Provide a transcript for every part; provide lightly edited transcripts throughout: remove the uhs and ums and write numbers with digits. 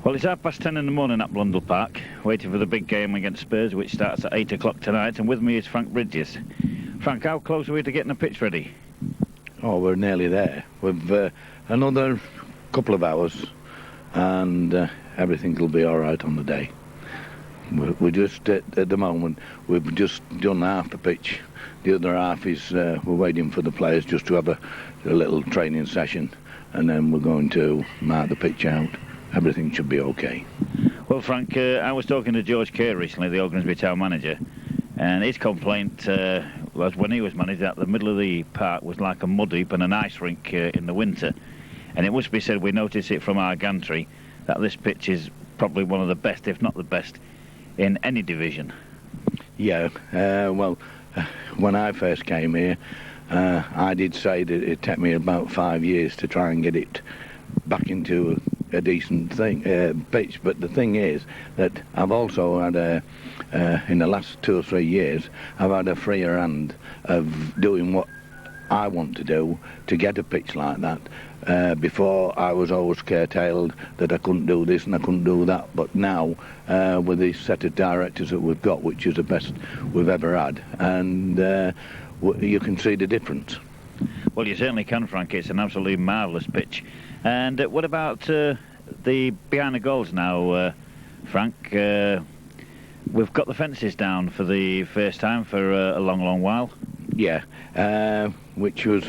Well, it's 10:30 in the morning at Blundell Park, waiting for the big game against Spurs, which starts at 8 o'clock tonight, and with me is Frank Bridges. Frank, how close are we to getting the pitch ready? Oh, we're nearly there. We've another couple of hours, and everything will be all right on the day. We're just, at the moment, we've just done half the pitch. The other half is, we're waiting for the players just to have a little training session, and then we're going to mark the pitch out. Everything should be okay. Well, Frank, I was talking to George Kerr recently, the Orgreaves town manager, and his complaint was when he was manager that the middle of the park was like a mud heap and an ice rink in the winter. And it must be said, we noticed it from our gantry, that this pitch is probably one of the best, if not the best, in any division. Yeah, well, when I first came here, I did say that it'd take me about 5 years to try and get it back into a decent pitch, but the thing is that I've also had in the last 2 or 3 years, I've had a freer hand of doing what I want to do to get a pitch like that. Before, I was always curtailed that I couldn't do this and I couldn't do that, but now with this set of directors that we've got, which is the best we've ever had, and you can see the difference. Well, you certainly can, Frank. It's an absolutely marvellous pitch. And what about the behind the goals now, Frank? We've got the fences down for the first time for a long, long while. Yeah, which was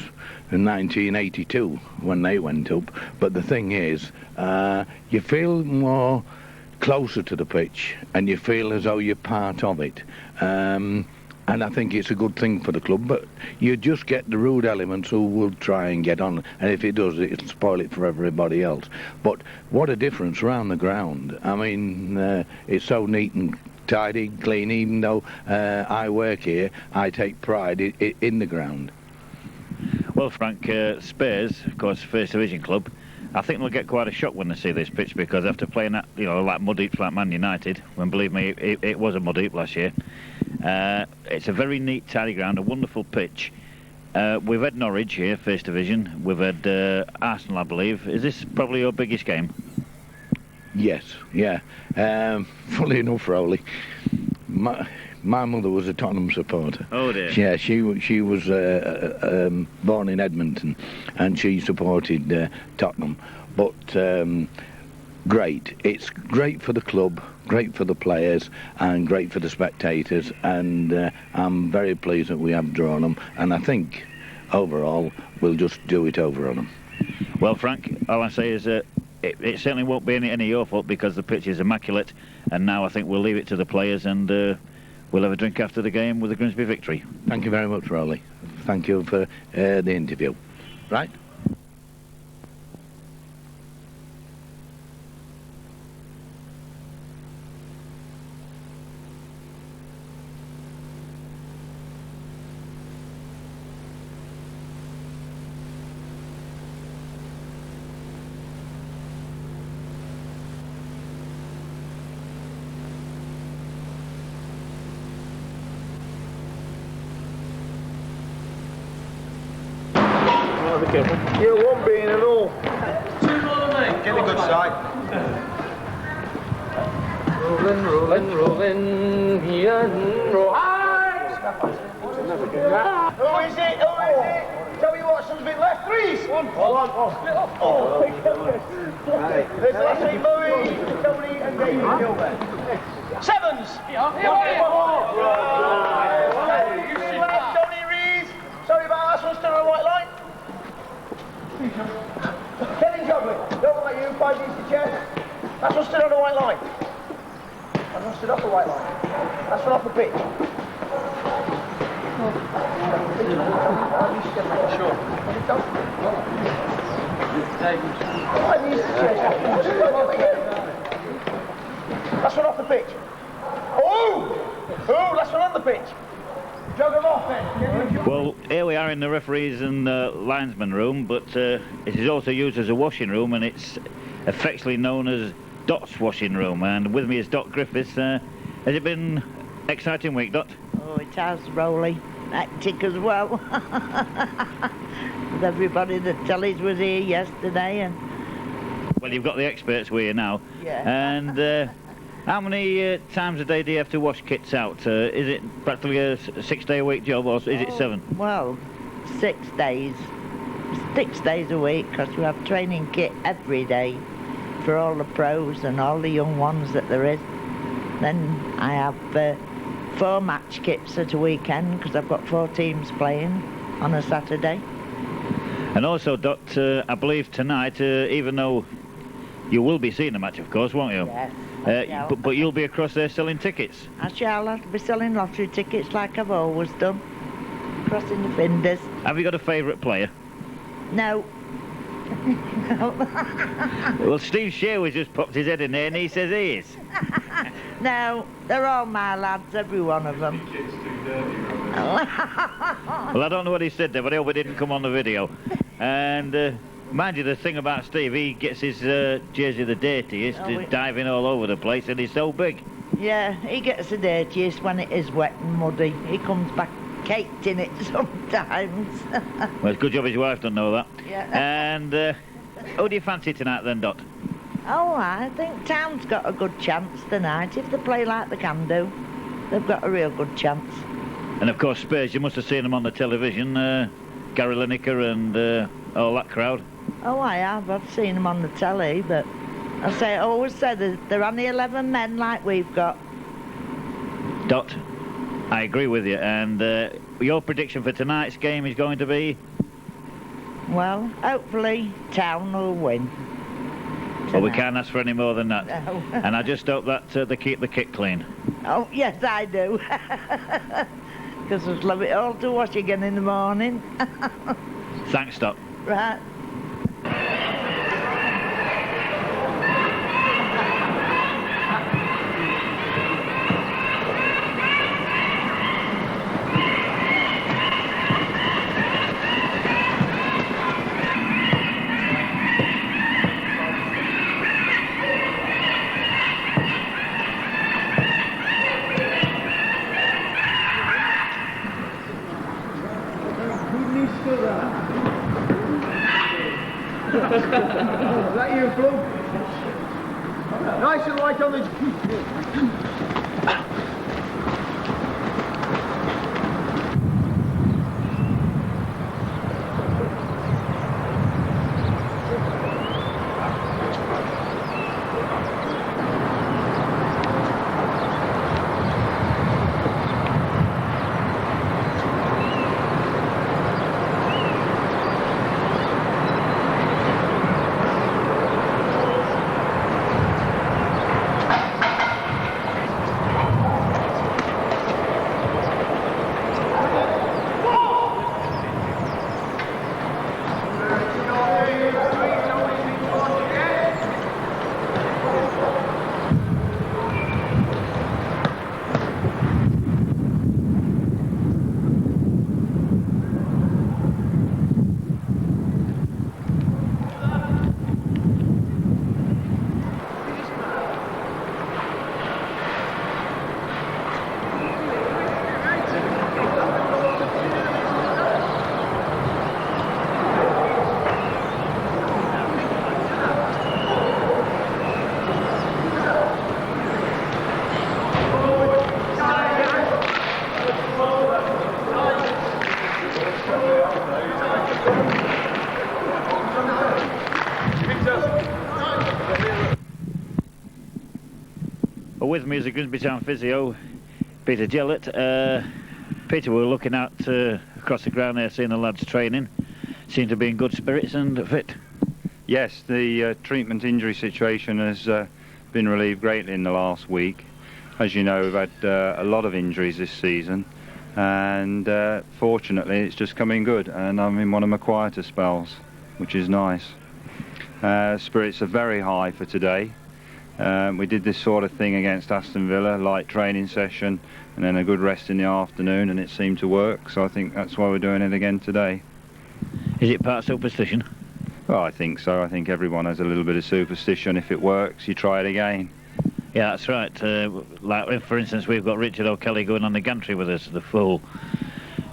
in 1982 when they went up. But the thing is, you feel more closer to the pitch and you feel as though you're part of it. And I think it's a good thing for the club, but you just get the rude elements who will try and get on, and if it does, it'll spoil it for everybody else. But what a difference around the ground. I mean, it's so neat and tidy, clean. Even though I work here, I take pride in the ground. Well, Frank, Spurs, of course, First Division club, I think they'll get quite a shock when they see this pitch, because after playing that, like mud heaps like Man United, when, believe me, it was a mud heap last year. It's a very neat, tidy ground, a wonderful pitch. We've had Norwich here, First Division. We've had Arsenal, I believe. Is this probably your biggest game? Yes, yeah. Funnily enough, Rowley, my mother was a Tottenham supporter. Oh dear. Yeah, she was born in Edmonton, and she supported Tottenham. But great. It's great for the club, great for the players, and great for the spectators. And I'm very pleased that we have drawn them. And I think overall we'll just do it over on them. Well, Frank, all I say is it certainly won't be any of your fault, because the pitch is immaculate. And now I think we'll leave it to the players, and we'll have a drink after the game with the Grimsby victory. Thank you very much, Rowley. Thank you for the interview. Right? You won't be in at all. Get a good side. Rolling, rolling, rolling, here and roll. Who is it? Who is it? Tell me what, some's been left. Threes. One. Split up. Oh, my goodness. There's the last three, Louis, Tony and David Gilbert. Sevens. Tony Rees. Sorry about that, someone stood on a white line. Kevin Joglin, don't like you, 5 G's to chest. That's one stood on the white line. That's one stood off the white line. That's one off the pitch. Sure. 5 G's to chest. That's one off the pitch. Oh, that's one on the pitch. Jog them off then. Well, here we are in the referees and linesman room, but it is also used as a washing room, and it's affectionately known as Dot's washing room. And with me is Dot Griffiths. Has it been an exciting week, Dot? Oh, it has, Rowley. Hectic as well. Everybody, the tellies was here yesterday, and Well, you've got the experts with you now. Yeah. And how many times a day do you have to wash kits out? Is it practically a 6-day-a-week job, or is it 7? Well, 6 days. 6 days a week, because we have training kit every day for all the pros and all the young ones that there is. Then I have 4 match kits at a weekend, because I've got 4 teams playing on a Saturday. And also, Dot, I believe tonight, even though you will be seeing the match, of course, won't you? Yes. But you'll be across there selling tickets. I shall. I'll be selling lottery tickets like I've always done, crossing the fingers. Have you got a favourite player? No. Well, Steve Sherwood just popped his head in there and he says he is. No, they're all my lads, every one of them. Well, I don't know what he said there, but I hope it didn't come on the video. And mind you, the thing about Steve, he gets his jersey the dirtiest, diving all over the place, and he's so big. Yeah, he gets the dirtiest when it is wet and muddy. He comes back caked in it sometimes. Well, it's a good job his wife doesn't know that. Yeah. And who do you fancy tonight then, Dot? Oh, I think Town's got a good chance tonight. If they play like they can do, they've got a real good chance. And of course, Spurs, you must have seen them on the television, Gary Lineker and all that crowd. Oh, I have. I've seen them on the telly, but I always say they're only 11 men like we've got. Dot, I agree with you. And your prediction for tonight's game is going to be? Well, hopefully Town will win. Well, we can't ask for any more than that. No. And I just hope that they keep the kit clean. Oh, yes, I do. Because I'd love it all to wash again in the morning. Thanks, Dot. Right. Is that you, Flo? Nice and light on the... With me is the Grimsby Town physio, Peter Gillett. Peter, we're looking out across the ground there, seeing the lads training. Seem to be in good spirits and fit. Yes, the treatment injury situation has been relieved greatly in the last week. As you know, we've had a lot of injuries this season, and fortunately it's just coming good, and I'm in one of my quieter spells, which is nice. Spirits are very high for today. We did this sort of thing against Aston Villa, light training session and then a good rest in the afternoon, and it seemed to work, so I think that's why we're doing it again today. Is it part superstition? Well, I think so. I think everyone has a little bit of superstition. If it works, you try it again. Yeah, that's right. Like, for instance, we've got Richard O'Kelly going on the gantry with us, the fool.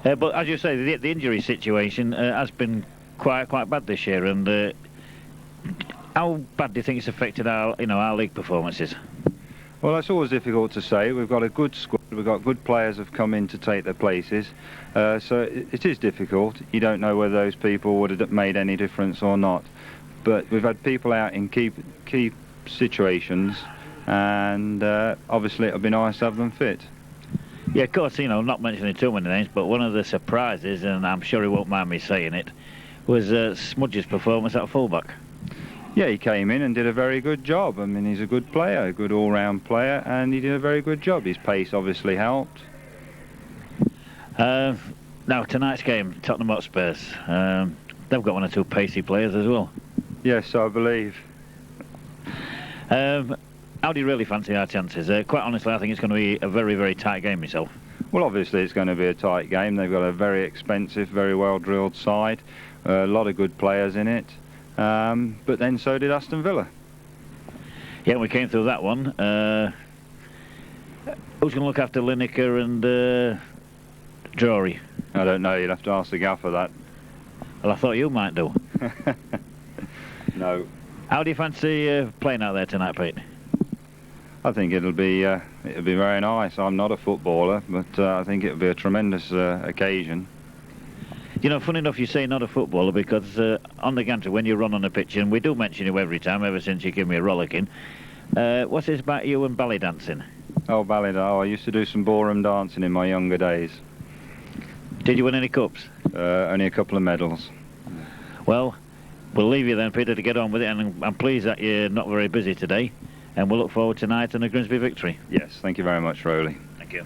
But as you say, the injury situation has been quite bad this year, and How bad do you think it's affected our, our league performances? Well, that's always difficult to say. We've got a good squad. We've got good players have come in to take their places. So it is difficult. You don't know whether those people would have made any difference or not. But we've had people out in key situations, and obviously it'll be nice to have them fit. Yeah, of course, not mentioning too many names, but one of the surprises, and I'm sure he won't mind me saying it, was Smudge's performance at fullback. Yeah, he came in and did a very good job. I mean, he's a good player, a good all-round player, and he did a very good job. His pace obviously helped. Now, tonight's game, Tottenham Hotspurs, they've got one or two pacey players as well. Yes, I believe. How do you really fancy our chances? Quite honestly, I think it's going to be a very, very tight game myself. Well, obviously it's going to be a tight game. They've got a very expensive, very well-drilled side, a lot of good players in it. But then so did Aston Villa. Yeah, we came through that one. Who's going to look after Lineker and Drury? I don't know, you'd have to ask the gaffer that. Well, I thought you might do. No. How do you fancy playing out there tonight, Pete? I think it'll be very nice. I'm not a footballer, but I think it'll be a tremendous occasion. Funny enough, you say not a footballer, because on the gantry, when you run on the pitch, and we do mention you every time, ever since you give me a rollicking, what's this about you and ballet dancing? Oh, ballet, I used to do some ballroom dancing in my younger days. Did you win any cups? Only a couple of medals. Well, we'll leave you then, Peter, to get on with it, and I'm pleased that you're not very busy today, and we'll look forward tonight and a Grimsby victory. Yes, thank you very much, Rowley. Thank you.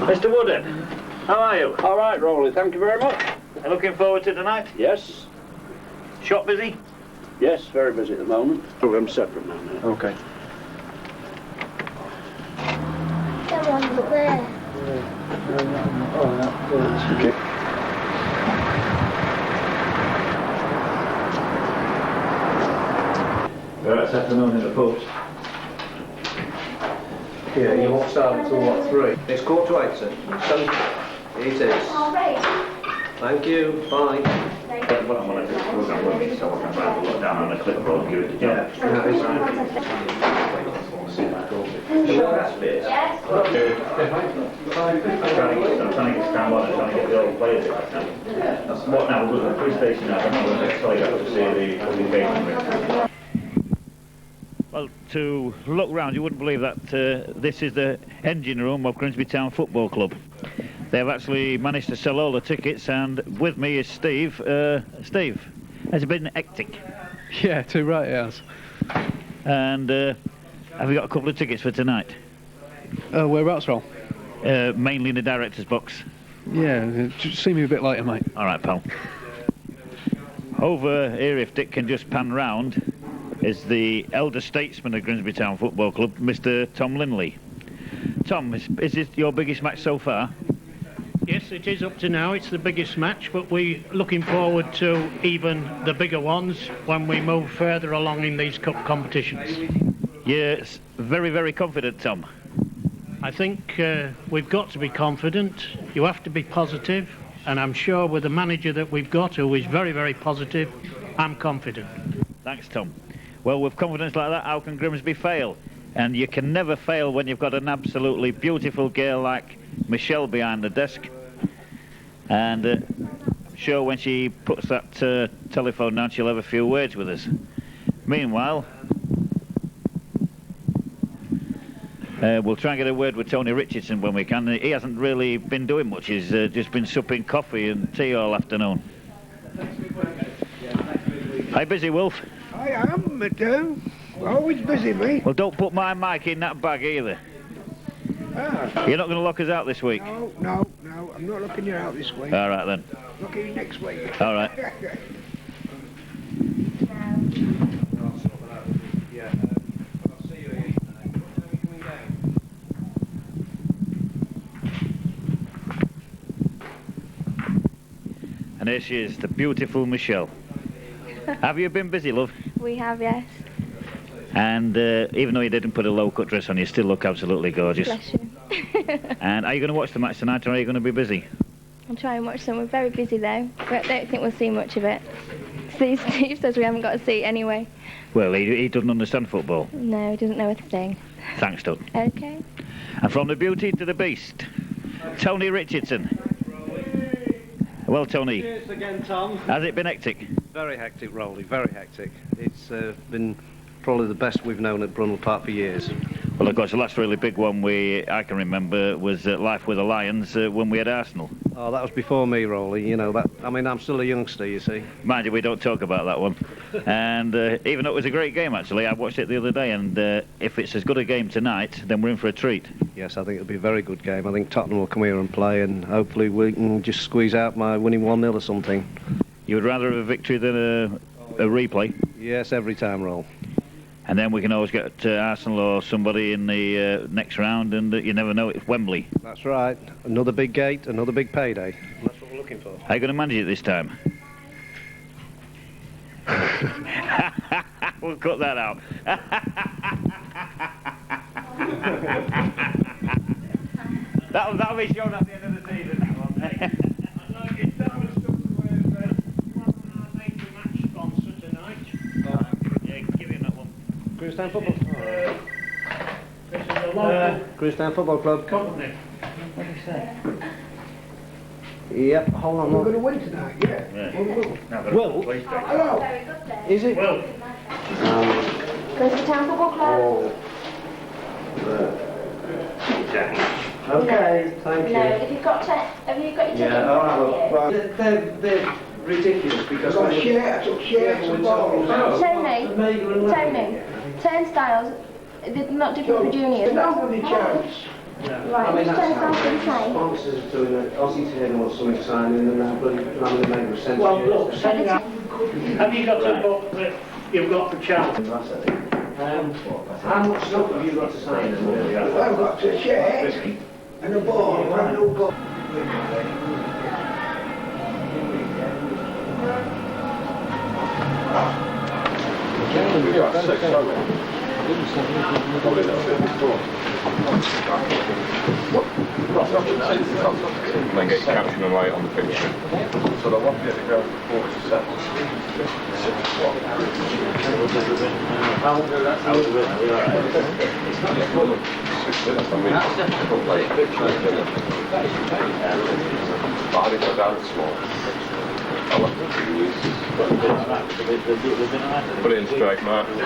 Mr. Wooden, how are you? All right, Rowley, thank you very much. Are you looking forward to tonight? Yes. Shop busy? Yes, very busy at the moment. Program's separate now. Okay. Someone's up there. Okay. We're at afternoon in the pubs. Yeah, you won't start until what, 3? It's 7:15, sir. It is. All right. Thank you, bye. What I want to do is program with me so I can write a lot down on a clipboard and give it to John. Yes. I'm trying to get Stamford and trying to get the old players in. What now? We'll go to the police station now. I'm going to tell you to see the publication. Well, to look round, you wouldn't believe that this is the engine room of Grimsby Town Football Club. They've actually managed to sell all the tickets, and with me is Steve. Steve, has it been hectic? Yeah, too right it has. And have you got a couple of tickets for tonight? Whereabouts, Roll? Mainly in the director's box. Yeah, just see me a bit later, mate. All right, pal. Over here, if Dick can just pan round, is the elder statesman of Grimsby Town Football Club, Mr. Tom Linley. Tom, is this your biggest match so far? Yes, it is up to now. It's the biggest match, but we're looking forward to even the bigger ones when we move further along in these cup competitions. Yes, very, very confident, Tom. I think we've got to be confident. You have to be positive, and I'm sure with the manager that we've got, who is very, very positive, I'm confident. Thanks, Tom. Well, with confidence like that, how can Grimsby fail? And you can never fail when you've got an absolutely beautiful girl like Michelle behind the desk. And I'm sure when she puts that telephone down, she'll have a few words with us. Meanwhile, we'll try and get a word with Tony Richardson when we can. He hasn't really been doing much. He's just been supping coffee and tea all afternoon. Are you busy, Wolf? I am, Mateo. Always busy, mate. Well, don't put my mic in that bag either. Ah. You're not going to lock us out this week? No. I'm not looking you out this week. All right, then. Looking you next week. All right. And here she is, the beautiful Michelle. Have you been busy, love? We have, yes. And even though you didn't put a low-cut dress on, you still look absolutely gorgeous. Bless you. And are you going to watch the match tonight, or are you going to be busy? I'll try and watch some. We're very busy, though. But I don't think we'll see much of it. Steve says we haven't got a seat anyway. Well, he doesn't understand football. No, he doesn't know a thing. Thanks, Doug. Okay. And from the beauty to the beast, Tony Richardson. Well, Tony. Cheers again, Tom. Has it been hectic? Very hectic, Rolly, very hectic. It's been probably the best we've known at Brundle Park for years. Well, of course, the last really big one I can remember was Life with the Lions when we had Arsenal. Oh, that was before me, Rolly. You know, I'm still a youngster, you see. Mind you, we don't talk about that one. And even though it was a great game, actually, I watched it the other day, and if it's as good a game tonight, then we're in for a treat. Yes, I think it'll be a very good game. I think Tottenham will come here and play, and hopefully we can just squeeze out by winning 1-0 or something. You would rather have a victory than a replay? Yes, every time, Roll. And then we can always get Arsenal or somebody in the next round, and you never know, it's Wembley. That's right. Another big gate, another big payday. That's what we're looking for. How are you going to manage it this time? We'll cut that out. That'll be shown at the end of the season, that one. Grimstown Football Club. Company. What did he say? Yep, hold on. We're going to win tonight, yeah. Will? Hello. Is it? Will. Grimsby Town Football Club. Okay, thank you. No, have you got your ticket? Yeah, all right. They're ridiculous because I took shares and balls. Tony, turnstiles, they're not different for juniors. Nobody chance. Right, which turnstiles do you play? Sponsors doing an Aussie tin or something signing and then having to make a sense. Well, look, have you got a book that you've got for Charlton? How much stuff have you got to sign? I've got a share and a ball. I've no ball. Then get your caption and light on the picture. So I want you to go 47. I'll do that. I'll do it. But I think I down small. I left it 2 weeks. Put it in straight, Mark. Yeah.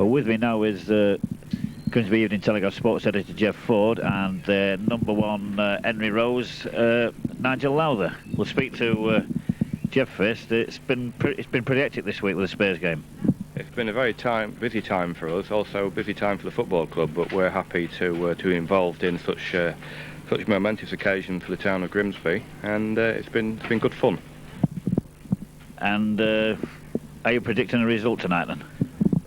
Well, with me now is Grimsby Evening Telegraph Sports Editor Jeff Ford and number one Henry Rose, Nigel Lowther. We'll speak to Jeff first. It's been pretty hectic this week with the Spurs game. It's been a very busy time for us, also a busy time for the football club, but we're happy to be involved in such a momentous occasion for the town of Grimsby, and it's been good fun. And are you predicting a result tonight then?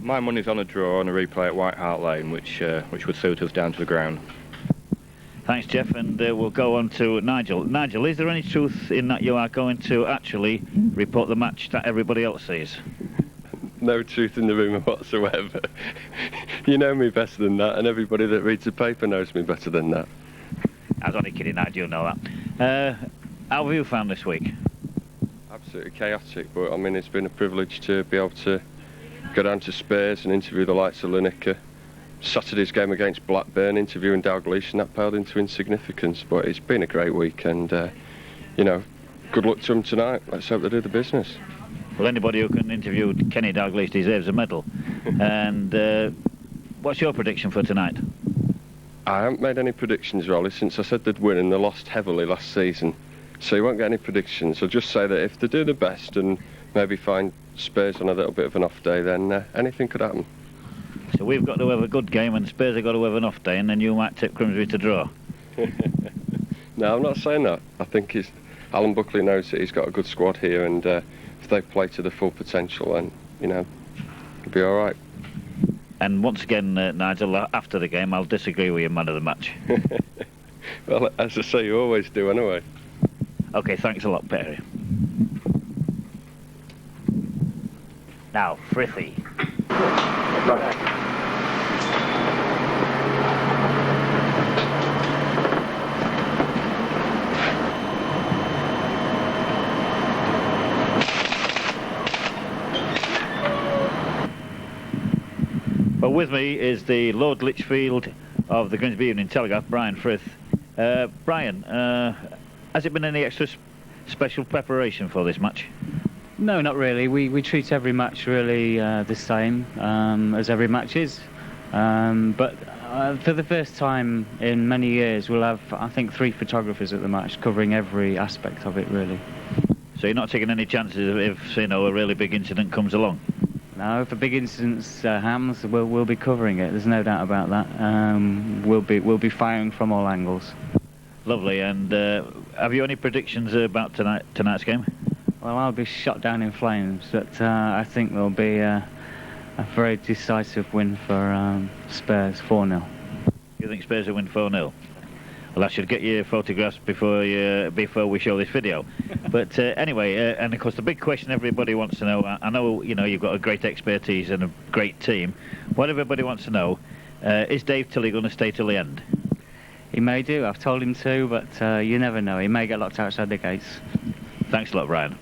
My money's on a draw and a replay at White Hart Lane, which would suit us down to the ground. Thanks, Jeff, and we'll go on to Nigel. Nigel, is there any truth in that you are going to actually report the match that everybody else sees? No truth in the rumour whatsoever. You know me better than that, and everybody that reads the paper knows me better than that. I was only kidding, Nigel, you know that. How have you found this week? Absolutely chaotic, but I mean, it's been a privilege to be able to go down to Spurs and interview the likes of Lineker. Saturday's game against Blackburn, interviewing Dalglish, and that paled into insignificance. But it's been a great week, and you know, good luck to them tonight. Let's hope they do the business. Well, anybody who can interview Kenny Dalglish deserves a medal. And what's your prediction for tonight? I haven't made any predictions, Rolly, since I said they'd win, and they lost heavily last season. So you won't get any predictions. I'll just say that if they do the best and maybe find Spurs on a little bit of an off day, then anything could happen. So we've got to have a good game and Spurs have got to have an off day, and then you might tip Grimsby to draw. No, I'm not saying that. I think Alan Buckley knows that he's got a good squad here, and if they play to the full potential, then, you know, it'll be all right. And once again, Nigel, after the game, I'll disagree with your man of the match. Well, as I say, you always do anyway. OK, thanks a lot, Perry. Now, Frithie. Well, with me is the Lord Lichfield of the Grimsby Evening Telegraph, Brian Frith. Brian, has it been any extra special preparation for this match? No, not really. We treat every match really the same as every match is. But for the first time in many years, we'll have, I think, 3 photographers at the match covering every aspect of it, really. So you're not taking any chances if, you know, a really big incident comes along? No, if a big incident happens, we'll be covering it. There's no doubt about that. We'll be firing from all angles. Lovely. And have you any predictions about tonight's game? Well, I'll be shot down in flames, but I think there'll be a very decisive win for Spurs, 4-0. You think Spurs will win 4-0? Well, I should get your photographs before we show this video. But anyway, and of course the big question everybody wants to know, I know, you know, you've got a great expertise and a great team. What everybody wants to know, is Dave Tilley going to stay till the end? He may do, I've told him to, but you never know. He may get locked outside the gates. Thanks a lot, Ryan.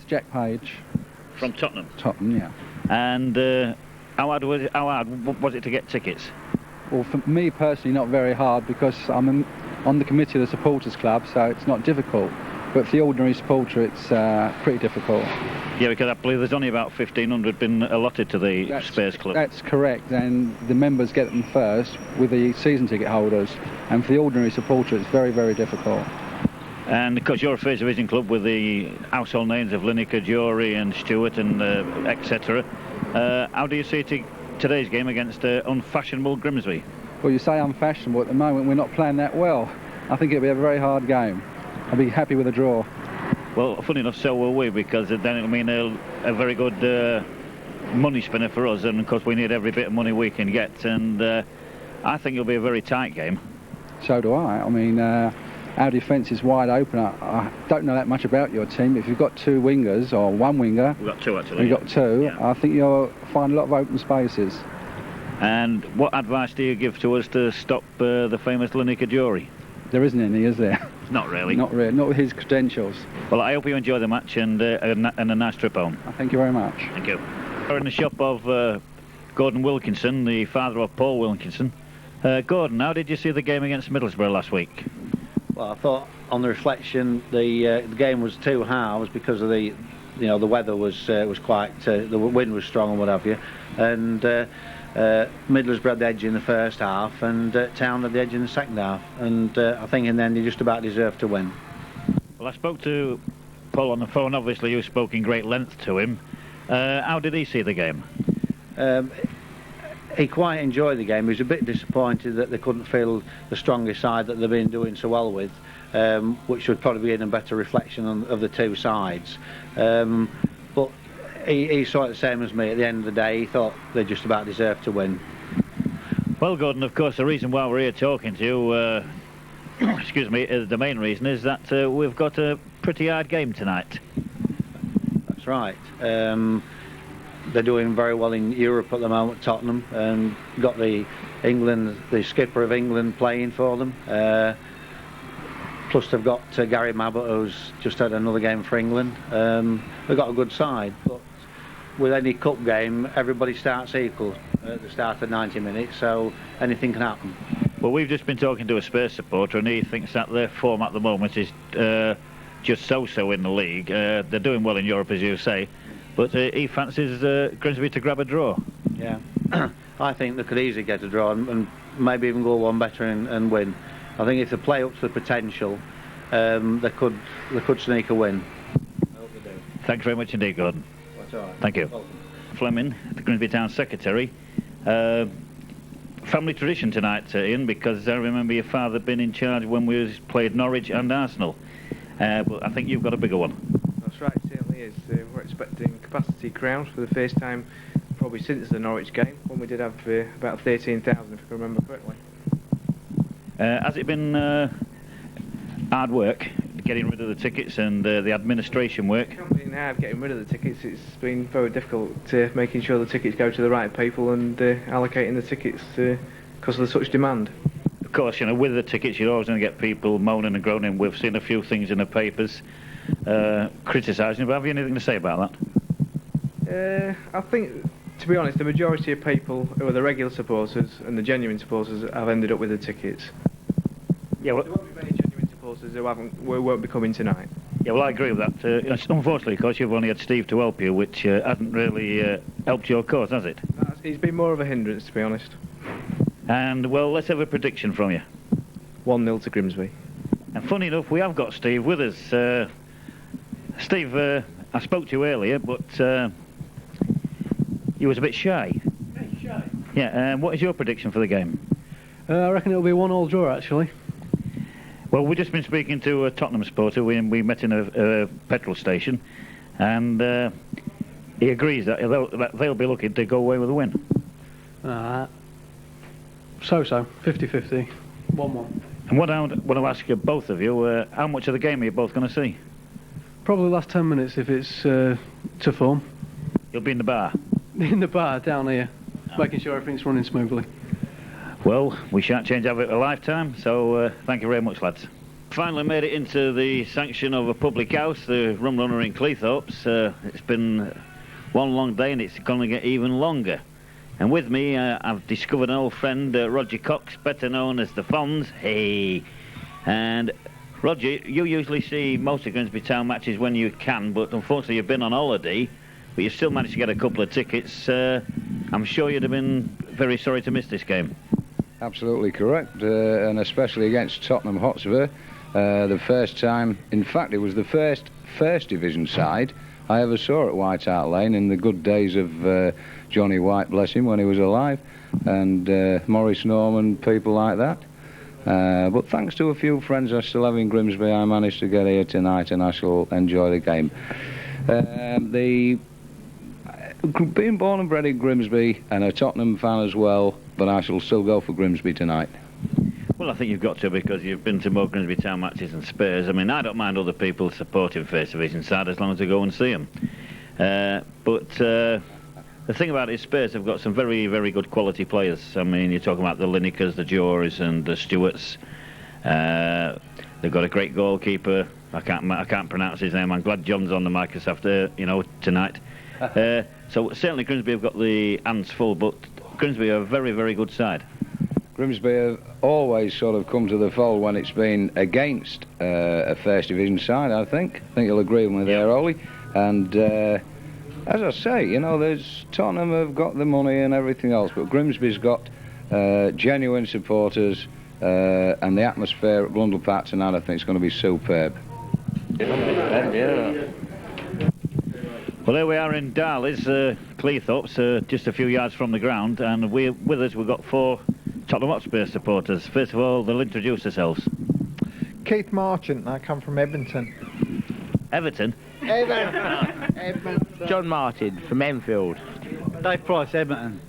Jack Page. From Tottenham. Tottenham, yeah. And how hard was it to get tickets? Well, for me personally, not very hard because I'm on the committee of the supporters club, so it's not difficult. But for the ordinary supporter, it's pretty difficult. Yeah, because I believe there's only about 1,500 been allotted to the Spurs Club. That's correct, and the members get them first with the season ticket holders. And for the ordinary supporter, it's very, very difficult. And because you're a First Division club with the household names of Lineker, Jory and Stewart and etc., how do you see today's game against unfashionable Grimsby? Well, you say unfashionable. At the moment, we're not playing that well. I think it'll be a very hard game. I'll be happy with a draw. Well, funny enough, so will we, because then it'll mean a very good money spinner for us, and of course we need every bit of money we can get, and I think it'll be a very tight game. So do I. I mean, our defence is wide open. I don't know that much about your team. If you've got two wingers, or one winger... We've got two, actually. We've got two. Yeah. I think you'll find a lot of open spaces. And what advice do you give to us to stop the famous Lineker Jory? There isn't any, is there? Not really. Not really. Not with his credentials. Well, I hope you enjoy the match and a nice trip home. Thank you very much. Thank you. We're in the shop of Gordon Wilkinson, the father of Paul Wilkinson. Gordon, how did you see the game against Middlesbrough last week? Well, I thought on the reflection the game was two halves because of the weather was quite the wind was strong and what have you, and Middlesbrough had the edge in the first half and Town had the edge in the second half, and I think in the end they just about deserved to win. Well, I spoke to Paul on the phone. Obviously you spoke in great length to him. How did he see the game? He quite enjoyed the game. He was a bit disappointed that they couldn't field the strongest side that they've been doing so well with, which would probably be in a better reflection of the two sides. But he saw it the same as me. At the end of the day, he thought they just about deserved to win. Well, Gordon, of course, the reason why we're here talking to you, excuse me, the main reason is that we've got a pretty hard game tonight. That's right. They're doing very well in Europe at the moment, Tottenham, and got the skipper of England playing for them. Plus they've got Gary Mabbutt, who's just had another game for England. They've got a good side, but with any cup game, everybody starts equal at the start of 90 minutes, so anything can happen. Well, we've just been talking to a Spurs supporter, and he thinks that their form at the moment is just so-so in the league. They're doing well in Europe, as you say, but he fancies Grimsby to grab a draw. Yeah, I think they could easily get a draw and maybe even go one better and win. I think if they play up to the potential, they could sneak a win. I hope they do. Thanks very much indeed, Gordon. That's all right. Thank you. Welcome. Fleming, the Grimsby Town Secretary. Family tradition tonight, Ian, because I remember your father being in charge when we played Norwich and Arsenal. But I think you've got a bigger one. That's right, it certainly is. We're expecting capacity crowds for the first time probably since the Norwich game, when we did have about 13,000, if I can remember correctly. Has it been hard work getting rid of the tickets and the administration work? It hasn't been hard getting rid of the tickets. It's been very difficult making sure the tickets go to the right people and allocating the tickets because of such demand. Of course, you know, with the tickets you're always going to get people moaning and groaning. We've seen a few things in the papers criticising, but have you anything to say about that? I think, to be honest, the majority of people who are the regular supporters and the genuine supporters have ended up with the tickets. Yeah, well, there won't be many genuine supporters who won't be coming tonight. Yeah, well, I agree with that. Unfortunately, of course, you've only had Steve to help you, which hasn't really helped your cause, has it? It's been more of a hindrance, to be honest. And, well, let's have a prediction from you. 1-0 to Grimsby. And funny enough, we have got Steve with us. Steve, I spoke to you earlier, but you was a bit shy. Shy? Yeah, what is your prediction for the game? I reckon it'll be a 1-1 draw, actually. Well, we've just been speaking to a Tottenham supporter. We met in a petrol station, and he agrees that they'll be looking to go away with a win. So-so, 50-50, 1-1. And what I want to ask you, both of you, how much of the game are you both going to see? Probably the last 10 minutes if it's to form. You'll be in the bar? In the bar, down here, making sure everything's running smoothly. Well, we shan't change our a lifetime, so thank you very much, lads. Finally made it into the sanction of a public house, the Rum Runner in Cleethorpes. It's been one long day and it's going to get even longer. And with me, I've discovered an old friend, Roger Cox, better known as the Fonz. Hey! And Roger, you usually see most of Grimsby Town matches when you can, but unfortunately you've been on holiday, but you still managed to get a couple of tickets. I'm sure you'd have been very sorry to miss this game. Absolutely correct, and especially against Tottenham Hotspur. The first time, in fact, it was the first division side I ever saw at White Hart Lane in the good days of Johnny White, bless him, when he was alive, and Maurice Norman, people like that. But thanks to a few friends I still have in Grimsby, I managed to get here tonight, and I shall enjoy the game. Being born and bred in Grimsby, and a Tottenham fan as well, but I shall still go for Grimsby tonight. Well, I think you've got to, because you've been to more Grimsby Town matches than Spurs. I mean, I don't mind other people supporting First Division side as long as they go and see them. But the thing about it is Spurs have got some very, very good quality players. I mean, you're talking about the Linekers, the Jories and the Stewarts. They've got a great goalkeeper. I can't pronounce his name. I'm glad John's on the mic this after, tonight. So certainly Grimsby have got the hands full, but Grimsby are a very, very good side. Grimsby have always sort of come to the fold when it's been against a First Division side, I think. I think you'll agree with me there, Ollie. And as I say, there's Tottenham have got the money and everything else, but Grimsby's got genuine supporters, and the atmosphere at Blundell Park tonight, I think, is going to be superb. Well, there we are in Darley's, Cleethorpes, just a few yards from the ground, and with us we've got 4 Tottenham Hotspur supporters. First of all, they'll introduce themselves. Keith Marchant, I come from Edmonton. Everton? Edmonton. John Martin from Enfield. Dave Price, Edmonton.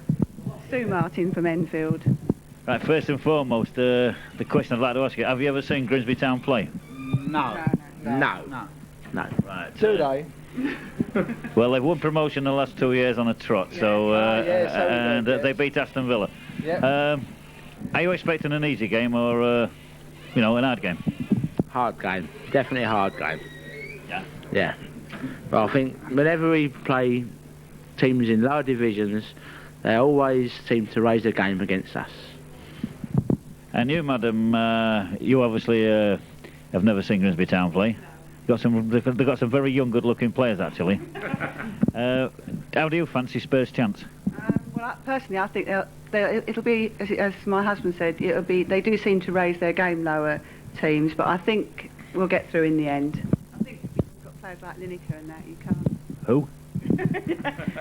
Sue Martin from Enfield. Right, first and foremost, the question I'd like to ask you, have you ever seen Grimsby Town play? No. Right. Do they? Well, they've won promotion the last 2 years on a trot, and they beat Aston Villa. Yeah. Are you expecting an easy game or, an hard game? Hard game. Definitely a hard game. Yeah? Yeah. But I think whenever we play teams in lower divisions, they always seem to raise their game against us. And you, madam, you obviously have never seen Grimsby Town play. They've got some very young, good-looking players, actually. How do you fancy Spurs' chance? Personally, I think it'll be, as my husband said, they do seem to raise their game lower teams, but I think we'll get through in the end. I think you've got players like Lineker and that, you can't. Who?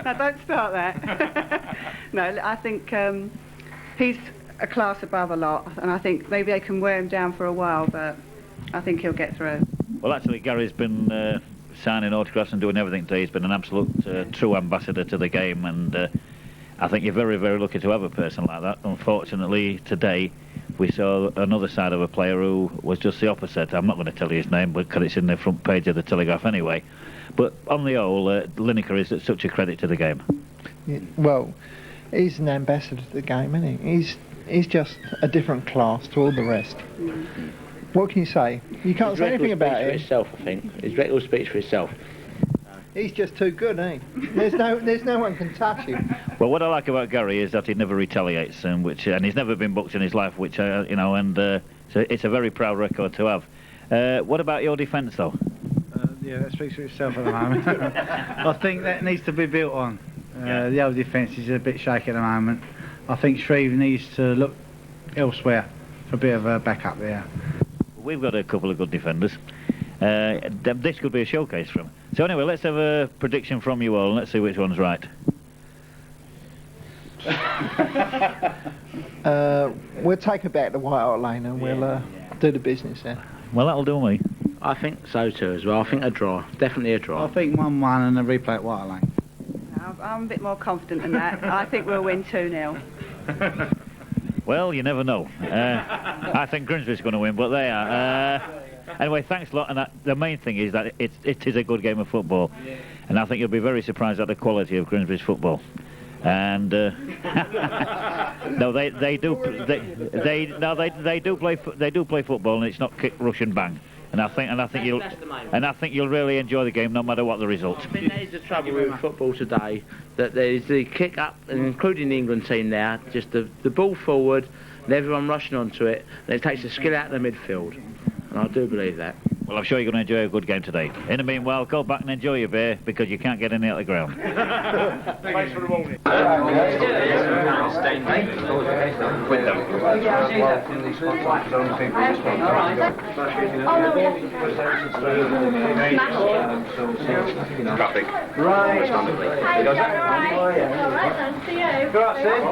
No, don't start that. No, I think he's a class above a lot, and I think maybe they can wear him down for a while, but I think he'll get through. Well, actually, Gary's been signing autographs and doing everything today. He's been an absolute true ambassador to the game, and I think you're very, very lucky to have a person like that. Unfortunately, today we saw another side of a player who was just the opposite. I'm not going to tell you his name because it's in the front page of the Telegraph anyway. But on the whole, Lineker is such a credit to the game. Yeah, well, he's an ambassador to the game, isn't he? He's just a different class to all the rest. What can you say? You can't say anything about him. His record speaks for itself, I think. His record speaks for itself. He's just too good, ain't he? There's no one can touch him. Well, what I like about Gary is that he never retaliates, and he's never been booked in his life, which so it's a very proud record to have. What about your defence, though? Yeah, that speaks for itself at the moment. I think that needs to be built on. The old defence is a bit shaky at the moment. I think Shreve needs to look elsewhere for a bit of a backup there. We've got a couple of good defenders. This could be a showcase for them. So anyway, let's have a prediction from you all, and let's see which one's right. We'll take it back to White Hart Lane and we'll do the business there. Well, that'll do me. I think so too as well. I think a draw. Definitely a draw. I think 1-1 and a replay at White Hart Lane. I'm a bit more confident than that. I think we'll win 2-0. Well, you never know. I think Grimsby's going to win, but they are. Anyway, thanks a lot. And the main thing is that it is a good game of football. And I think you'll be very surprised at the quality of Grimsby's football. And no, they do play football, and it's not kick, rush, and bang. And I think you'll really enjoy the game, no matter what the result. I think there's the trouble with football today, that there's the kick up, and including the England team now, just the ball forward, and everyone rushing onto it, and it takes the skill out of the midfield. And I do believe that. Well, I'm sure you're going to enjoy a good game today. In the meanwhile, go back and enjoy your beer, because you can't get any out of the ground. Thanks for the warning. Traffic. Right. Go out, Sid.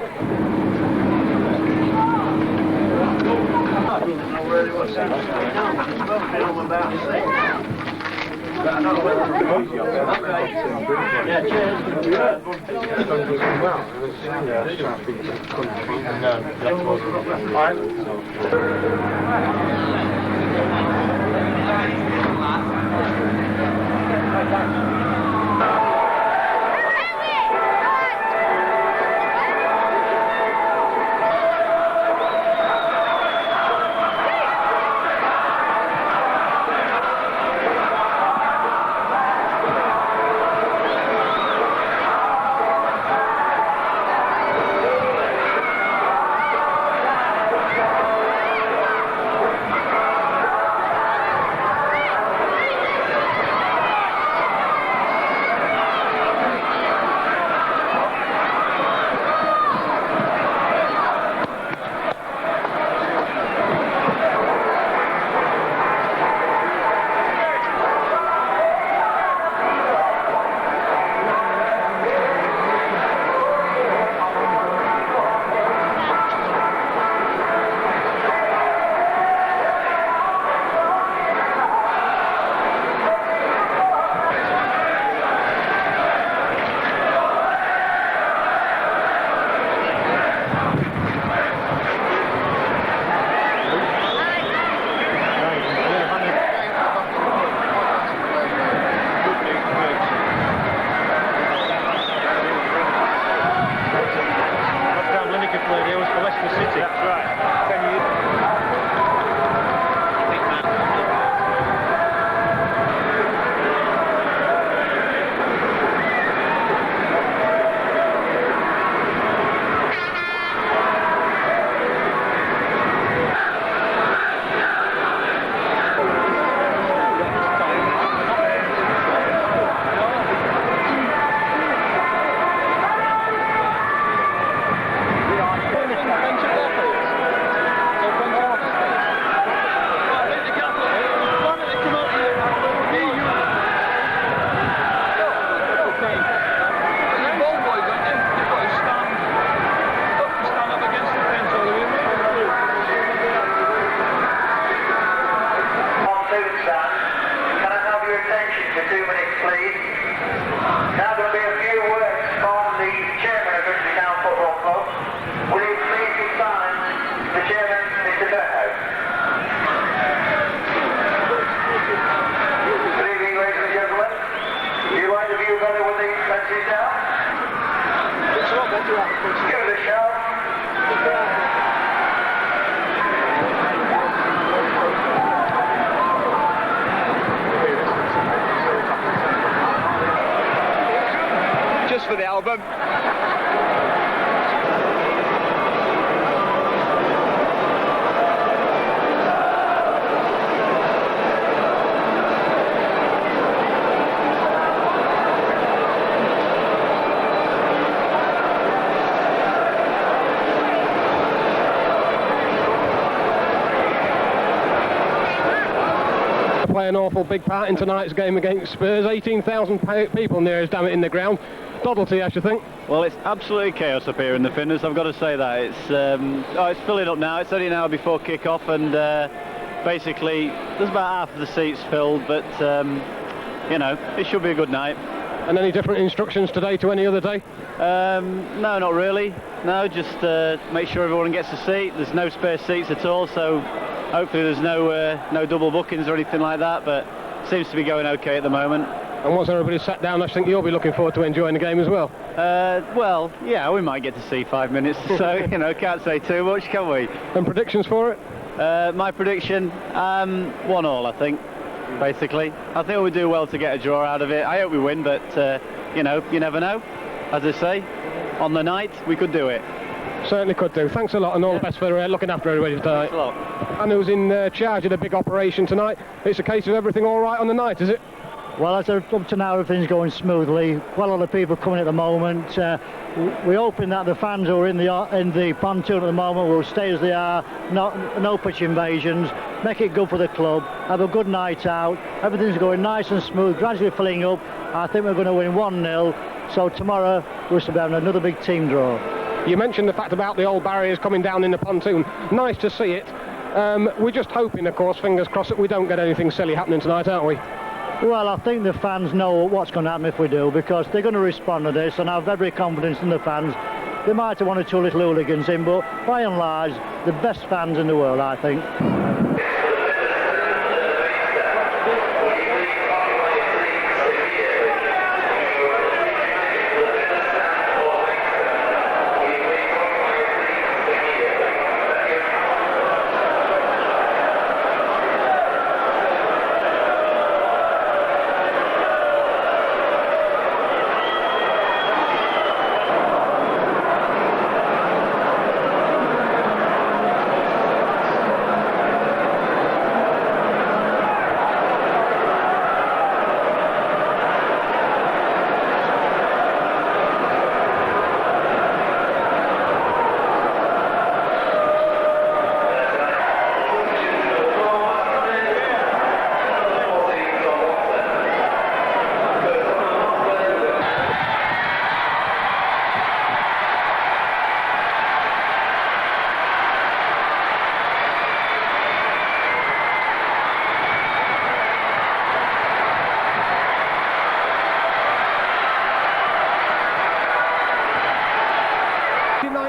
Just for the album. Play an awful big part in tonight's game against Spurs. 18,000 people near as damn it in the ground. Doddlety, I should think. Well, it's absolutely chaos up here in the Finners, I've got to say that. It's filling up now. It's only an hour before kick-off, and basically there's about half of the seats filled, but you know, it should be a good night. And any different instructions today to any other day? No, not really. No, just make sure everyone gets a seat. There's no spare seats at all, so hopefully there's no double bookings or anything like that, but it seems to be going okay at the moment. And once everybody's sat down, I think you'll be looking forward to enjoying the game as well. Well, yeah, we might get to see 5 minutes, so, you know, can't say too much, can we? And predictions for it? My prediction, 1-1, I think, basically. I think we'll do well to get a draw out of it. I hope we win, but, you know, you never know. As I say, on the night, we could do it. Certainly could do. Thanks a lot, and all the best for looking after everybody tonight. Thanks a lot. And who's in charge of the big operation tonight? It's a case of everything all right on the night, is it? Well, up to now, everything's going smoothly. Quite a lot of people coming at the moment. We're hoping that the fans who are in the pontoon at the moment will stay as they are, no pitch invasions, make it good for the club, have a good night out. Everything's going nice and smooth, gradually filling up. I think we're going to win 1-0. So tomorrow we're to be having another big team draw. You mentioned the fact about the old barriers coming down in the pontoon. Nice to see it. We're just hoping, of course, fingers crossed, that we don't get anything silly happening tonight, aren't we? Well, I think the fans know what's going to happen if we do, because they're going to respond to this, and I have every confidence in the fans. They might have 1 or 2 little hooligans in, but by and large, the best fans in the world, I think.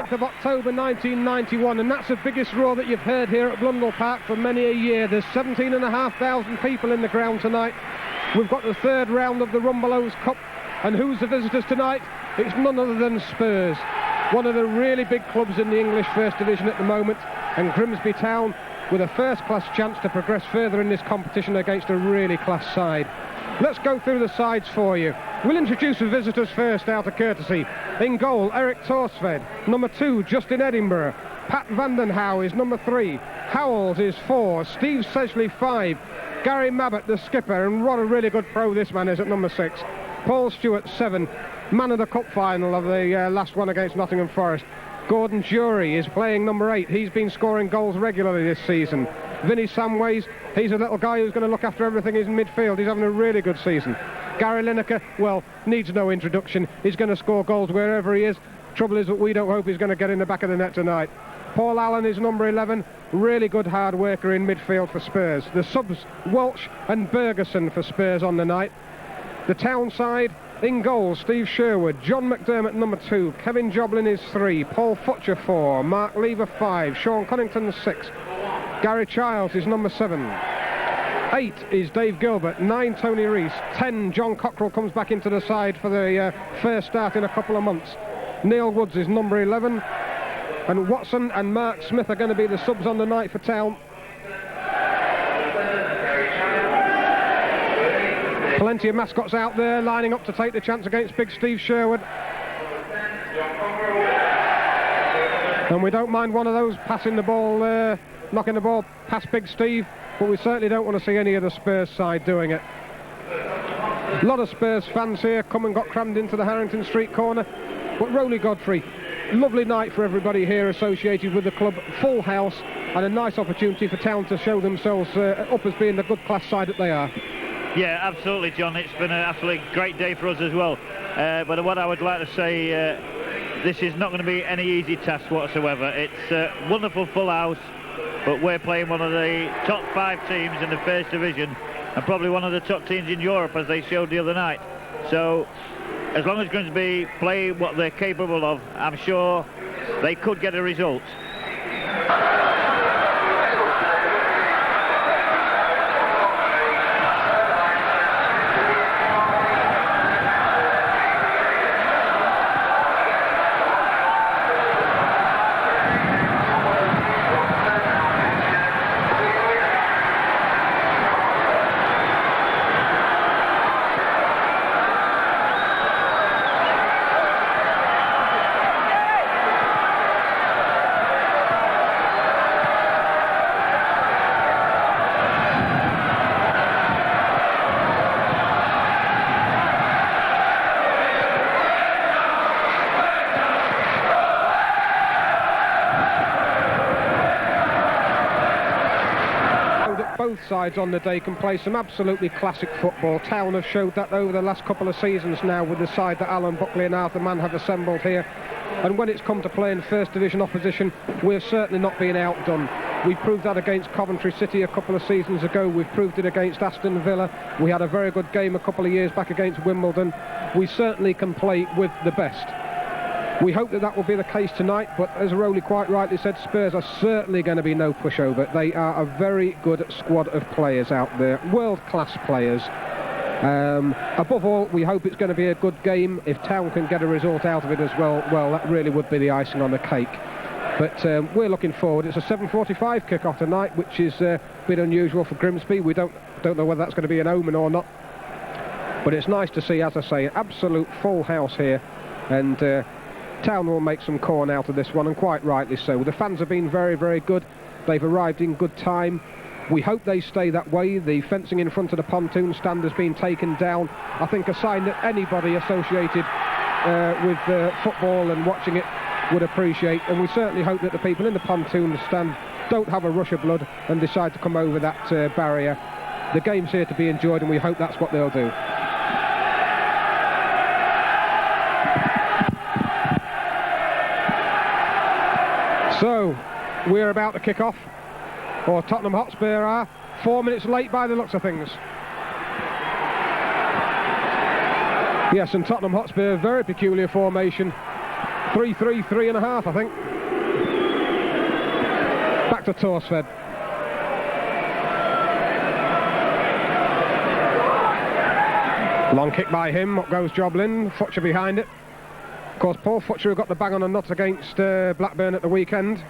29th of October 1991, and that's the biggest roar that you've heard here at Blundell Park for many a year. There's 17,500 people in the ground tonight. We've got the third round of the Rumbelows Cup, and who's the visitors tonight? It's none other than Spurs, one of the really big clubs in the English First Division at the moment, and Grimsby Town with a first-class chance to progress further in this competition against a really class side. Let's go through the sides for you. We'll introduce the visitors first out of courtesy. In goal, Eric Torsved. Number 2, Justin Edinburgh. Pat Vandenhouw is number 3. Howells is 4. Steve Sedgley 5. Gary Mabbott, the skipper, and what a really good pro this man is at number 6. Paul Stewart 7. Man of the cup final of the last one against Nottingham Forest. Gordon Jury is playing number 8. He's been scoring goals regularly this season. Vinnie Samways, he's a little guy who's going to look after everything in midfield. He's having a really good season. Gary Lineker, well, needs no introduction. He's going to score goals wherever he is. Trouble is that we don't hope he's going to get in the back of the net tonight. Paul Allen is number 11. Really good hard worker in midfield for Spurs. The subs, Walsh and Bergerson for Spurs on the night. The town side, in goal, Steve Sherwood, John McDermott number 2, Kevin Joblin is 3, Paul Futcher 4, Mark Lever 5, Sean Cunnington 6, Gary Childs is number 7, 8 is Dave Gilbert, 9 Tony Rees, 10 John Cockrell comes back into the side for the first start in a couple of months. Neil Woods is number 11, and Watson and Mark Smith are going to be the subs on the night for Town. Plenty of mascots out there lining up to take the chance against big Steve Sherwood. And we don't mind one of those passing the ball, knocking the ball past big Steve, but we certainly don't want to see any of the Spurs side doing it. A lot of Spurs fans here come and got crammed into the Harrington Street corner. But Rowley Godfrey, lovely night for everybody here associated with the club, full house, and a nice opportunity for Town to show themselves up as being the good class side that they are. Yeah, absolutely, John. It's been an absolutely great day for us as well. But what I would like to say, this is not going to be any easy task whatsoever. It's a wonderful full house, but we're playing one of the top 5 teams in the First Division, and probably one of the top teams in Europe, as they showed the other night. So, as long as Grimsby play what they're capable of, I'm sure they could get a result. both sides on the day can play some absolutely classic football. Town have showed that over the last couple of seasons now with the side that Alan Buckley and Arthur Mann have assembled here. And when it's come to playing First Division opposition, we've certainly not been outdone. We proved that against Coventry City a couple of seasons ago. We've proved it against Aston Villa. We had a very good game a couple of years back against Wimbledon. We certainly can play with the best. We hope that that will be the case tonight, but as Rowley quite rightly said, Spurs are certainly going to be no pushover. They are a very good squad of players out there, world-class players. Above all, we hope it's going to be a good game. If Town can get a result out of it as well, well, that really would be the icing on the cake. But we're looking forward. It's a 7:45 kick-off tonight, which is a bit unusual for Grimsby. We don't know whether that's going to be an omen or not. But it's nice to see, as I say, an absolute full house here. And Town will make some corn out of this one, and quite rightly so. The fans have been very, very good. They've arrived in good time. We hope they stay that way. The fencing in front of the pontoon stand has been taken down. I think a sign that anybody associated with football and watching it would appreciate. And we certainly hope that the people in the pontoon stand don't have a rush of blood and decide to come over that barrier. The game's here to be enjoyed, and we hope that's what they'll do. So, we're about to kick off, or Tottenham Hotspur are, 4 minutes late by the looks of things. Yes, and Tottenham Hotspur, very peculiar formation. 3-3-3.5, I think. Back to Torsved. Long kick by him, up goes Joblin, Futcher behind it. Of course, Paul Futcher who got the bang on a nut against Blackburn at the weekend.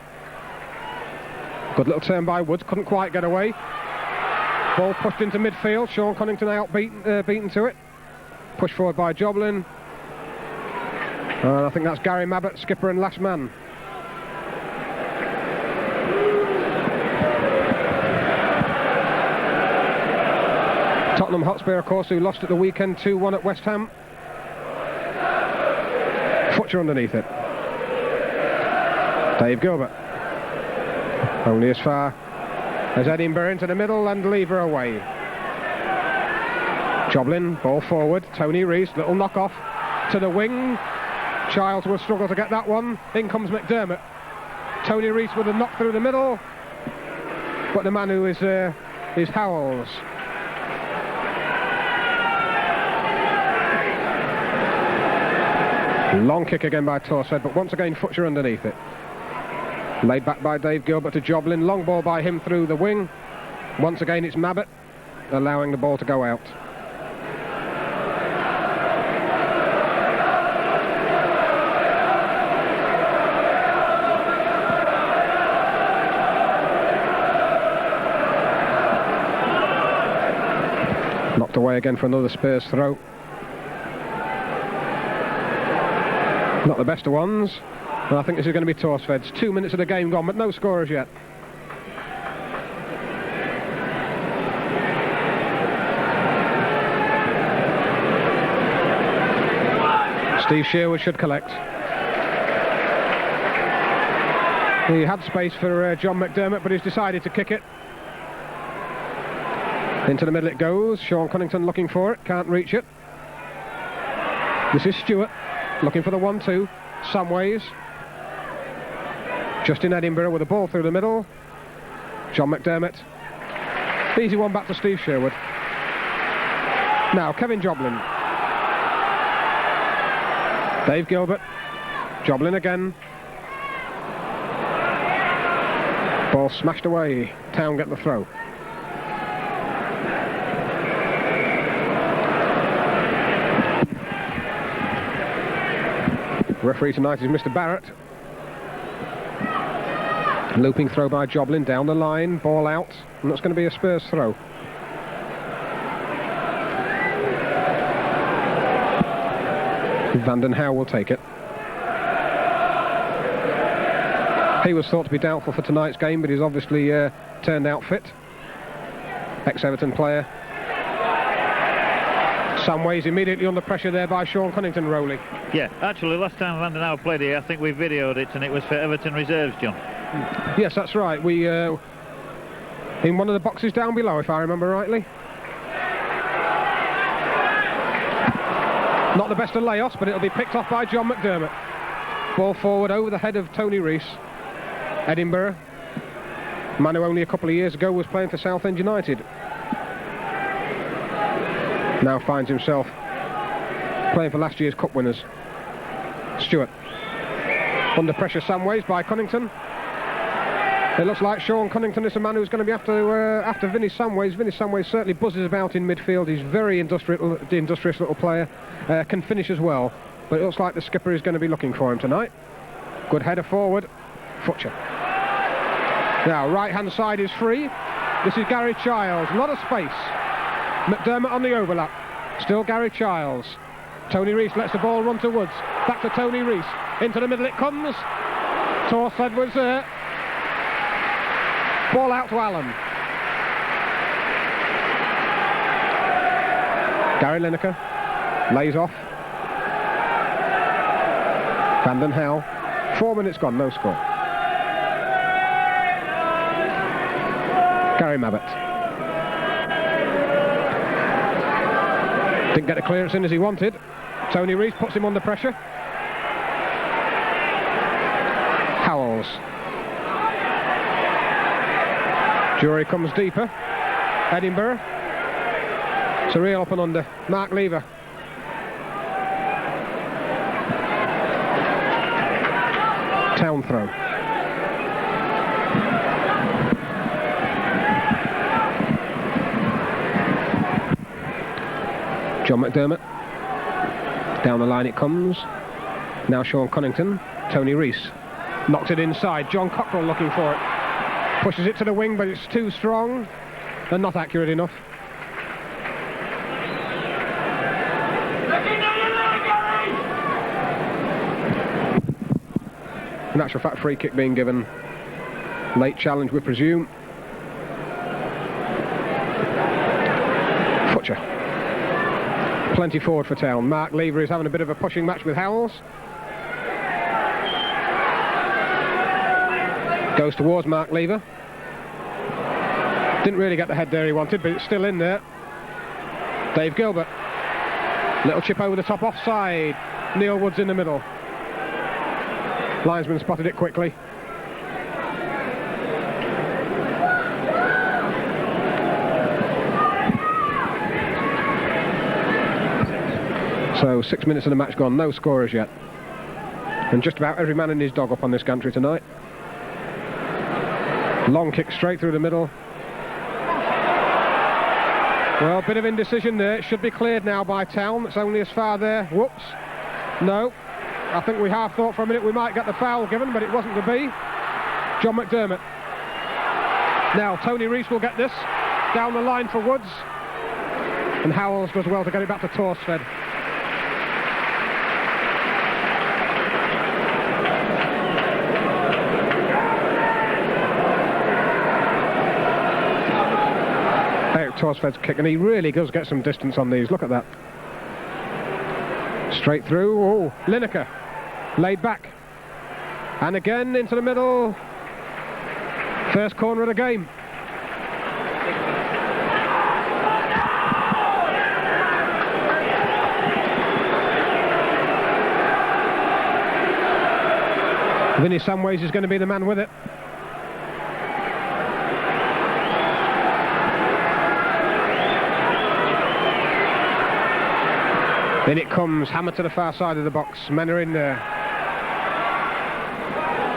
Good little turn by Woods, couldn't quite get away. Ball pushed into midfield, Sean Cunnington beaten to it. Pushed forward by Joblin. I think that's Gary Mabbott, skipper and last man. Tottenham Hotspur, of course, who lost at the weekend 2-1 at West Ham. Futcher underneath it. Dave Gilbert. Only as far as Edinburgh into the middle and Lever away. Joblin, ball forward. Tony Rees, little knock off to the wing. Childs will struggle to get that one. In comes McDermott. Tony Rees with a knock through the middle. But the man who is Howells. Long kick again by Torsved, but once again Futcher underneath it. Laid back by Dave Gilbert to Joblin. Long ball by him through the wing. Once again it's Mabbott, allowing the ball to go out. Knocked away again for another Spurs throw. Not the best of ones. And I think this is going to be Torsved's. 2 minutes of the game gone, but no scorers yet. Steve Sherwood should collect. He had space for John McDermott, but he's decided to kick it. Into the middle it goes. Sean Cunnington looking for it, can't reach it. This is Stewart. Looking for the 1-2, Samways. Justin Edinburgh with the ball through the middle. John McDermott. Easy one back to Steve Sherwood. Now Kevin Joblin. Dave Gilbert. Joblin again. Ball smashed away. Town get the throw. Referee tonight is Mr. Barrett. Looping throw by Joblin down the line, ball out, and that's going to be a Spurs throw. Vanden Houw will take it. He was thought to be doubtful for tonight's game, but he's obviously turned out fit. Ex-Everton player. Samways immediately under pressure there by Sean Cunnington, Rowley. Yeah, actually last time Vanden Houw played here, I think we videoed it and it was for Everton reserves, John. Yes, that's right. He in one of the boxes down below, if I remember rightly. Not the best of layoffs, but it'll be picked off by John McDermott. Ball forward over the head of Tony Rees. Edinburgh, man who only a couple of years ago was playing for Southend United, now finds himself playing for last year's cup winners. Stewart. Under pressure Samways by Cunnington. It looks like Sean Cunnington is a man who's going to be after Vinnie Samways. Vinnie Samways certainly buzzes about in midfield. He's very industrious little player. Can finish as well. But it looks like the skipper is going to be looking for him tonight. Good header forward. Futcher. Now, right-hand side is free. This is Gary Childs. A lot of space. McDermott on the overlap. Still Gary Childs. Tony Rees lets the ball run to Woods. Back to Tony Rees. Into the middle it comes. Torstad was there. Ball out to Allen. Gary Lineker lays off. Vanden Hell. 4 minutes gone, no score. Gary Mabbott. Didn't get the clearance in as he wanted. Tony Rees puts him under pressure. Howells. Jury comes deeper. Edinburgh. Surreal up and under. Mark Lever. Town throw. John McDermott. Down the line it comes. Now Sean Cunnington. Tony Rees. Knocks it inside. John Cockrell looking for it. Pushes it to the wing, but it's too strong and not accurate enough. In actual fact, free kick being given. Late challenge, we presume. Futcher. Plenty forward for Town. Mark Lever is having a bit of a pushing match with Howells. Goes towards Mark Lever. Didn't really get the head there he wanted, but it's still in there. Dave Gilbert. Little chip over the top, offside. Neil Woods in the middle. Linesman spotted it quickly. So 6 minutes of the match gone, no scorers yet. And just about every man and his dog up on this gantry tonight. Long kick straight through the middle. Well, bit of indecision there. It should be cleared now by Town. It's only as far there. Whoops. No. I think we half thought for a minute we might get the foul given, but it wasn't to be. John McDermott. Now, Tony Rees will get this. Down the line for Woods. And Howells does well to get it back to Torsfed. Torsfed's kick, and he really does get some distance on these. Look at that. Straight through. Oh, Lineker. Laid back. And again into the middle. First corner of the game. Vinnie Samways is going to be the man with it. In it comes, hammer to the far side of the box. Men are in there.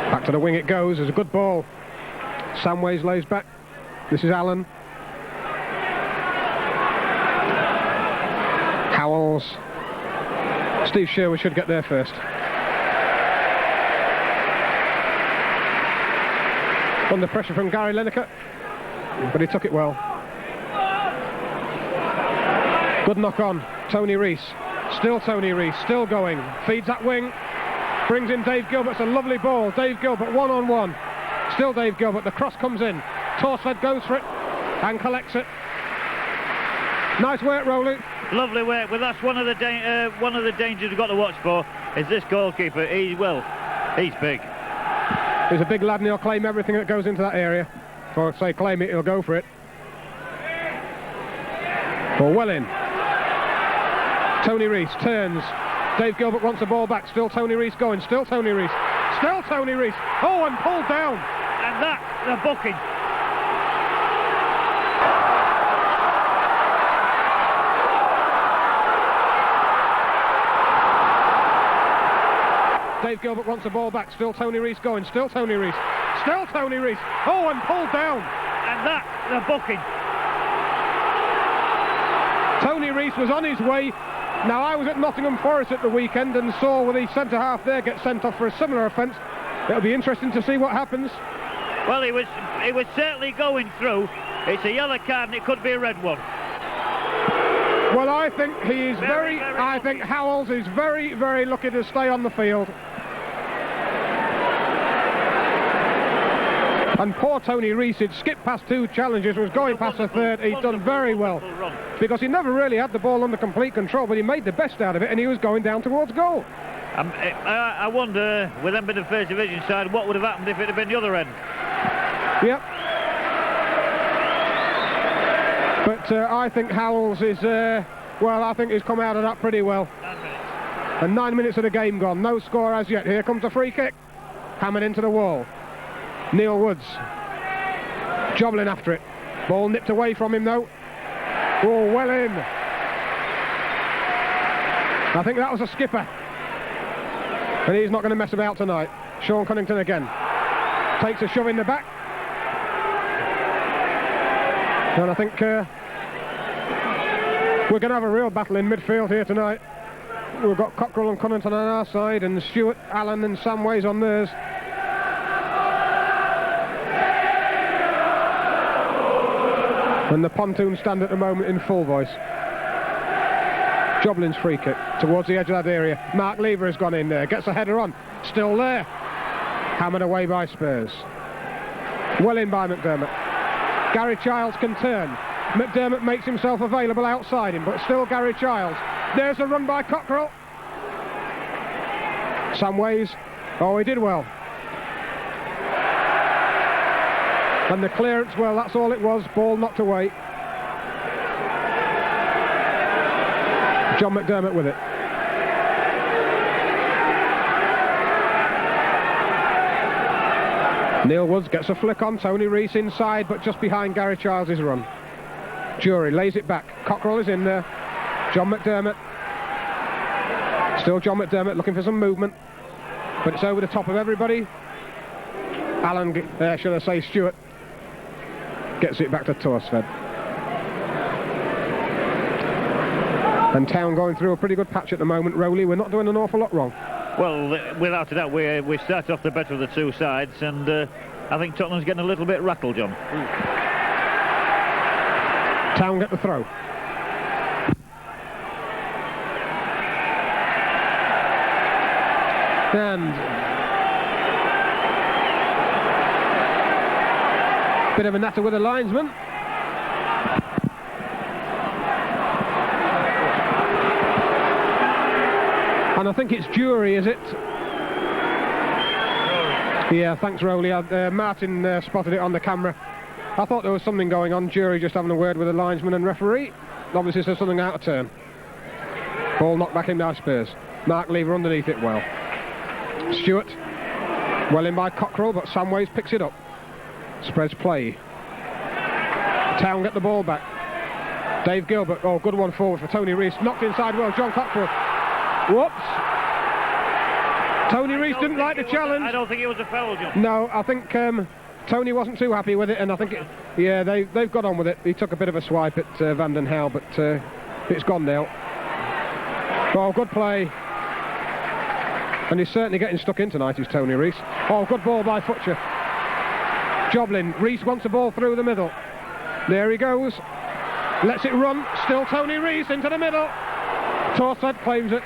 Back to the wing it goes. There's a good ball. Samways lays back. This is Allen. Howells. Steve Sherwood should get there first. Under pressure from Gary Lineker, but he took it well. Good knock on. Tony Rees. Still Tony Rees, still going. Feeds that wing. Brings in Dave Gilbert. It's a lovely ball. Dave Gilbert, one-on-one. Still Dave Gilbert. The cross comes in. Torsfed goes for it and collects it. Nice work, Rowley. Lovely work. Well, that's one of the dangers we've got to watch for. Is this goalkeeper? He's big. He's a big lad, and he'll claim everything that goes into that area. Or say claim it, he'll go for it. Or well in. Tony Rees turns. Dave Gilbert wants the ball back. Still Tony Rees going. Still Tony Rees. Still Tony Rees. Oh, and pulled down. And that, the booking. Dave Gilbert wants the ball back. Still Tony Rees going. Still Tony Rees. Still Tony Rees. Oh, and pulled down. And that, the booking. Tony Rees was on his way. Now, I was at Nottingham Forest at the weekend and saw the centre-half there get sent off for a similar offence. It'll be interesting to see what happens. Well, he was certainly going through. It's a yellow card and it could be a red one. Well, I think he is I think Howells is very, very lucky to stay on the field. And poor Tony Rees had skipped past 2 challenges, was going past the third. He'd done very well. Because he never really had the ball under complete control, but he made the best out of it, and he was going down towards goal. I wonder, with them being the first division side, what would have happened if it had been the other end? Yep. But I think Howells is, well, I think he's come out of that pretty well. 9 minutes. And 9 minutes of the game gone. No score as yet. Here comes a free kick. Hammered into the wall. Neil Woods. Joblin after it. Ball nipped away from him, though. Oh, well in. I think that was a skipper. And he's not going to mess about tonight. Sean Cunnington again. Takes a shove in the back. And I think we're going to have a real battle in midfield here tonight. We've got Cockrell and Cunnington on our side, and Stewart, Allen and Samways on theirs. And the pontoon stand at the moment in full voice. Joblin's free kick towards the edge of that area. Mark Lever has gone in there, gets a header on. Still there. Hammered away by Spurs. Well in by McDermott. Gary Childs can turn. McDermott makes himself available outside him, but still Gary Childs. There's a run by Cockrell. Samways. Oh, he did well. And the clearance, well, that's all it was. Ball knocked away. John McDermott with it. Neil Woods gets a flick on. Tony Rees inside, but just behind Gary Childs' run. Jury lays it back. Cockrell is in there. John McDermott. Still John McDermott looking for some movement. But it's over the top of everybody. Alan, should I say Stewart, gets it back to Torsved. And Town going through a pretty good patch at the moment. Rowley, we're not doing an awful lot wrong. Well, without a doubt, we start off the better of the two sides, and I think Tottenham's getting a little bit rattled, John. Town get the throw. And bit of a natter with the linesman. And I think it's Jury, is it? Yeah, thanks, Rowley. Martin spotted it on the camera. I thought there was something going on. Jury just having a word with the linesman and referee. Obviously there's something out of turn. Ball knocked back in by Spurs. Mark Lever underneath it well. Stewart. Well in by Cockrell, but Samways picks it up. Spreads play. Town get the ball back. Dave Gilbert. Oh, good one forward for Tony Rees. Knocked inside well. John Cockrell. Whoops. Tony Rees didn't like the challenge. I don't think it was a foul, John. No, I think Tony wasn't too happy with it, and I think, they've got on with it. He took a bit of a swipe at Van den Hal, but it's gone now. Oh, good play. And he's certainly getting stuck in tonight, is Tony Rees. Oh, good ball by Futcher. Joblin. Rees wants the ball through the middle. There he goes. Lets it run. Still Tony Rees into the middle. Torsved claims it.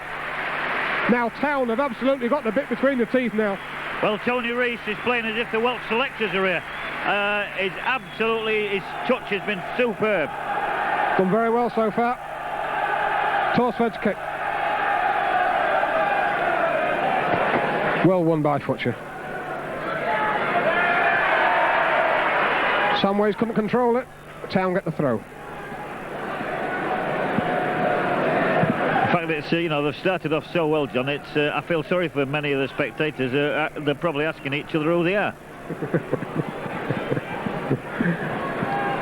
Now Town have absolutely got the bit between the teeth now. Well, Tony Rees is playing as if the Welsh selectors are here. His touch has been superb. Done very well so far. Torsved's kick. Well won by Futcher. Samways couldn't control it. Town get the throw. The fact that they've started off so well, John, I feel sorry for many of the spectators. They're probably asking each other who they are.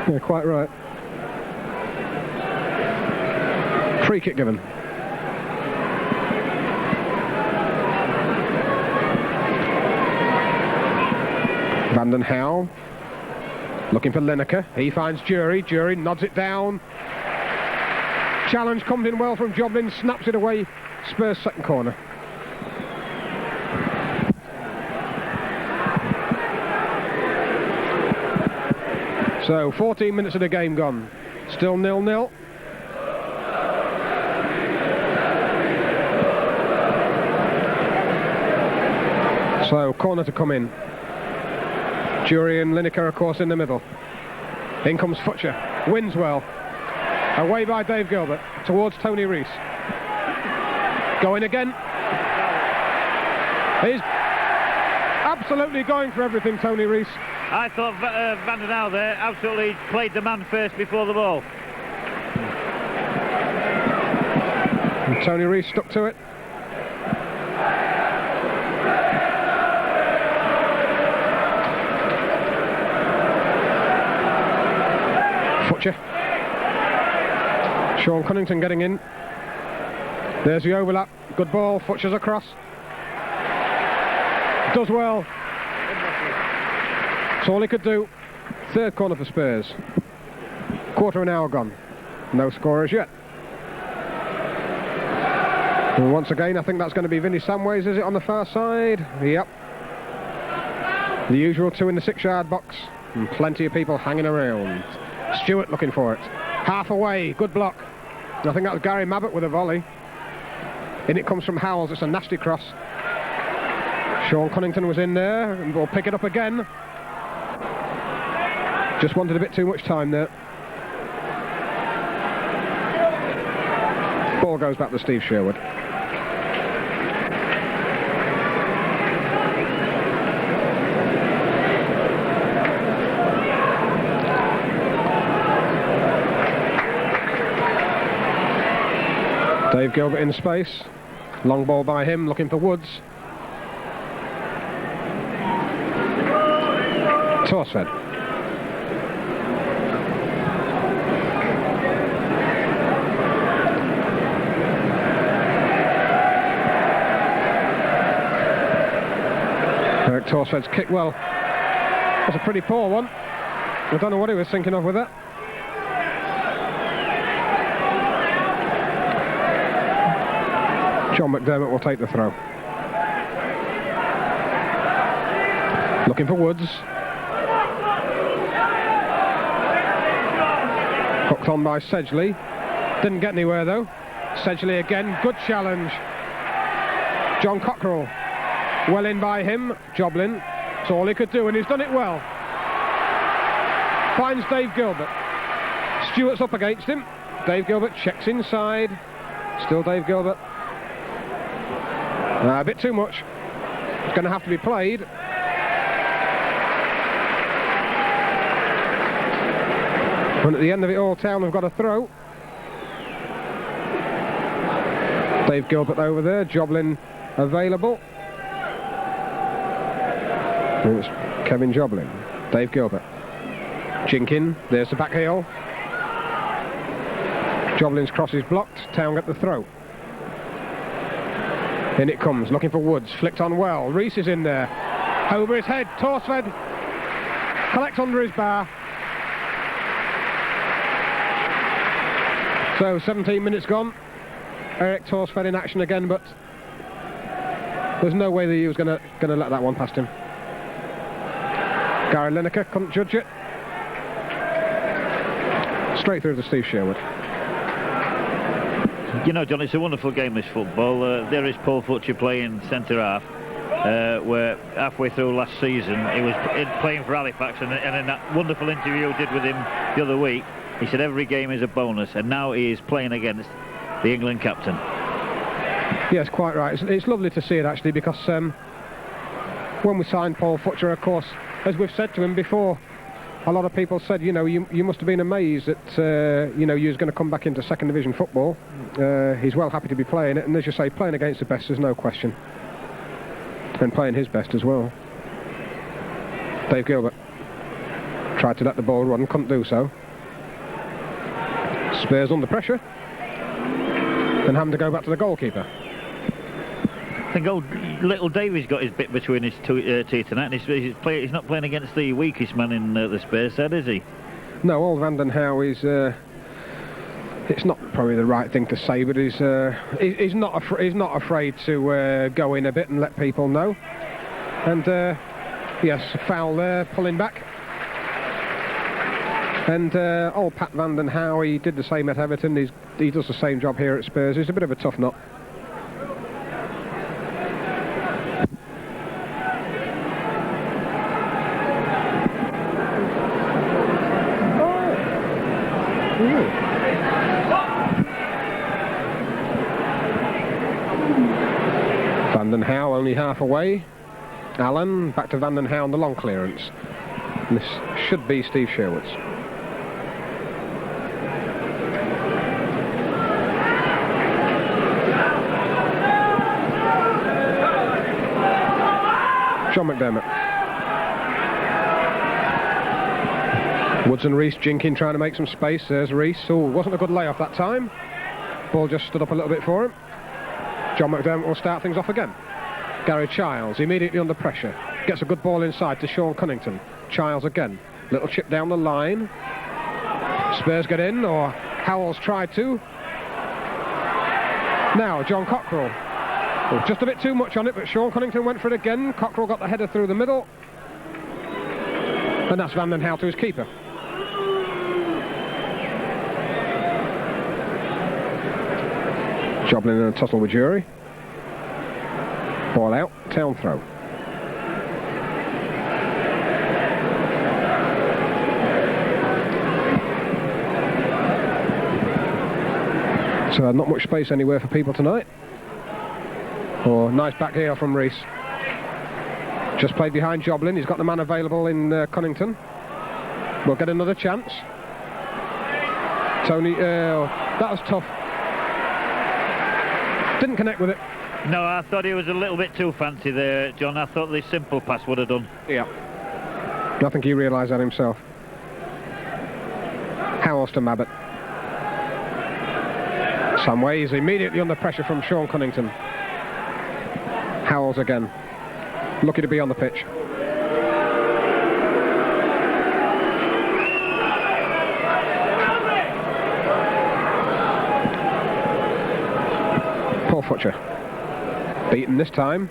Yeah, quite right. Free kick given. Vanden Houw looking for Lineker. He finds Jury. Jury nods it down. Challenge comes in well from Joblin, snaps it away. Spurs second corner. So 14 minutes of the game gone. Still 0-0. So corner to come in. Jury and Lineker, of course, in the middle. In comes Futcher. Wins well. Away by Dave Gilbert towards Tony Rees. Going again. He's absolutely going for everything, Tony Rees. I thought Vanden Houw there absolutely played the man first before the ball. And Tony Rees stuck to it. Futcher. Sean Cunnington getting in. There's the overlap. Good ball. Futcher's across. Does well. That's all he could do. Third corner for Spurs. Quarter of an hour gone. No scorers yet. And once again, I think that's going to be Vinnie Samways, is it, on the far side? Yep. The usual two in the 6-yard box. And plenty of people hanging around. Stewart looking for it. Half away. Good block. And I think that was Gary Mabbott with a volley. In it comes from Howells. It's a nasty cross. Sean Cunnington was in there, and we'll pick it up again. Just wanted a bit too much time there. Ball goes back to Steve Sherwood. Dave Gilbert in space. Long ball by him, looking for Woods. Torsfed. Eric Torsfed's kick, well, that's a pretty poor one. I don't know what he was thinking of with that. John McDermott will take the throw. Looking for Woods. Hooked on by Sedgley. Didn't get anywhere though. Sedgley again. Good challenge. John Cockerell. Well in by him. Joblin. That's all he could do, and he's done it well. Finds Dave Gilbert. Stewart's up against him. Dave Gilbert checks inside. Still Dave Gilbert. A bit too much. It's going to have to be played. And at the end of it all, Town have got a throw. Dave Gilbert over there. Joblin available. And it's Kevin Joblin. Dave Gilbert. Jinkin. There's the back heel. Joblin's cross is blocked. Town get the throw. In it comes, looking for Woods, flicked on well. Rees is in there. Over his head, Torsfed collects under his bar. So 17 minutes gone. Eric Torsfed in action again, but there's no way that he was going to let that one past him. Gary Lineker couldn't judge it. Straight through to Steve Sherwood. You know, John, it's a wonderful game, this football. There is Paul Futcher playing centre-half, where halfway through last season he was playing for Halifax, and in that wonderful interview I did with him the other week, he said every game is a bonus, and now he is playing against the England captain. Yes, quite right. It's lovely to see it, actually, because when we signed Paul Futcher, of course, as we've said to him before, a lot of people said, you know, you must have been amazed that, you know, you was going to come back into second division football. He's well happy to be playing it, and as you say, playing against the best, there's no question. And playing his best as well. Dave Gilbert tried to let the ball run, couldn't do so. Spurs under pressure. And having to go back to the goalkeeper. I think little Davy's got his bit between his teeth tonight. He's not playing against the weakest man in the Spurs side, is he? No, old Van den Houw is... it's not probably the right thing to say, but he's not afraid to go in a bit and let people know. And yes, foul there, pulling back. And old Pat Van den Houw, he did the same at Everton. He does the same job here at Spurs. He's a bit of a tough nut. Van den Houw only half away. Allen back to Van den Houw on the long clearance. And this should be Steve Sherwood's. John McDermott. Woods and Rees jinking, trying to make some space. There's Rees. Oh, wasn't a good layoff that time. Ball just stood up a little bit for him. John McDermott will start things off again. Gary Childs immediately under pressure. Gets a good ball inside to Sean Cunnington. Childs again. Little chip down the line. Spurs get in, or Howells tried to. Now John Cockrell. Oh, just a bit too much on it, but Sean Cunnington went for it again. Cockrell got the header through the middle. And that's Van den Houw to his keeper. Joblin in a tussle with Jury. Ball out, town throw. So not much space anywhere for people tonight. Oh, nice back heel from Rees. Just played behind Joblin. He's got the man available in Cunnington. We'll get another chance. Tony, that was tough. Didn't connect with it. No, I thought he was a little bit too fancy there, John. I thought the simple pass would have done. Yeah. I think he realised that himself. Howells to Mabbott. Some ways immediately under pressure from Sean Cunnington. Howells again. Lucky to be on the pitch. Paul Futcher. Beaten this time.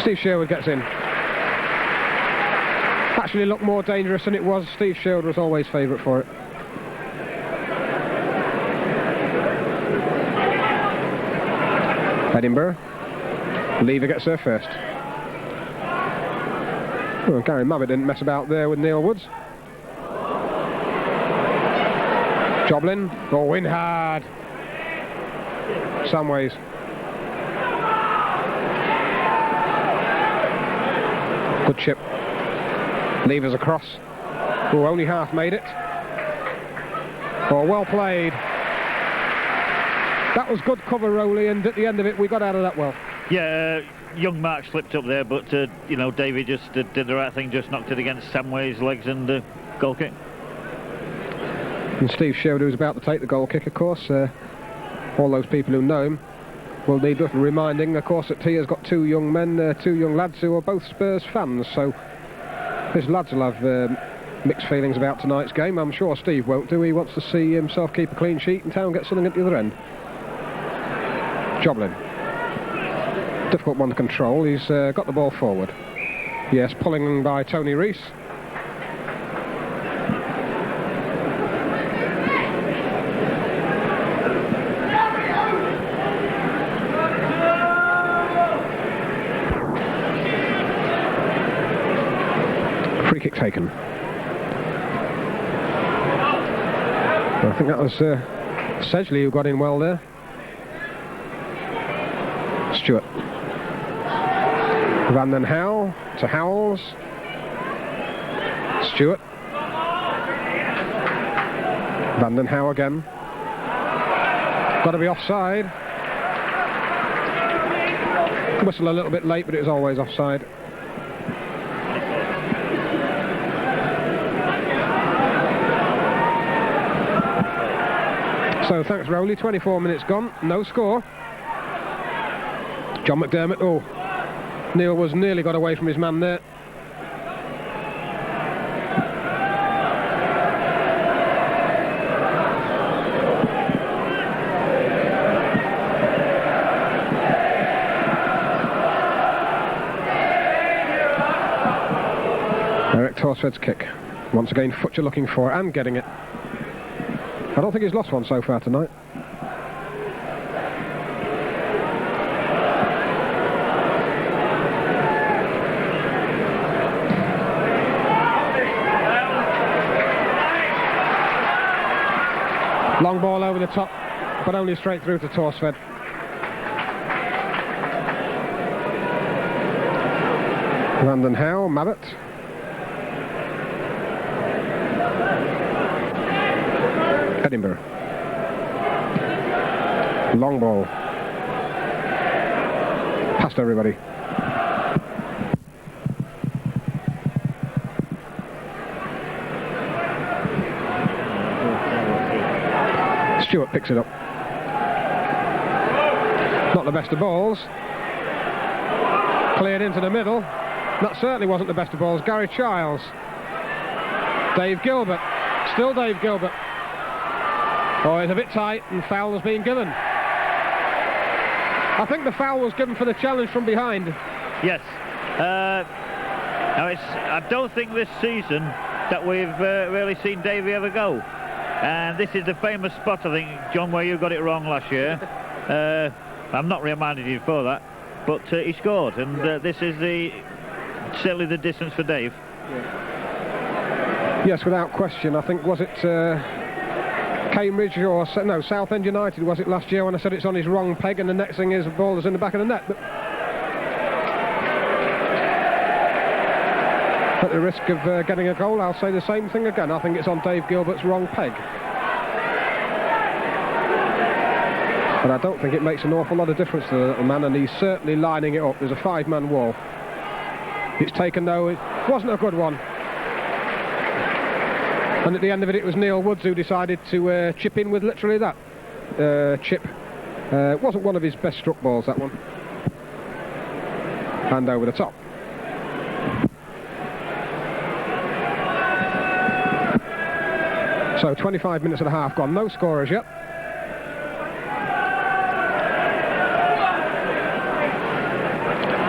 Steve Sherwood gets in. Actually looked more dangerous than it was. Steve Sherwood was always favourite for it. Edinburgh. Lever gets there first. Well, Gary Mabbott didn't mess about there with Neil Woods. Joblin. Oh, in hard. Some ways. Good chip. Levers across. Oh, only half made it. Oh, well played. That was good cover, Rowley, and at the end of it we got out of that well. Yeah, young Mark slipped up there, but you know, Davey just did the right thing, just knocked it against Samway's legs and goal kick. And Steve Sherwood, who's about to take the goal kick, of course. All those people who know him will need little reminding, of course, that he has got two young men, two young lads who are both Spurs fans, so his lads will have mixed feelings about tonight's game. I'm sure Steve won't do. He wants to see himself keep a clean sheet and Town get something at the other end. Joblin. Difficult one to control. He's got the ball forward. Yes, pulling by Tony Rees. Free kick taken. I think that was Sedgley who got in well there. Stewart. Van den Houw to Howells. Stewart. Vanden Houwe again. Got to be offside. Whistle a little bit late, but it was always offside. So thanks, Rowley. 24 minutes gone, no score. John McDermott. Oh, Neil was nearly got away from his man there. Eric Torsved's kick. Once again, Futcher looking for it and getting it. I don't think he's lost one so far tonight. Long ball over the top, but only straight through to Torsved. Vanden Houwe, Mabbott. Edinburgh. Long ball. Past everybody. Stewart picks it up. Not the best of balls. Cleared into the middle. That certainly wasn't the best of balls. Gary Childs. Dave Gilbert. Still Dave Gilbert. Oh, it's a bit tight, and foul has been given. I think the foul was given for the challenge from behind. Yes. Now I don't think this season that we've really seen Davey ever go. And this is the famous spot, I think, John, where you got it wrong last year. I'm not reminding you for that, but he scored, and this is certainly the distance for Dave. Yes, without question. I think, was it Cambridge or no, Southend United, was it last year when I said it's on his wrong peg, and the next thing is the ball is in the back of the net. But at the risk of getting a goal, I'll say the same thing again. I think it's on Dave Gilbert's wrong peg. And I don't think it makes an awful lot of difference to the little man, and he's certainly lining it up. There's a 5-man wall. It's taken, though, it wasn't a good one. And at the end of it, it was Neil Woods who decided to chip in with literally that chip. It wasn't one of his best struck balls, that one. And over the top. So 25 minutes and a half gone, no scorers yet.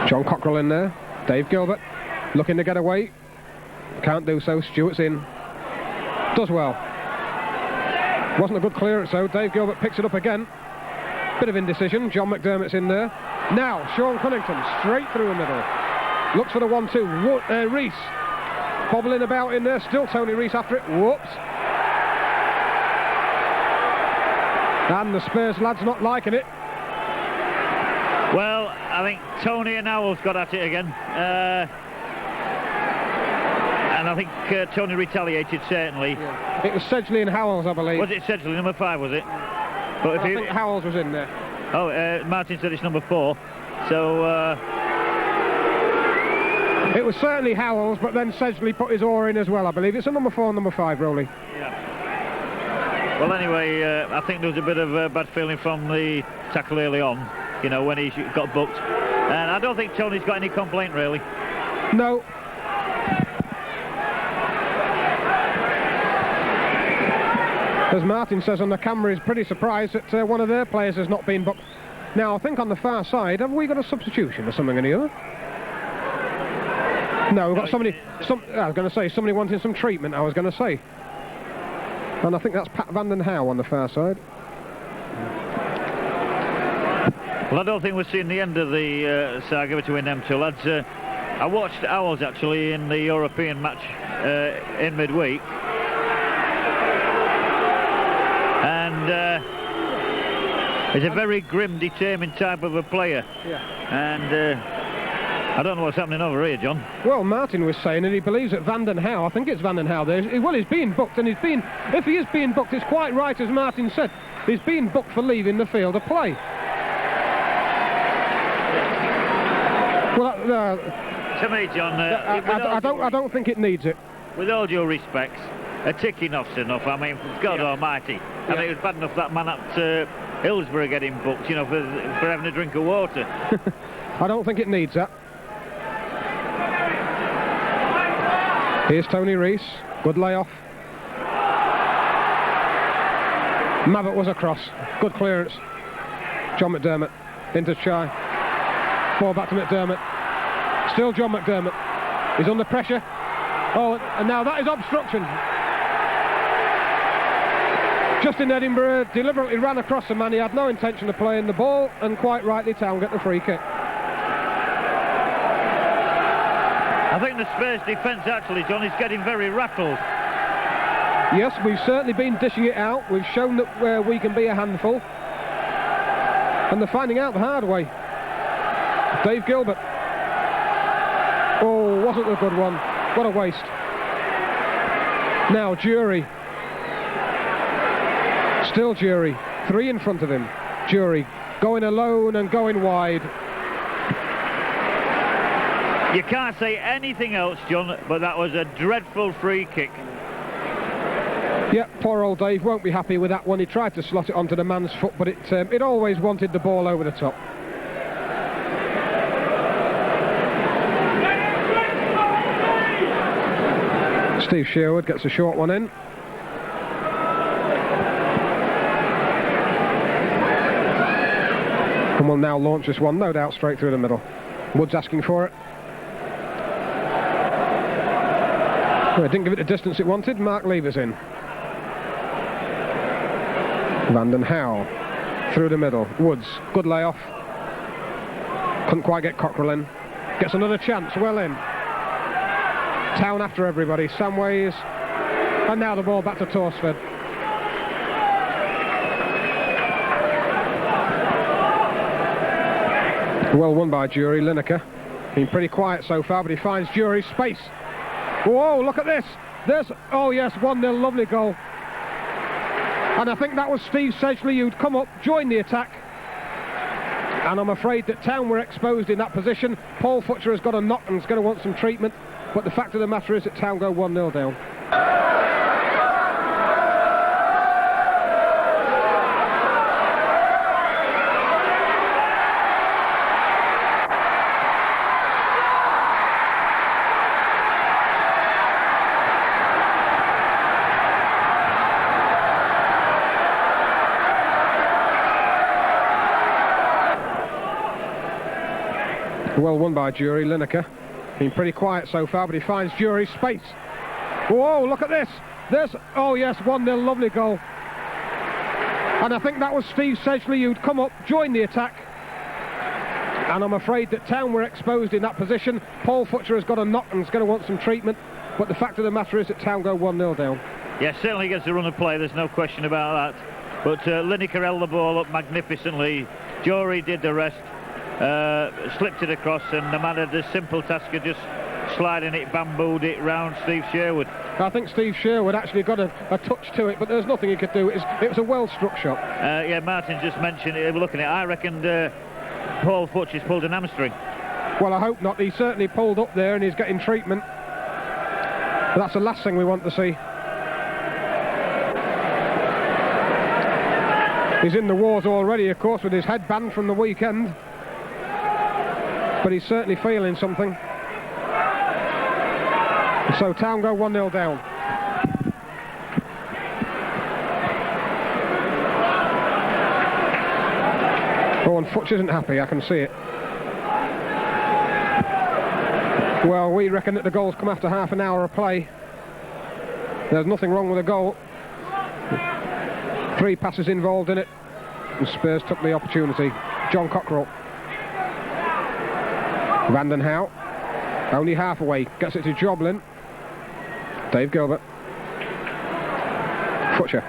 John Cockrell in there. Dave Gilbert looking to get away. Can't do so. Stewart's in. Does well. Wasn't a good clearance though. Dave Gilbert picks it up again. Bit of indecision. John McDermott's in there. Now Sean Cunnington straight through the middle. Looks for the 1-2. Rees bobbling about in there. Still Tony Rees after it. Whoops. And the Spurs lads not liking it. Well, I think Tony and Howell's got at it again. And I think Tony retaliated, certainly. Yeah. It was Sedgley and Howells, I believe. Was it Sedgley, number 5, was it? But I think Howells was in there. Oh, Martin said it's number 4. So... It was certainly Howells, but then Sedgley put his oar in as well, I believe. It's a number 4 and number 5, Rowley. Yeah. Well, anyway, I think there was a bit of bad feeling from the tackle early on, you know, when he got booked. And I don't think Tony's got any complaint, really. No. As Martin says on the camera, he's pretty surprised that one of their players has not been booked. Now, I think on the far side, have we got a substitution or something in here? No, we've got somebody... I was going to say, somebody wanting some treatment, I was going to say. And I think that's Pat Vanden Houwe on the far side. Well, I don't think we're seeing the end of the saga between them two lads. I watched Owls, actually, in the European match in midweek. And he's a very grim, determined type of a player. Yeah. And I don't know what's happening over here, John. Well, Martin was saying, and he believes that Van den Houw, I think it's Van den Houw there, well, he's being booked, and if he is being booked, it's quite right, as Martin said. He's being booked for leaving the field of play. Well, to me, John, I don't think it needs it. With all due respects, a ticking off's enough. I mean, God Almighty. I mean, it was bad enough that man up to Hillsborough getting booked, you know, for having a drink of water. I don't think it needs that. Here's Tony Rees. Good layoff. Mavitt was across. Good clearance. John McDermott into Chai. Ball back to McDermott. Still John McDermott. He's under pressure. Oh, and now that is obstruction. Justin Edinburgh deliberately ran across the man. He had no intention of playing the ball, and quite rightly Town get the free kick. I think the Spurs defence actually, John, is getting very rattled. Yes, we've certainly been dishing it out. We've shown that we can be a handful. And they're finding out the hard way. Dave Gilbert. Oh, wasn't a good one. What a waste. Now, Jury. Still Jury. 3 in front of him. Jury going alone and going wide. You can't say anything else, John, but that was a dreadful free kick. Yeah, poor old Dave won't be happy with that one. He tried to slot it onto the man's foot, but it always wanted the ball over the top. Steve Sherwood gets a short one in. And will now launch this one, no doubt, straight through the middle. Wood's asking for it. Well, it didn't give it the distance it wanted. Mark Lever's in. Van den Houw through the middle. Woods, good layoff. Couldn't quite get Cockrell in. Gets another chance, well in. Town after everybody. Samways. And now the ball back to Torsford. Well won by Jury. Lineker been pretty quiet so far, but he finds Jury space. Whoa, look at this. Oh yes, 1-0, lovely goal. And I think that was Steve Sedgley who'd come up, joined the attack. And I'm afraid that Town were exposed in that position. Paul Futcher has got a knock and is going to want some treatment. But the fact of the matter is that Town go 1-0 down. Well won by Jury. Lineker been pretty quiet so far, but he finds Jury space. Whoa, look at this. Oh yes, 1-0, lovely goal. And I think that was Steve Sedgley who'd come up, joined the attack. And I'm afraid that Town were exposed in that position. Paul Futcher has got a knock and is going to want some treatment. But the fact of the matter is that Town go 1-0 down. Yeah, certainly gets a run of play, there's no question about that. But Lineker held the ball up magnificently. Jury did the rest. Slipped it across, and the man had the simple task of just sliding it, bambooed it round Steve Sherwood. I think Steve Sherwood actually got a touch to it, but there's nothing he could do. It was a well-struck shot. Yeah, Martin just mentioned it. Looking at it, I reckon Paul Futcher's pulled an hamstring. Well, I hope not. He certainly pulled up there and he's getting treatment. But that's the last thing we want to see. He's in the wars already, of course, with his headband from the weekend. But he's certainly feeling something. So Town go 1-0 down. Oh, and Futch isn't happy, I can see it. Well, we reckon that the goals come after half an hour of play. There's nothing wrong with the goal. 3 passes involved in it, and Spurs took the opportunity. John Cockrell. Van den Houw, only half away, gets it to Joblin. Dave Gilbert. Futcher.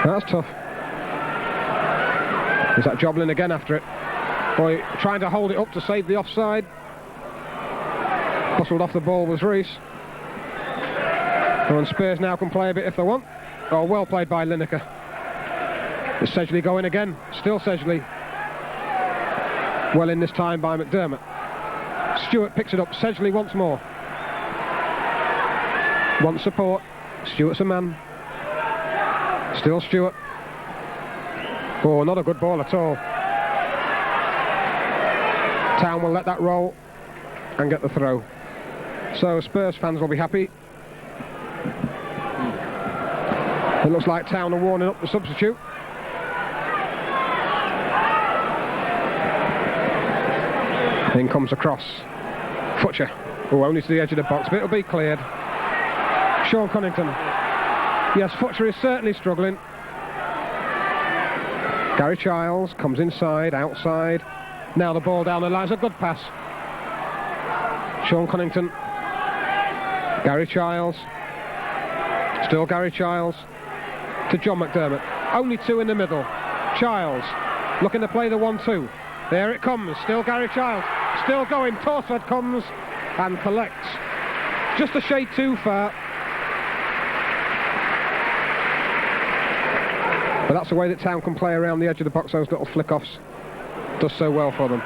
That's tough. Is that Joblin again after it? Boy, trying to hold it up to save the offside. Bustled off the ball was Rees. And Spurs now can play a bit if they want. Oh, well played by Lineker. Is Sedgley going again? Still Sedgley. Well in this time by McDermott. Stewart picks it up. Sedgley once more. Wants support. Stewart's a man. Still Stewart. Oh, not a good ball at all. Town will let that roll and get the throw. So Spurs fans will be happy. It looks like Town are warming up the substitute. In comes across. Futcher. Oh, only to the edge of the box, but it'll be cleared. Sean Cunnington. Yes, Futcher is certainly struggling. Gary Childs comes inside, outside. Now the ball down the line. It's a good pass. Sean Cunnington. Gary Childs. Still Gary Childs. To John McDermott. Only two in the middle. Childs looking to play the 1-2. There it comes. Still Gary Childs. Still going. Torsford comes and collects. Just a shade too far. But that's the way that Town can play around the edge of the box. Those little flick-offs. Does so well for them.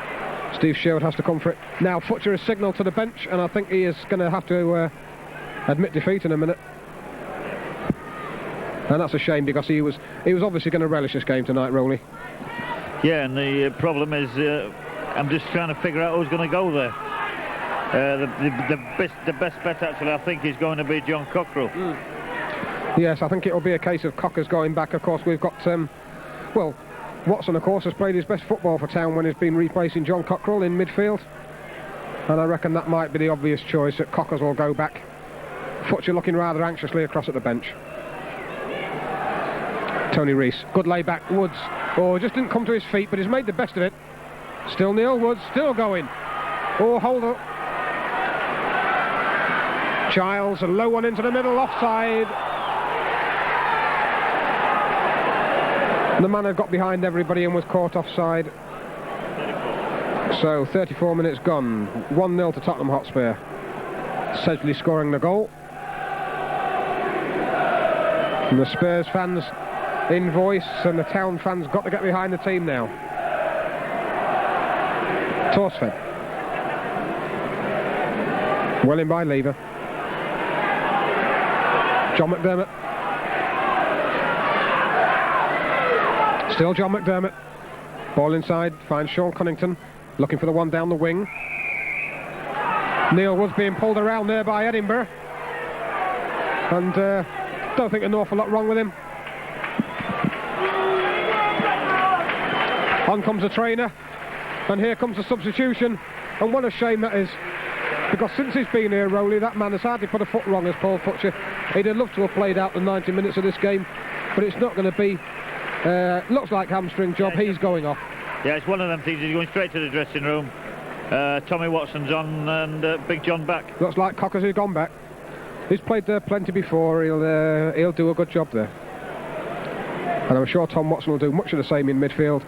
Steve Sherwood has to come for it. Now Futcher is signalled to the bench, and I think he is going to have to admit defeat in a minute. And that's a shame, because he was obviously going to relish this game tonight, Rowley. Yeah, and the problem is I'm just trying to figure out who's going to go there. The best bet, actually, I think, is going to be John Cockrell. Yes, I think it'll be a case of Cockers going back. Of course, we've got, well, Watson, of course, has played his best football for Town when he's been replacing John Cockrell in midfield. And I reckon that might be the obvious choice, that Cockers will go back. Futcher looking rather anxiously across at the bench. Tony Rees, good layback. Woods, oh, just didn't come to his feet, but he's made the best of it. Still Neil Woods, still going. Oh, hold up. Childs, a low one into the middle, offside. The man had got behind everybody and was caught offside. So 34 minutes gone. 1-0 to Tottenham Hotspur. Sedgley scoring the goal. And the Spurs fans in voice, and the Town fans got to get behind the team now. Torsford. Well in by Lever. John McDermott. Still John McDermott. Ball inside, finds Sean Cunnington. Looking for the one down the wing. Neil Woods being pulled around there by Edinburgh. And don't think an awful lot wrong with him. On comes the trainer. And here comes the substitution. And what a shame that is. Because since he's been here, Rowley, that man has hardly put a foot wrong as Paul Futcher. He'd have loved to have played out the 90 minutes of this game. But it's not going to be. Looks like hamstring job. He's going off. Yeah, it's one of them things. He's going straight to the dressing room. Tommy Watson's on and Big John back. Looks like Cockers has gone back. He's played there plenty before. He'll do a good job there. And I'm sure Tom Watson will do much of the same in midfield.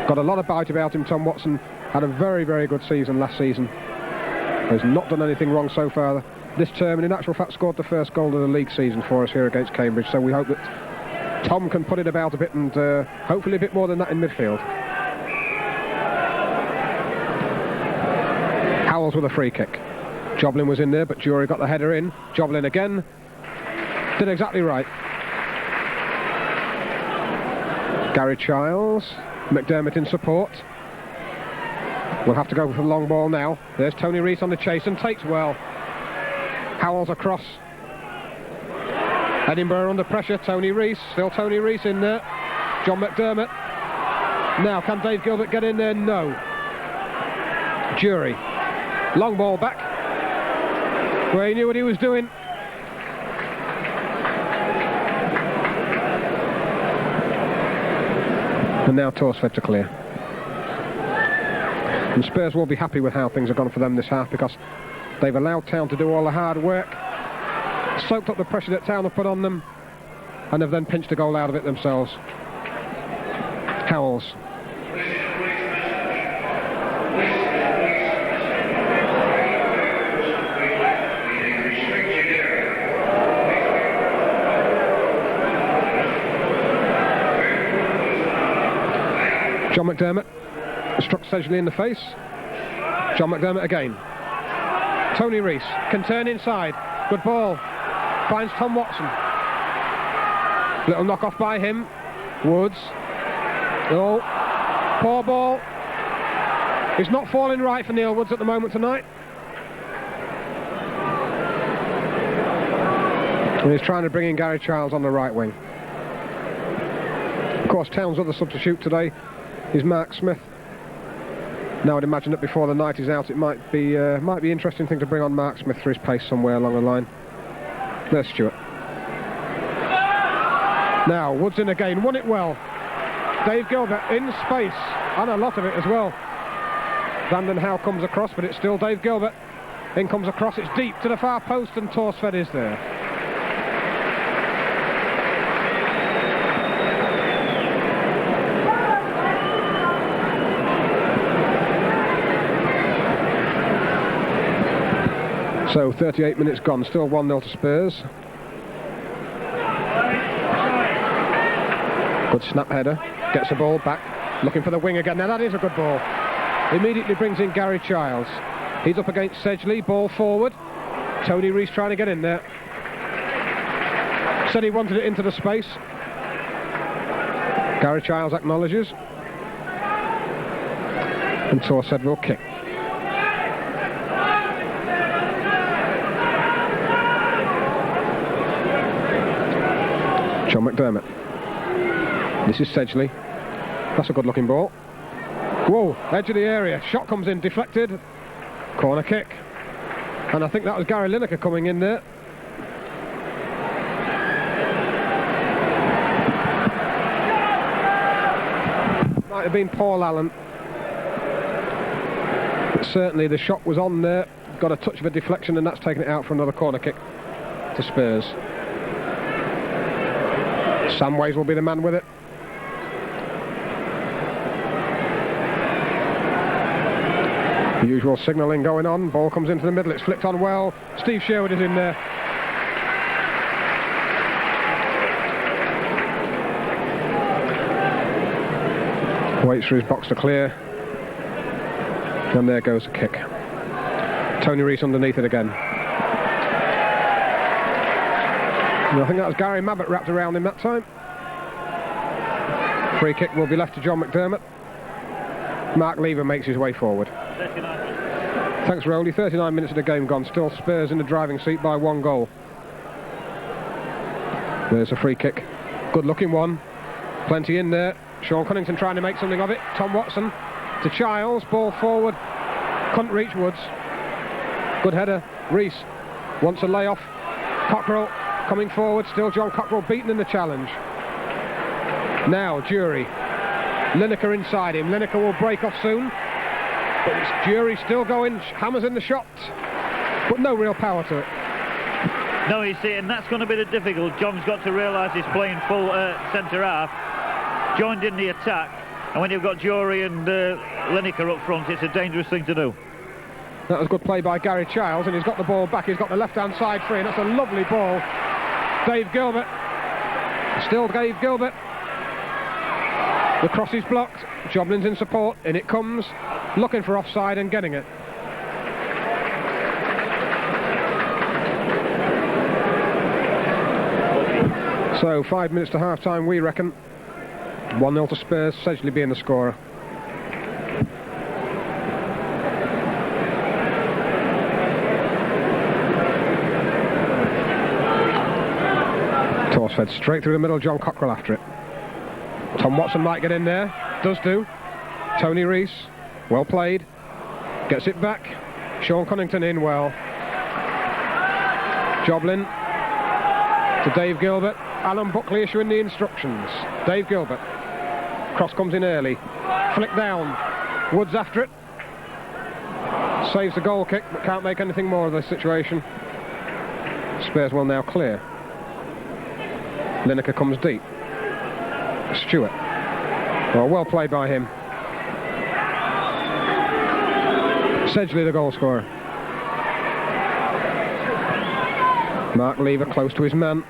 Got a lot of bite about him, Tom Watson. Had a very, very good season last season. Has not done anything wrong so far this term, and in actual fact scored the first goal of the league season for us here against Cambridge. So we hope that Tom can put it about a bit, and hopefully a bit more than that in midfield. Howells with a free kick. Joblin was in there, but Jury got the header in. Joblin again. Did exactly right. Gary Childs. McDermott in support. We'll have to go for the long ball now. There's Tony Rees on the chase and takes well. Howells across. Edinburgh under pressure. Tony Rees. Still Tony Rees in there. John McDermott. Now, can Dave Gilbert get in there? No. Jury. Long ball back. Where he knew what he was doing. And now Torsford to clear. And Spurs will be happy with how things have gone for them this half, because they've allowed Town to do all the hard work, soaked up the pressure that Town have put on them, and have then pinched a goal out of it themselves. Howells. John McDermott struck Sedgley in the face. John McDermott again. Tony Rees can turn inside. Good ball. Finds Tom Watson. Little knock off by him. Woods. Oh, poor ball. It's not falling right for Neil Woods at the moment tonight. And he's trying to bring in Gary Childs on the right wing. Of course, Town's other substitute today is Mark Smith. Now I'd imagine that before the night is out it might be an interesting thing to bring on Mark Smith for his pace somewhere along the line. There's Stewart. Now Woods in again, won it well. Dave Gilbert in space, and a lot of it as well. Vanden Houwe comes across, but it's still Dave Gilbert. In comes across, it's deep to the far post, and Torsved is there. So 38 minutes gone, still 1-0 to Spurs. Good snap header, gets the ball back, looking for the wing again. Now that is a good ball. Immediately brings in Gary Childs. He's up against Sedgley, ball forward. Tony Rees trying to get in there. Said he wanted it into the space. Gary Childs acknowledges. And Torsved will kick. John McDermott. This is Sedgley. That's a good looking ball. Whoa, edge of the area. Shot comes in, deflected. Corner kick. And I think that was Gary Lineker coming in there. Might have been Paul Allen. But certainly the shot was on there. Got a touch of a deflection, and that's taken it out for another corner kick to Spurs. Samways will be the man with it. The usual signalling going on. Ball comes into the middle. It's flicked on well. Steve Sherwood is in there. Waits for his box to clear. And there goes the kick. Tony Rees underneath it again. And I think that was Gary Mabbott wrapped around him that time. Free kick will be left to John McDermott. Mark Lever makes his way forward. Thanks, Rowley. 39 minutes of the game gone. Still Spurs in the driving seat by 1 goal. There's a free kick. Good looking one. Plenty in there. Sean Cunnington trying to make something of it. Tom Watson to Childs. Ball forward. Couldn't reach Woods. Good header. Rees wants a layoff. Cockrell coming forward. Still John Cockrell beaten in the challenge. Now Jury. Lineker inside him. Lineker will break off soon. But it's Jury still going. Hammers in the shot. But no real power to it. No, you see, and that's going to be the difficult. John's got to realise he's playing full centre half. Joined in the attack. And when you've got Jury and Lineker up front, it's a dangerous thing to do. That was good play by Gary Childs, and he's got the ball back. He's got the left-hand side free, and that's a lovely ball. Dave Gilbert. Still Dave Gilbert. The cross is blocked. Joblin's in support. In it comes. Looking for offside and getting it. So 5 minutes to half-time, we reckon. 1-0 to Spurs, Sedgley being the scorer. Torsved straight through the middle, John Cockrell after it. Tom Watson might get in there. Does do. Tony Rees. Well played. Gets it back. Sean Cunnington in well. Joblin to Dave Gilbert. Alan Buckley issuing the instructions. Dave Gilbert. Cross comes in early. Flick down. Woods after it. Saves the goal kick, but can't make anything more of this situation. Spurs will now clear. Lineker comes deep. Stewart. Well played by him. Sedgley, the goal scorer. Mark Lever close to his man.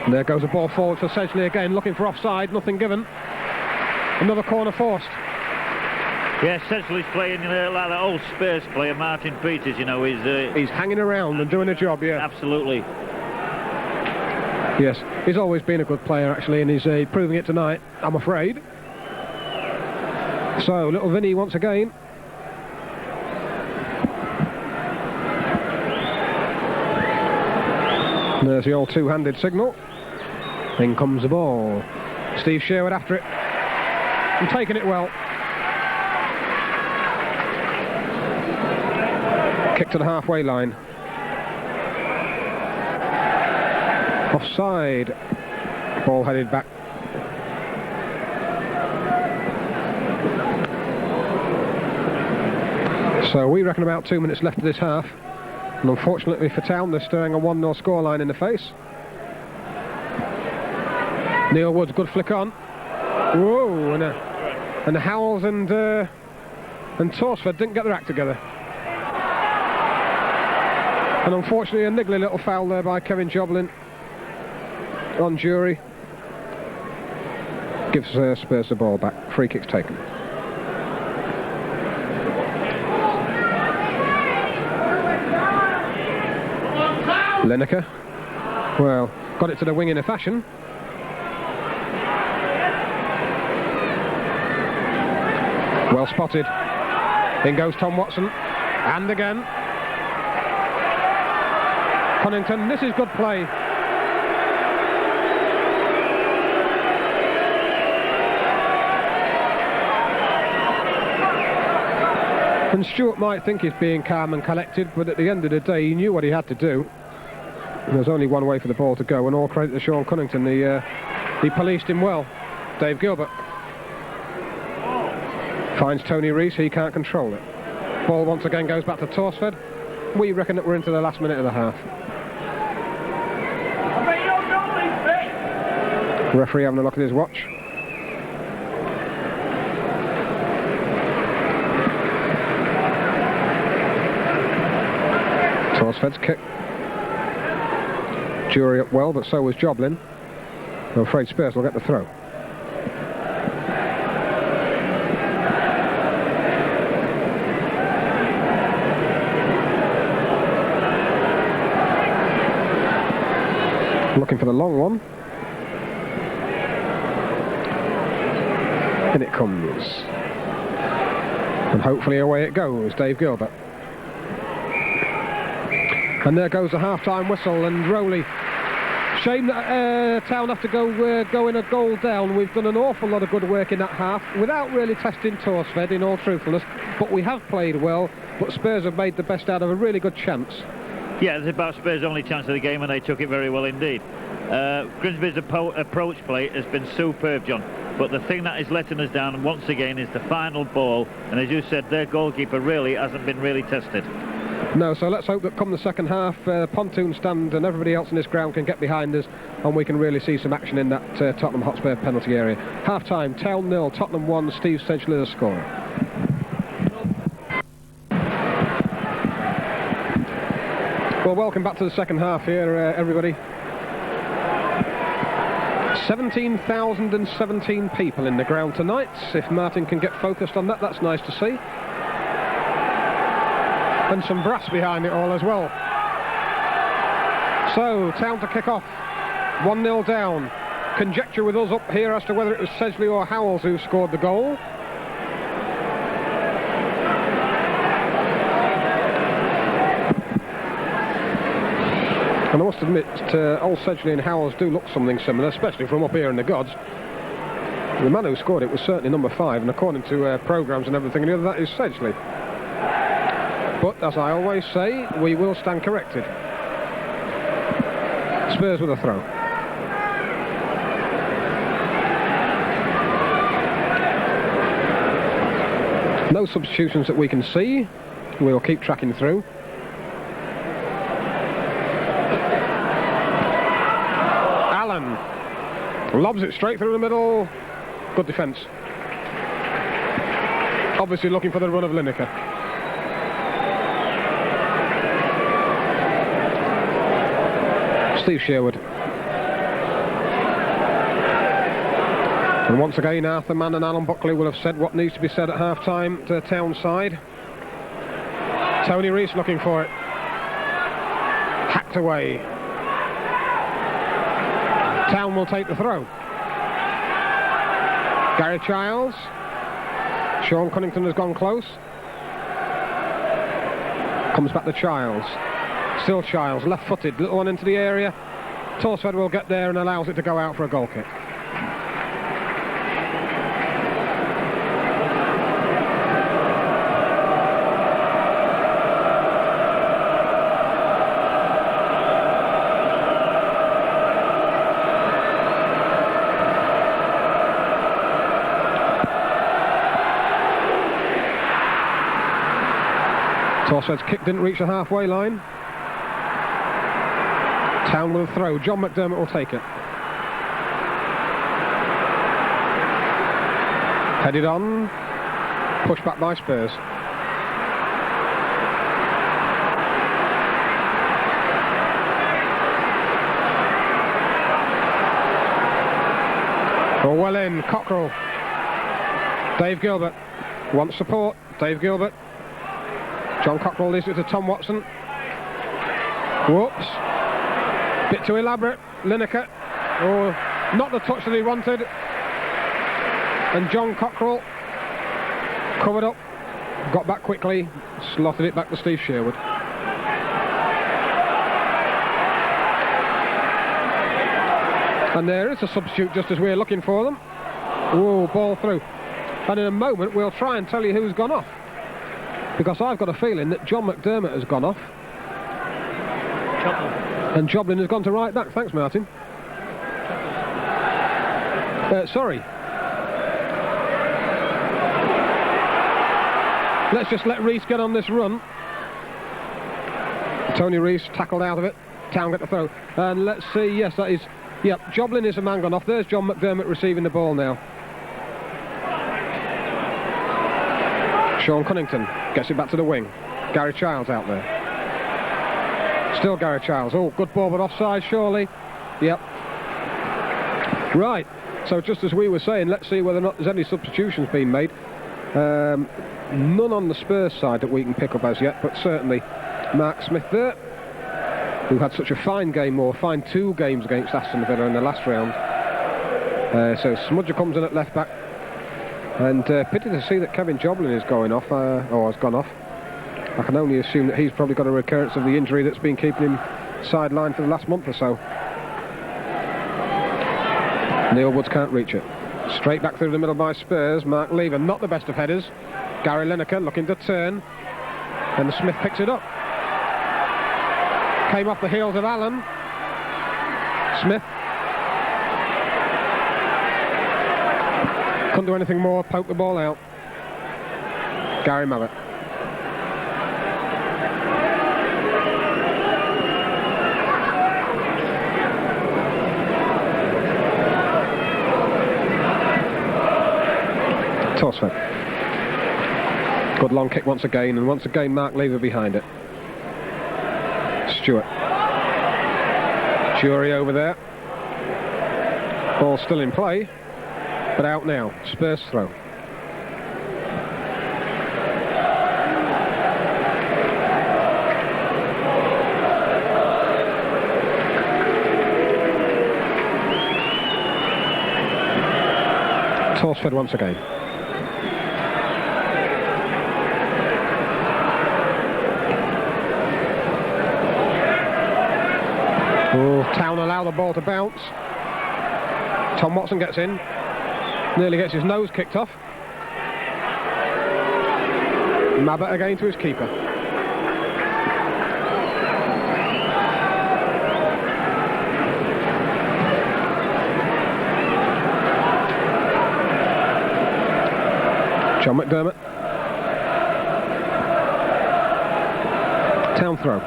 And there goes the ball forward for Sedgley again, looking for offside, nothing given. Another corner forced. Yeah, Sedgley's playing like that old Spurs player, Martin Peters, you know. He's hanging around and doing a job, yeah. Absolutely. Yes, he's always been a good player, actually, and he's proving it tonight, I'm afraid. So, little Vinny once again. There's the old two-handed signal. In comes the ball. Steve Sherwood after it. And taking it well. Kick to the halfway line. Offside. Ball headed back. So we reckon about 2 minutes left of this half. And unfortunately for Town, they're staring a 1-0 scoreline in the face. Neil Woods, good flick on. Whoa, and Howells and Torsford didn't get their act together. And unfortunately a niggly little foul there by Kevin Joblin on Jury. Gives Spurs the ball back. Free kick's taken. Lineker, well, got it to the wing in a fashion. Well spotted. In goes Tom Watson. And again. Cunnington, this is good play. And Stewart might think he's being calm and collected, but at the end of the day, he knew what he had to do. There's only one way for the ball to go, and all credit to Sean Cunnington. He policed him well. Dave Gilbert finds Tony Rees. He can't control it. Ball once again goes back to Torsford. We reckon that we're into the last minute of the half. Referee having a look at his watch. Torsford's kick. Jury up well, but so was Joblin. I'm afraid Spurs will get the throw. Looking for the long one. In it comes. And hopefully away it goes, Dave Gilbert. And there goes the half-time whistle, and Rowley. Shame that Town have to go in a goal down. We've done an awful lot of good work in that half without really testing Torsford, in all truthfulness. But we have played well, but Spurs have made the best out of a really good chance. Yeah, it's about Spurs' only chance of the game, and they took it very well indeed. Grimsby's approach play has been superb, John. But the thing that is letting us down once again is the final ball. And as you said, their goalkeeper really hasn't been really tested. No, so let's hope that come the second half, Pontoon stand and everybody else in this ground can get behind us, and we can really see some action in that Tottenham Hotspur penalty area. Half-time, Town 0, Tottenham 1, Steve Sedgley the scorer. Well, welcome back to the second half here, everybody. 17,017 people in the ground tonight. If Martin can get focused on that, that's nice to see. And some brass behind it all as well. So, Town to kick off. 1-0 down. Conjecture with us up here as to whether it was Sedgley or Howells who scored the goal. And I must admit, old Sedgley and Howells do look something similar, especially from up here in the gods. The man who scored it was certainly number 5, and according to programmes and everything, that is Sedgley. But, as I always say, we will stand corrected. Spurs with a throw. No substitutions that we can see. We'll keep tracking through. Allen lobs it straight through the middle. Good defence. Obviously looking for the run of Lineker. Steve Sherwood. And once again, Arthur Mann and Alan Buckley will have said what needs to be said at half-time to Town side. Tony Rees looking for it. Hacked away. Town will take the throw. Gary Childs. Sean Cunnington has gone close. Comes back to Childs. Still Childs, left-footed, little one into the area. Torsford will get there and allows it to go out for a goal kick. Torsford's kick didn't reach the halfway line. Town will throw. John McDermott will take it. Headed on. Pushed back by Spurs. Oh, well in. Cockrell. Dave Gilbert wants support. Dave Gilbert. John Cockrell leaves it to Tom Watson. Whoops. Bit too elaborate. Lineker. Oh, not the touch that he wanted. And John Cockrell covered up. Got back quickly. Slotted it back to Steve Sherwood. And there is a substitute just as we're looking for them. Oh, ball through. And in a moment we'll try and tell you who's gone off. Because I've got a feeling that John McDermott has gone off. Joplin. And Joplin has gone to right back. Thanks, Martin. Sorry. Let's just let Rees get on this run. Tony Rees tackled out of it. Town get the throw. And let's see, yes, that is... Yep, Joplin is a man gone off. There's John McDermott receiving the ball now. Sean Cunnington gets it back to the wing. Gary Childs out there. Still Gary Childs. Oh, good ball, but offside, surely. Yep. Right. So just as we were saying, let's see whether or not there's any substitutions being made. None on the Spurs side that we can pick up as yet, but certainly Mark Smith there, who had such a fine game, or fine 2 games against Aston Villa in the last round. So Smudger comes in at left back. And pity to see that Kevin Joblin is going off, or has gone off. I can only assume that he's probably got a recurrence of the injury that's been keeping him sidelined for the last month or so. Neil Woods can't reach it. Straight back through the middle by Spurs. Mark Lever, not the best of headers. Gary Lineker looking to turn. And Smith picks it up. Came off the heels of Allen. Smith. Couldn't do anything more, poke the ball out. Gary Mallet. Torsford. Good long kick once again, and once again Mark Lever behind it. Stewart. Jury over there. Ball still in play. But out now. Spurs throw. Torsford once again. Oh, Town allow the ball to bounce. Tom Watson gets in. Nearly gets his nose kicked off. Mabbott again to his keeper. John McDermott. Town throw.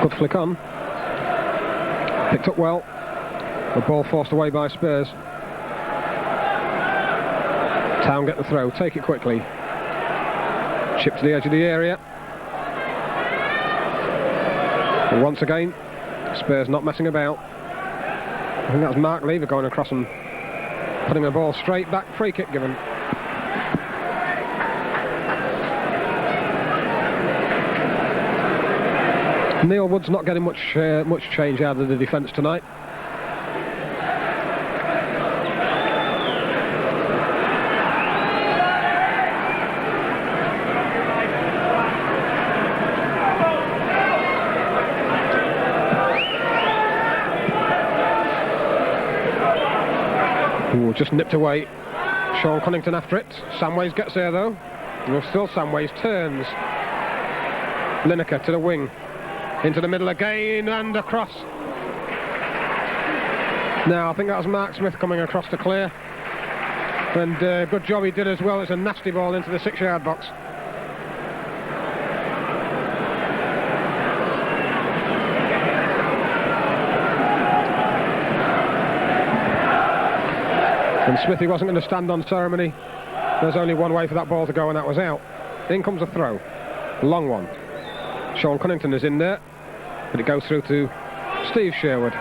Good flick on. Picked up well. The ball forced away by Spurs. Town get the throw, take it quickly. Chip to the edge of the area. And once again, Spurs not messing about. I think that's Mark Lever going across and putting the ball straight back. Free kick given. Neil Wood's not getting much change out of the defence tonight. Ooh, just nipped away. Sean Cunnington after it. Samways gets there though. And still Samways turns. Lineker to the wing. Into the middle again and across. Now I think that was Mark Smith coming across to clear. And good job he did as well. It's a nasty ball into the 6-yard box. And Smithy wasn't going to stand on ceremony. There's only one way for that ball to go, and that was out. In comes a throw. A long one. Sean Cunnington is in there, but it goes through to Steve Sherwood.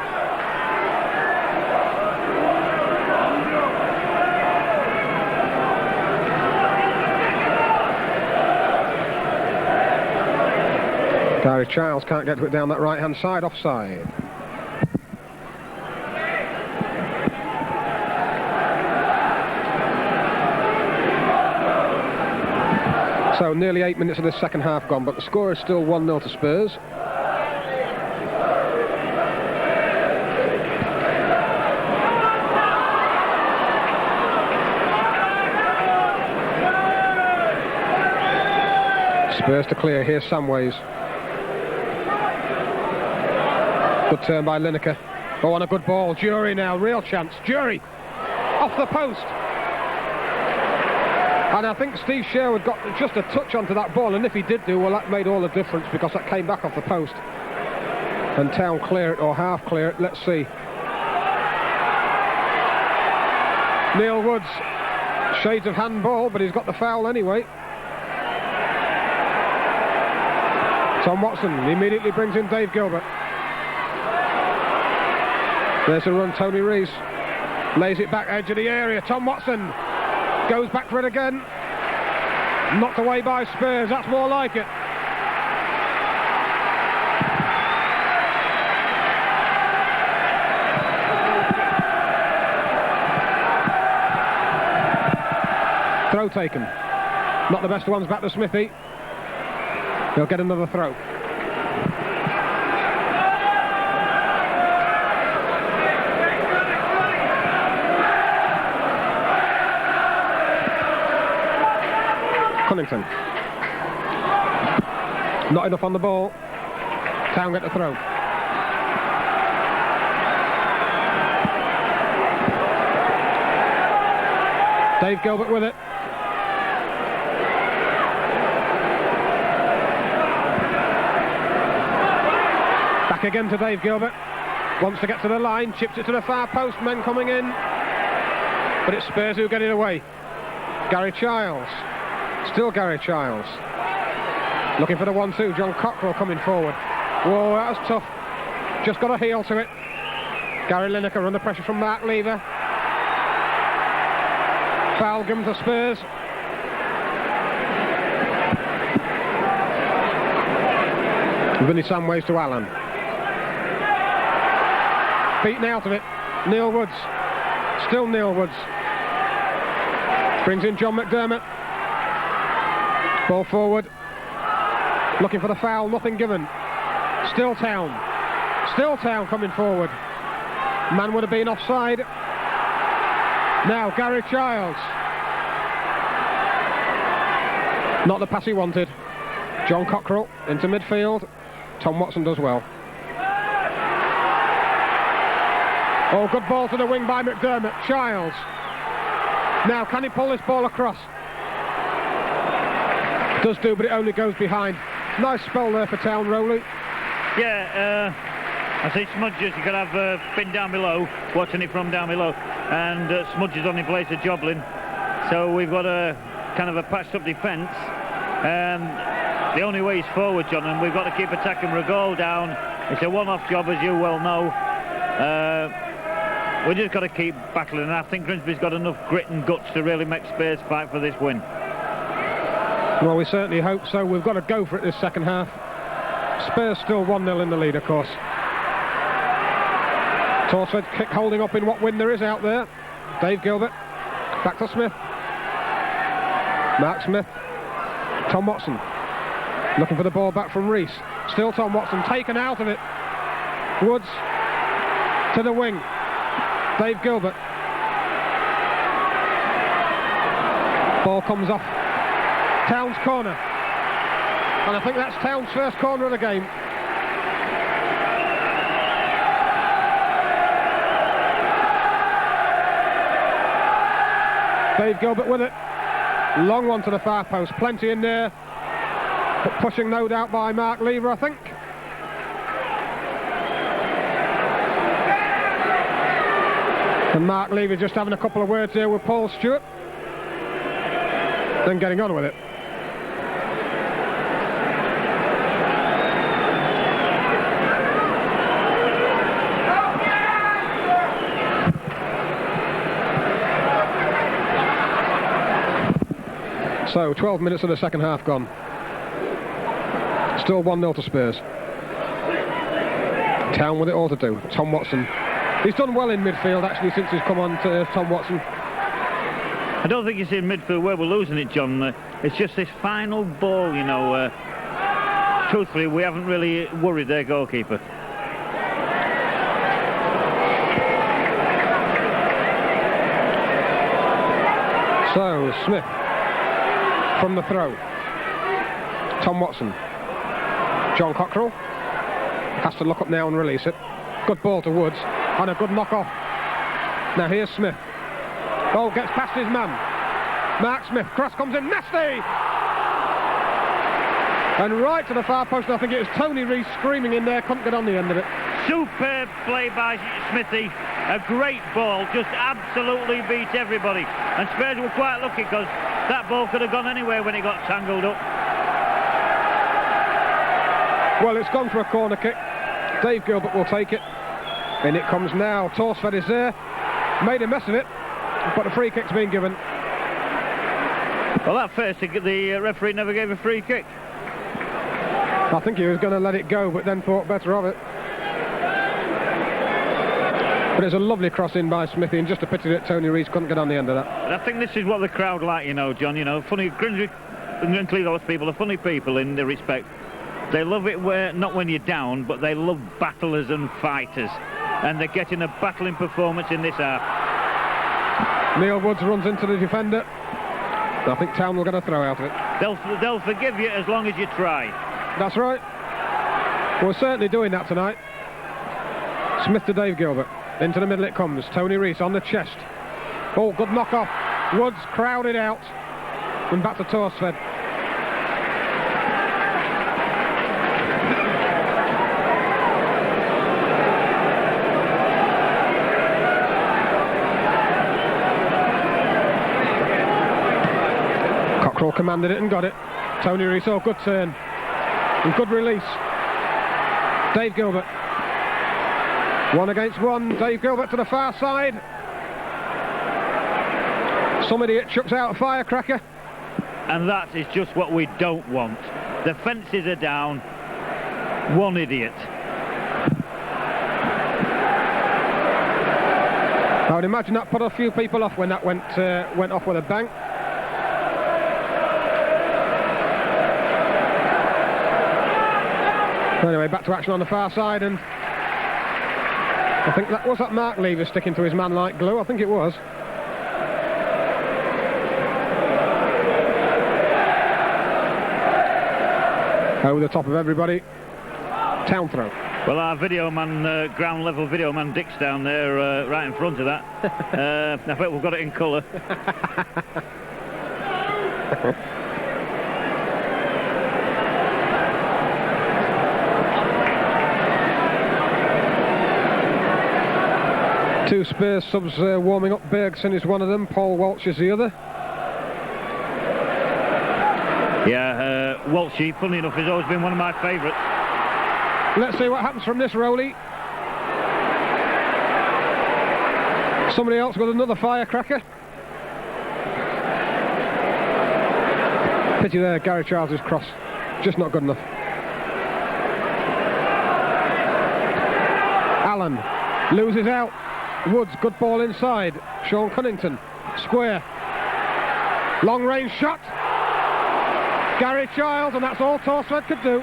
Gary Childs can't get to it down that right-hand side, offside. So nearly 8 minutes of this second half gone, but the score is still 1-0 to Spurs. Spurs to clear. Here's Samways. Good turn by Lineker. Oh, and a good ball. Jury now, real chance. Jury off the post. And I think Steve Sherwood got just a touch onto that ball, and if he did do, well, that made all the difference because that came back off the post. And Town clear it, or half clear it. Let's see. Neil Woods, shades of handball, but he's got the foul anyway. Tom Watson immediately brings in Dave Gilbert. There's a run, Tony Rees. Lays it back edge of the area. Tom Watson goes back for it again. Knocked away by Spurs. That's more like it. Throw taken. Not the best ones, back to Smithy. He'll get another throw. Cunnington. Not enough on the ball. Town get the throw. Dave Gilbert with it. Back again to Dave Gilbert. Wants to get to the line. Chips it to the far post. Men coming in. But it's Spurs who get it away. Gary Childs. Still Gary Childs. Looking for the 1-2. John Cockrell coming forward. Whoa, that was tough. Just got a heel to it. Gary Lineker under pressure from Mark Lever. Foul given to Spurs. Vinnie Samways to Allen. Beaten out of it. Neil Woods. Still Neil Woods. Brings in John McDermott. Ball forward. Looking for the foul. Nothing given. Still Town. Still Town coming forward. Man would have been offside. Now Gary Childs. Not the pass he wanted. John Cockrell into midfield. Tom Watson does well. Oh, good ball to the wing by McDermott. Childs. Now, can he pull this ball across? Does do, but it only goes behind. Nice spell there for Town, Rowley. Yeah, I see Smudges, you could have been down below, watching it from down below, and Smudges only plays a Joblin. So we've got a kind of a patched up defence. The only way is forward, John, and we've got to keep attacking. We're a goal down. It's a one-off job, as you well know. We've just got to keep battling, and I think Grimsby's got enough grit and guts to really make Spurs fight for this win. Well, we certainly hope so. We've got to go for it this second half. Spurs still 1-0 in the lead, of course. Torsford kick holding up in what wind there is out there. Dave Gilbert. Back to Smith. Mark Smith. Tom Watson. Looking for the ball back from Rees. Still Tom Watson, taken out of it. Woods to the wing. Dave Gilbert. Ball comes off Town's corner. And I think that's Town's first corner of the game. Dave Gilbert with it. Long one to the far post. Plenty in there. But pushing no doubt by Mark Lever, I think. And Mark Lever just having a couple of words here with Paul Stewart. Then getting on with it. So, 12 minutes of the second half gone. Still 1-0 to Spurs. Town with it all to do. Tom Watson. He's done well in midfield, actually, since he's come on to Tom Watson. I don't think it's in midfield where we're losing it, John. It's just this final ball, you know. Truthfully, we haven't really worried their goalkeeper. So, Smith from the throw. Tom Watson. John Cockrell has to look up now and release it. Good ball to Woods and a good knock off. Now here's Smith. Oh, gets past his man. Mark Smith. Cross comes in. Nasty! And right to the far post. I think it was Tony Rees screaming in there. Couldn't get on the end of it. Superb play by Smithy. A great ball. Just absolutely beat everybody. And Spurs were quite lucky because that ball could have gone anywhere when it got tangled up. Well, it's gone for a corner kick. Dave Gilbert will take it. And it comes now. Torsford is there. Made a mess of it. But a free kick's been given. Well, that first, the referee never gave a free kick. I think he was going to let it go, but then thought better of it. But it's a lovely cross in by Smithy, and just a pity that Tony Rees couldn't get on the end of that. But I think this is what the crowd like, you know, John. You know, funny, Grimsby and Cleveland people are funny people in the respect. They love it not when you're down, but they love battlers and fighters. And they're getting a battling performance in this half. Neil Woods runs into the defender. I think Town will get a throw out of it. They'll forgive you as long as you try. That's right. We're certainly doing that tonight. Smith to Dave Gilbert. Into the middle it comes. Tony Rees on the chest. Oh, good knock off. Woods crowded out. And back to Torsford. Cockrell commanded it and got it. Tony Rees, oh, good turn. And good release. Dave Gilbert. 1 against 1. Dave Gilbert to the far side. Some idiot chucks out a firecracker. And that is just what we don't want. The fences are down. One idiot. I would imagine that put a few people off when that went off with a bang. Anyway, back to action on the far side, and I think that was Mark Lever sticking to his man like glue. I think it was. Over the top of everybody. Town throw. Well, our video man, ground level video man Dick's down there, right in front of that. I bet we've got it in colour. Two Spurs subs warming up. Bergson is one of them, Paul Walsh is the other. Yeah, Walshy, funny enough, has always been one of my favourites. Let's see what happens from this, Rowley. Somebody else with another firecracker. Pity there, Gary Charles' cross. Just not good enough. Allen loses out. Woods, good ball inside. Sean Cunnington, square. Long range shot. Gary Childs, and that's all Torsford could do.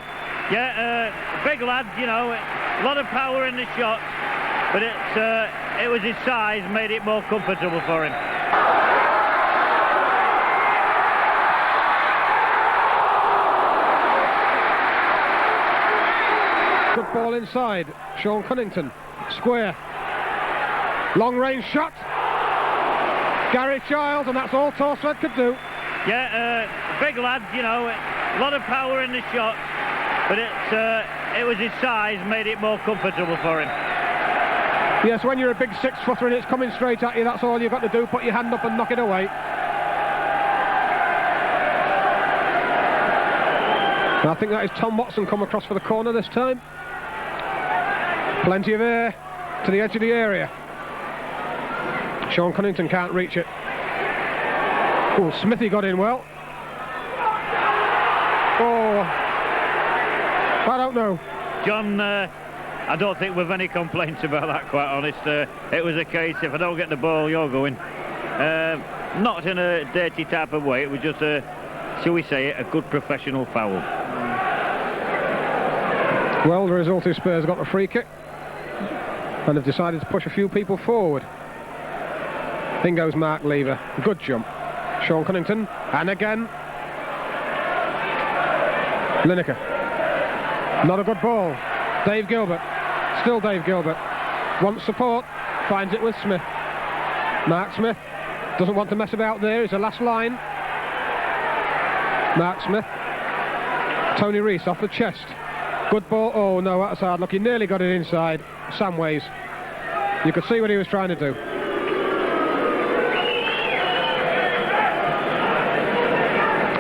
Yeah, big lad, you know, a lot of power in the shot, but it was his size made it more comfortable for him. Good ball inside. Sean Cunnington, square. Long range shot. Gary Childs, and that's all Torsford could do. Yeah, big lad, you know, a lot of power in the shot, but it was his size made it more comfortable for him. Yes, when you're a big 6-footer and it's coming straight at you, that's all you've got to do, put your hand up and knock it away. And I think that is Tom Watson come across for the corner this time. Plenty of air to the edge of the area. Sean Cunnington can't reach it. Oh, Smithy got in well. Oh, I don't know. John, I don't think we've any complaints about that, quite honest. It was a case, if I don't get the ball, you're going. Not in a dirty type of way, it was just shall we say it, a good professional foul. Well, the result is Spurs got a free kick and have decided to push a few people forward. In goes Mark Lever. Good jump. Sean Cunnington, and again Lineker. Not a good ball. Dave Gilbert. Still Dave Gilbert. Wants support. Finds it with Smith. Mark Smith doesn't want to mess about there. He's the last line. Mark Smith. Tony Rees off the chest. Good ball. Oh no, that's hard luck. He nearly got it inside. Samways. You could see what he was trying to do.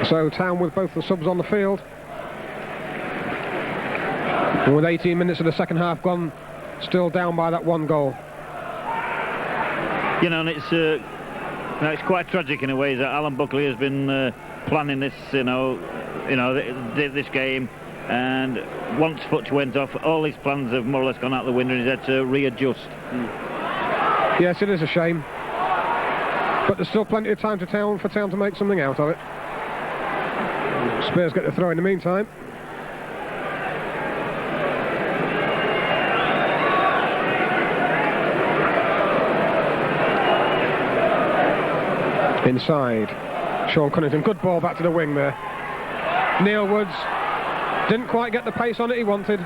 So Town with both the subs on the field. And with 18 minutes of the second half gone, still down by that one goal. You know, and it's quite tragic in a way that Alan Buckley has been planning this, this game, and once Futch went off, all his plans have more or less gone out the window, and he's had to readjust. Yes, it is a shame, but there's still plenty of time for Town to make something out of it. Spurs get the throw in the meantime. Inside, Sean Cunnington, good ball back to the wing there. Neil Woods didn't quite get the pace on it he wanted.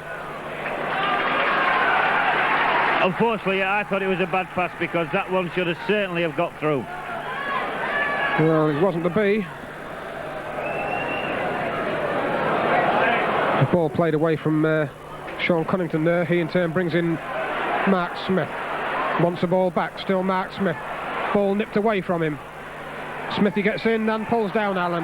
Unfortunately, I thought it was a bad pass because that one should have certainly have got through. Well, it wasn't to be. The ball played away from Sean Cunnington there. He in turn brings in Mark Smith. Wants the ball back, still Mark Smith. Ball nipped away from him. Smithy gets in and pulls down Allen.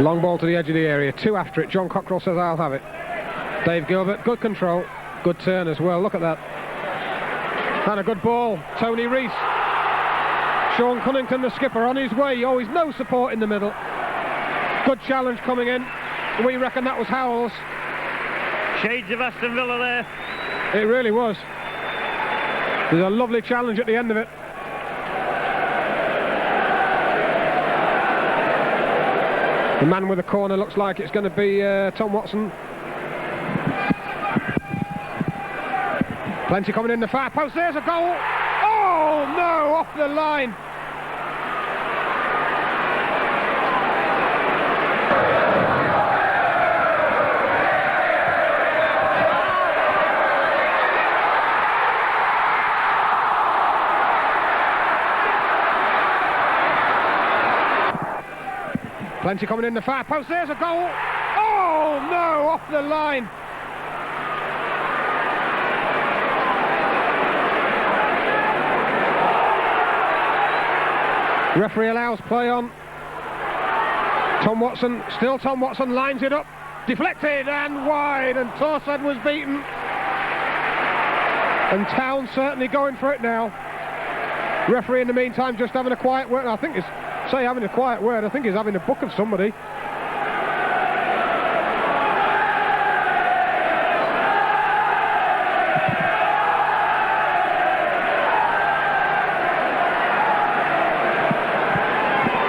Long ball to the edge of the area, two after it. John Cockrell says I'll have it. Dave Gilbert, good control, good turn as well, look at that. And a good ball, Tony Rees. Sean Cunnington, the skipper, on his way. Oh, he's no support in the middle. Good challenge coming in. We reckon that was Howells. Shades of Aston Villa there. It really was. There's a lovely challenge at the end of it. The man with the corner looks like it's going to be Tom Watson. Plenty coming in the far post. There's a goal. Oh no, off the line. Plenty coming in the far post. There's a goal. Oh, no, off the line. Referee allows play on. Tom Watson, still Tom Watson, lines it up. Deflected and wide, and Torsted was beaten. And Town certainly going for it now. Referee in the meantime just having a quiet word. I think having a quiet word, I think he's having a book of somebody.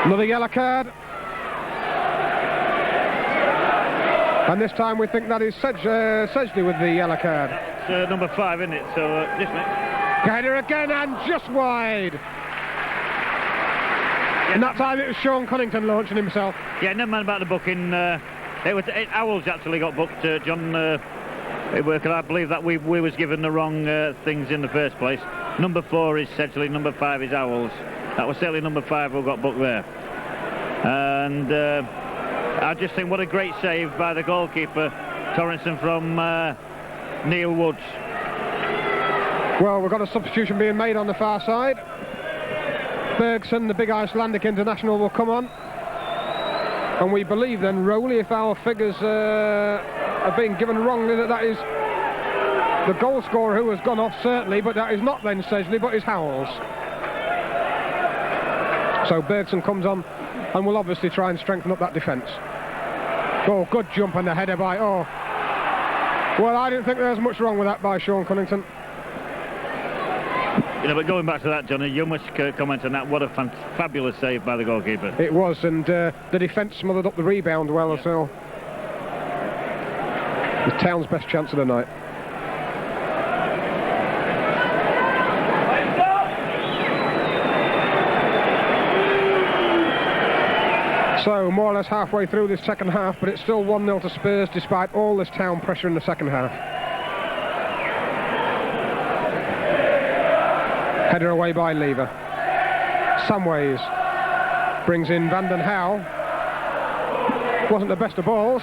Another yellow card. And this time we think that is Sedgley with the yellow card. It's number 5, isn't it? So, dismiss. Header again and just wide. And that time it was Sean Cunnington launching himself. Yeah, never mind about the booking. Owls actually got booked, John. I believe that we was given the wrong things in the first place. Number 4 is Sedgley, number 5 is Owls. That was certainly number 5 who got booked there. And I just think what a great save by the goalkeeper, Torrenson, from Neil Woods. Well, we've got a substitution being made on the far side. Bergson, the big Icelandic international, will come on. And we believe then, Rowley, if our figures are being given wrongly, that is the goal scorer who has gone off, certainly, but that is not then Sedgley, but is Howells. So Bergson comes on and will obviously try and strengthen up that defence. Oh, good jump and the header by... Oh. Well, I didn't think there was much wrong with that by Sean Cunnington. You know, but going back to that, Johnny, you must comment on that. What a fabulous save by the goalkeeper. It was, and the defence smothered up the rebound well as well. The Town's best chance of the night. So, more or less halfway through this second half, but it's still 1-0 to Spurs despite all this Town pressure in the second half. Header away by Lever. Samways brings in Van den Houw. Wasn't the best of balls.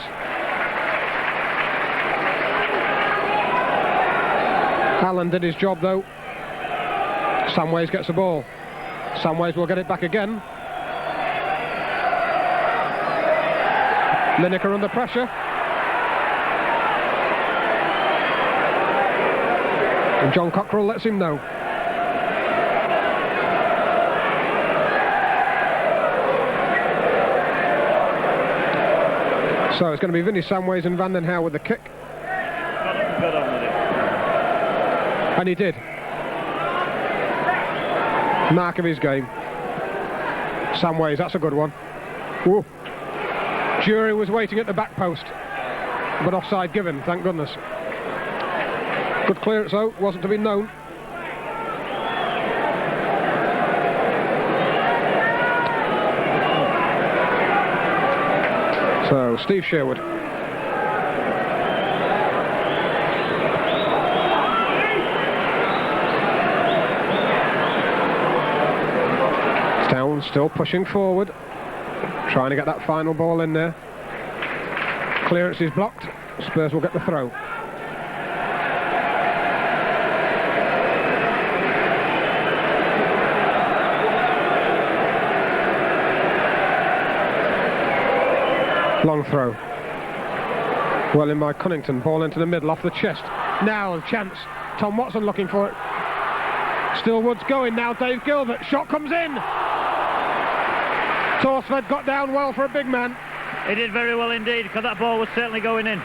Allen did his job though. Samways gets the ball. Samways will get it back again. Lineker under pressure. And John Cockrell lets him know. So it's going to be Vinnie Samways and Van den Houw with the kick. And he did. Mark of his game. Samways, that's a good one. Whoa. Jury was waiting at the back post, but offside given, thank goodness. Good clearance though, wasn't to be known. So, Steve Sherwood. Town still pushing forward. Trying to get that final ball in there. Clearance is blocked. Spurs will get the throw. Long throw. Well in by Cunnington. Ball into the middle, off the chest. Now a chance. Tom Watson looking for it. Still Woods going now. Dave Gilbert. Shot comes in. Torsted got down well for a big man. He did very well indeed, because that ball was certainly going in.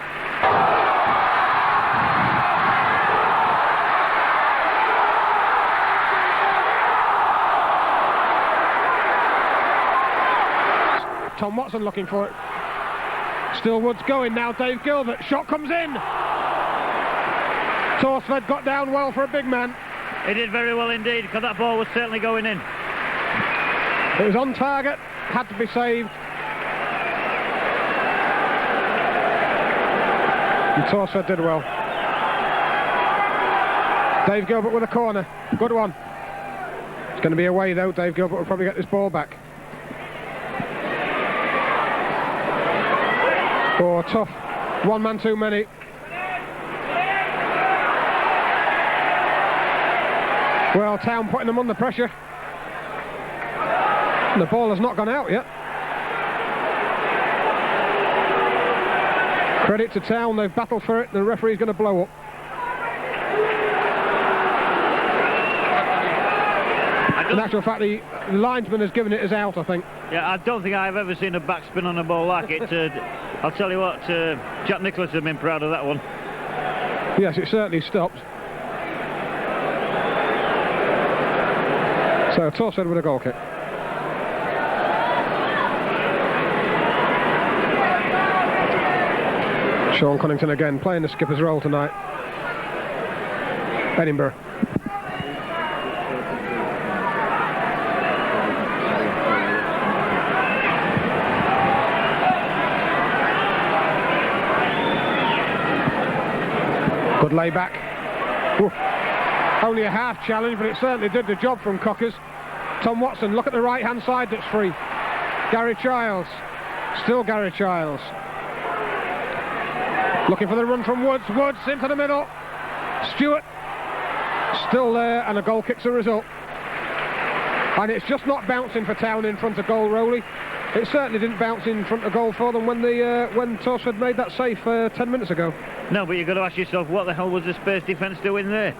Tom Watson looking for it. Still Woods going now. Dave Gilbert. Shot comes in. Torsted got down well for a big man. He did very well indeed, because that ball was certainly going in. It was on target. Had to be saved. And Torsted did well. Dave Gilbert with a corner. Good one. It's going to be away though. Dave Gilbert will probably get this ball back. Oh, tough. One man too many. Well, Town putting them under pressure. The ball has not gone out yet. Credit to Town, they've battled for it, and the referee's going to blow up. In actual fact, the linesman has given it as out, I think. Yeah, I don't think I've ever seen a backspin on a ball like it. I'll tell you what, Jack Nicklaus has been proud of that one. Yes, it certainly stopped. So, Torsted with a goal kick. Sean Cunnington again, playing the skipper's role tonight. Edinburgh. Good layback. Ooh. Only a half challenge, but it certainly did the job from Cockers. Tom Watson, look at the right-hand side that's free. Gary Childs. Still Gary Childs. Looking for the run from Woods. Woods into the middle. Stewart. Still there, and a goal kick's the result. And it's just not bouncing for Town in front of goal, Rowley. It certainly didn't bounce in front of goal for them when Torsford made that save 10 minutes ago. No, but you've got to ask yourself, what the hell was the Spurs defence doing there?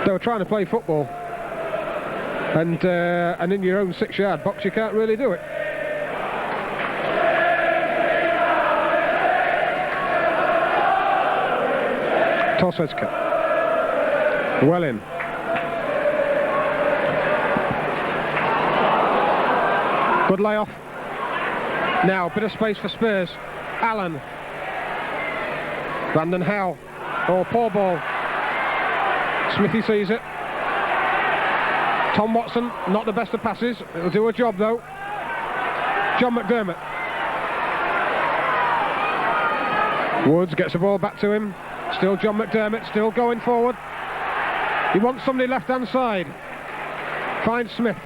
They were trying to play football. And in your own 6-yard box, you can't really do it. Torsford's cut. Well in. Good layoff. Now, a bit of space for Spurs. Allen. Brandon Howe. Oh, poor ball. Smithy sees it. Tom Watson, not the best of passes. It'll do a job, though. John McDermott. Woods gets the ball back to him. Still John McDermott, still going forward. He wants somebody left-hand side. Finds Smith.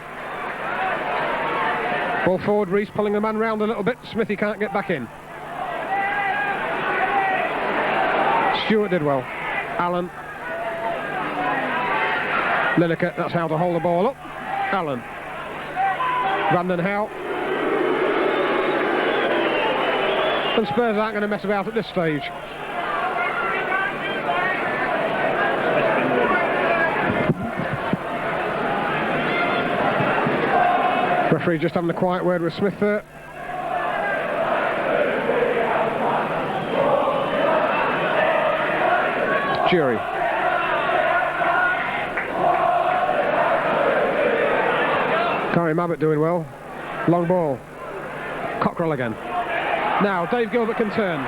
Ball forward, Reese pulling the man round a little bit. Smithy can't get back in. Stewart did well. Allen. Lineker, that's how to hold the ball up. Allen. Brandon Howe. And Spurs aren't going to mess about at this stage. Referee just having a quiet word with Smith there. Jury. Kari Mabbott doing well. Long ball. Cockrell again. Now Dave Gilbert can turn.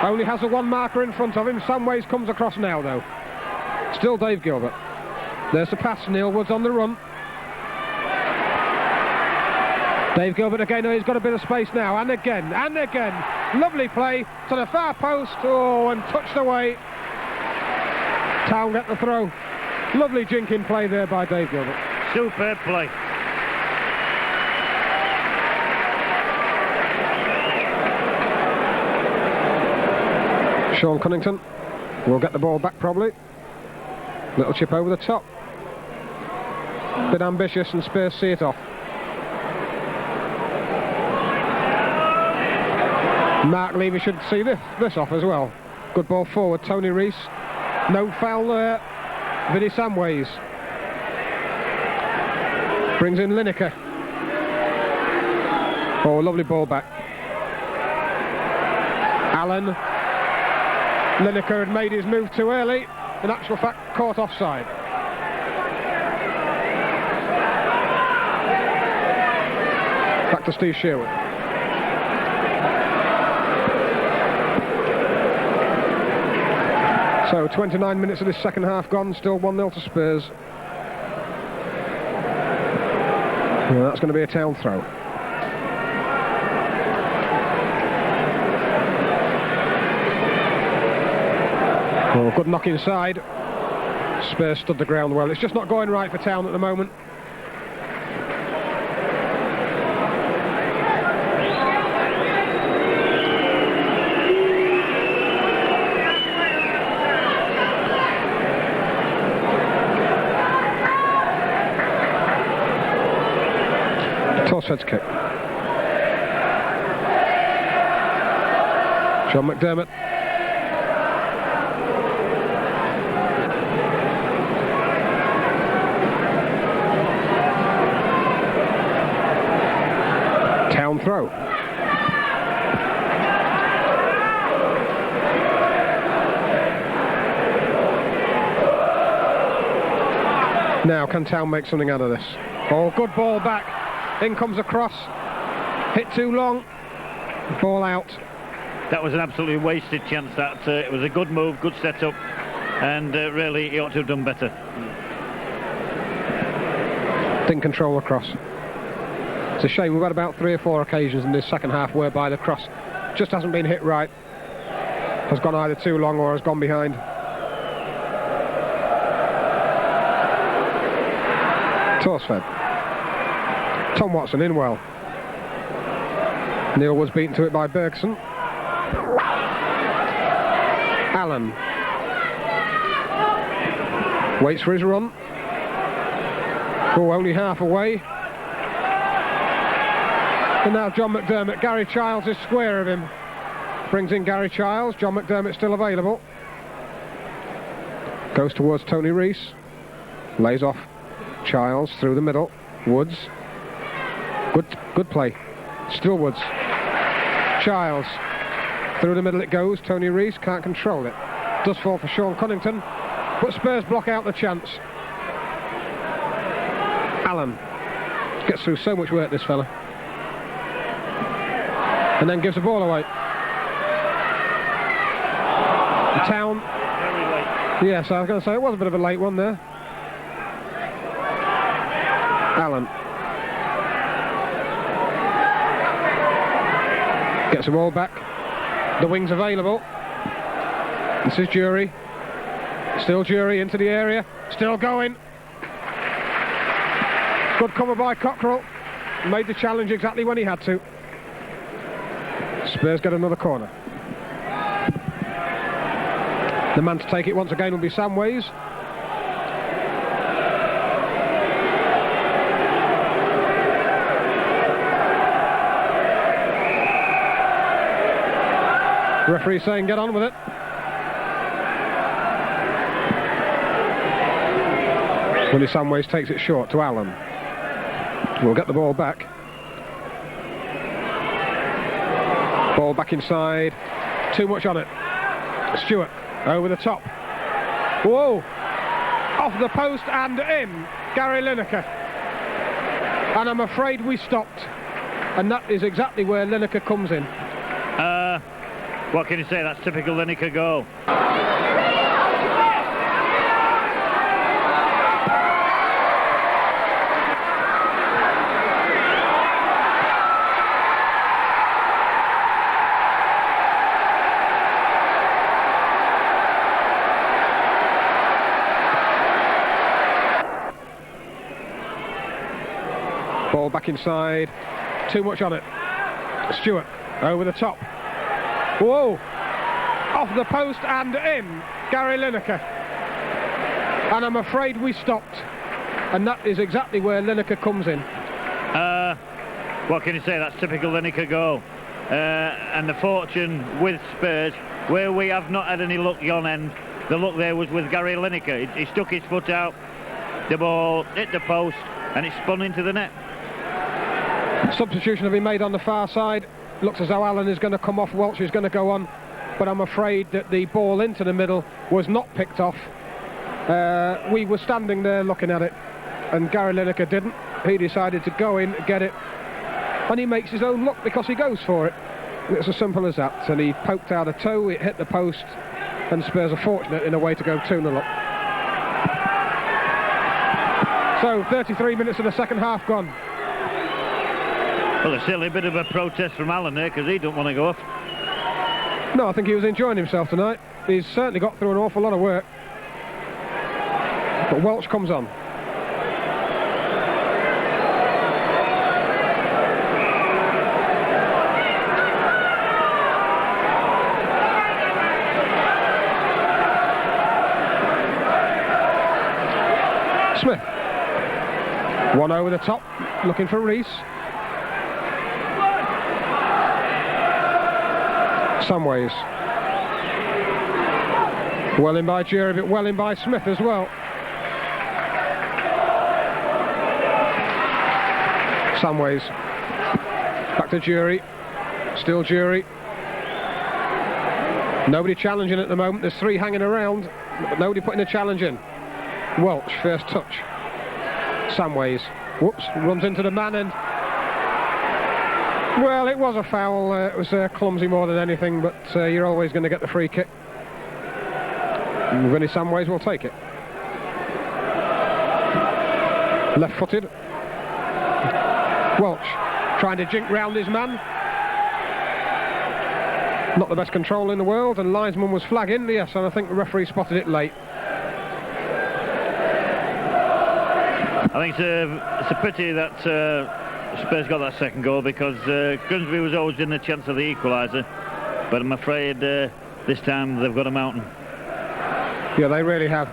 Only has a one marker in front of him. Samways comes across now though. Still Dave Gilbert. There's the pass. Neil Woods on the run. Dave Gilbert again, he's got a bit of space now, and again, lovely play to the far post, oh, and touched away. Town get the throw. Lovely jinking play there by Dave Gilbert. Superb play. Sean Cunnington will get the ball back probably. Little chip over the top. Bit ambitious, and Spurs see it off. Mark Levy should see this off as well. Good ball forward, Tony Reese. No foul there. Vinnie Samways. Brings in Lineker. Oh, lovely ball back. Allen. Lineker had made his move too early. In actual fact, caught offside. Back to Steve Sherwood. So 29 minutes of this second half gone, still 1-0 to Spurs. Well, that's going to be a Town throw. Oh, good knock inside. Spurs stood the ground well. It's just not going right for Town at the moment. Oxford's kick. John McDermott. Town throw. Now, can Town make something out of this? Oh, good ball back. In comes a cross. Hit too long. Ball out. That was an absolutely wasted chance. That it was a good move, good setup, and really he ought to have done better. Didn't control the cross. It's a shame. We've had about 3 or 4 occasions in this second half whereby the cross just hasn't been hit right. Has gone either too long or has gone behind. Torsfed. Tom Watson in well. Neil was beaten to it by Bergson. Allen waits for his run. Oh, only half away. And now John McDermott. Gary Childs is square of him. Brings in Gary Childs. John McDermott still available. Goes towards Tony Rees. Lays off Childs through the middle. Woods. Good play. Still Woods. Childs. Through the middle it goes. Tony Rees can't control it. Does fall for Sean Cunnington. But Spurs block out the chance. Allen. Gets through so much work, this fella. And then gives the ball away. Town. Yes, I was going to say it was a bit of a late one there. Allen. Gets the ball back. The wing's available. This is Jury. Still Jury into the area. Still going. Good cover by Cockrell. Made the challenge exactly when he had to. Spurs get another corner. The man to take it once again will be Sam Ways. Referee saying get on with it. Willie Samways takes it short to Allen. We'll get the ball back. Ball back inside. Too much on it. Stewart over the top. Whoa! Off the post and in. Gary Lineker. And I'm afraid we stopped. And that is exactly where Lineker comes in. What can you say? That's typical Lineker goal. Ball back inside. Too much on it. Stewart over the top. Whoa! Off the post and in. Gary Lineker. And I'm afraid we stopped. And that is exactly where Lineker comes in. What can you say? That's typical Lineker goal. And the fortune with Spurs, where we have not had any luck yon end, the luck there was with Gary Lineker. He stuck his foot out, the ball hit the post, and it spun into the net. Substitution will be made on the far side. Looks as though Allen is going to come off, Welch is going to go on, but I'm afraid that the ball into the middle was not picked off. We were standing there looking at it, and Gary Lineker didn't. He decided to go in, get it, and he makes his own luck because he goes for it. It's as simple as that. And he poked out a toe, it hit the post, and Spurs are fortunate in a way to go 2-0 up. So 33 minutes of the second half gone. Well, there's certainly a bit of a protest from Allen there because he don't want to go off. No, I think he was enjoying himself tonight. He's certainly got through an awful lot of work. But Welch comes on. Smith. One over the top, looking for Rees. Someways. Well in by Jury, but well in by Smith as well. Someways. Back to Jury. Still Jury. Nobody challenging at the moment. There's 3 hanging around, but nobody putting a challenge in. Welch, first touch. Someways. Whoops, runs into the man and... Well, it was a foul. It was clumsy more than anything, but you're always going to get the free kick. And Vinnie Someways will take it. Left-footed. Welch trying to jink round his man. Not the best control in the world, and linesman was flagging, yes, and I think the referee spotted it late. I think it's a pity that Spurs got that second goal, because Grimsby was always in the chance of the equaliser, but I'm afraid this time they've got a mountain. Yeah, they really have.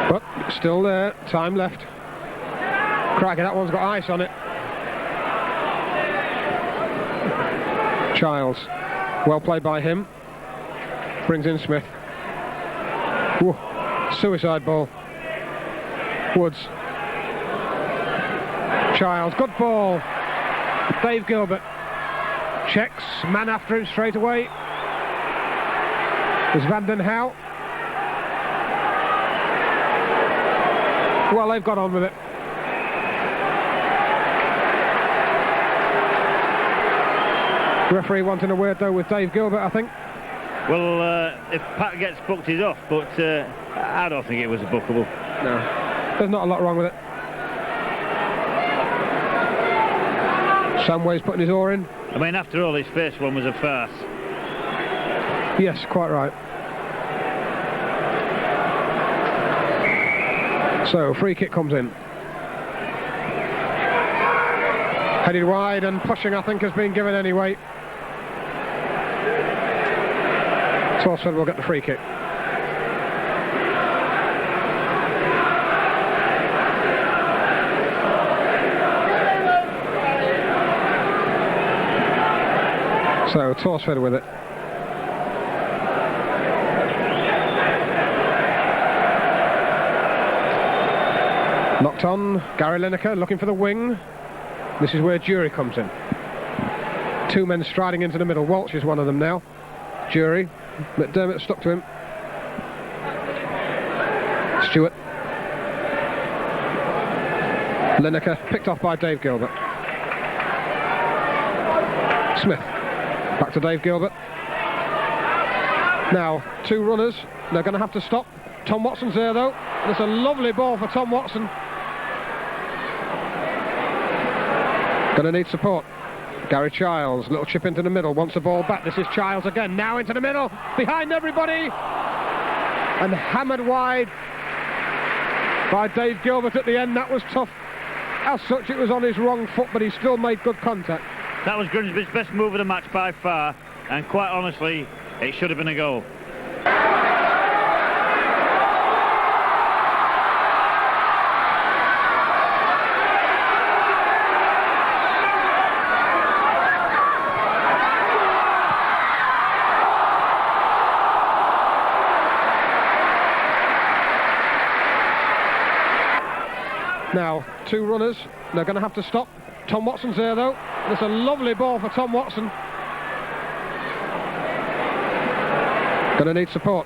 But still there, time left. Crikey, that one's got ice on it. Childs, well played by him. Brings in Smith. Whoa. Suicide ball. Woods. Childs, good ball. Dave Gilbert checks, man after him straight away. Is Van den Houw. Well, they've got on with it. Referee wanting a word though with Dave Gilbert, I think. Well, if Pat gets booked, he's off, but I don't think it was a bookable. No. There's not a lot wrong with it. Someways putting his oar in. I mean, after all, his first one was a farce. Yes, quite right. So, free kick comes in. Headed wide, and pushing, I think, has been given anyway. Torsford will get the free kick. So, Torsford with it. Knocked on, Gary Lineker looking for the wing. This is where Jury comes in. 2 men striding into the middle. Walsh is one of them now. Jury. McDermott stuck to him. Stewart. Lineker picked off by Dave Gilbert. Smith. Back to Dave Gilbert. Now, 2 runners. They're going to have to stop. Tom Watson's there though. It's a lovely ball for Tom Watson. Going to need support. Gary Childs, little chip into the middle, wants the ball back. This is Childs again, now into the middle, behind everybody, and hammered wide by Dave Gilbert at the end. That was tough. As such, it was on his wrong foot, but he still made good contact. That was Grimsby's best move of the match by far, and quite honestly, it should have been a goal. Now, 2 runners, they're going to have to stop. Tom Watson's there though. It's a lovely ball for Tom Watson. Going to need support.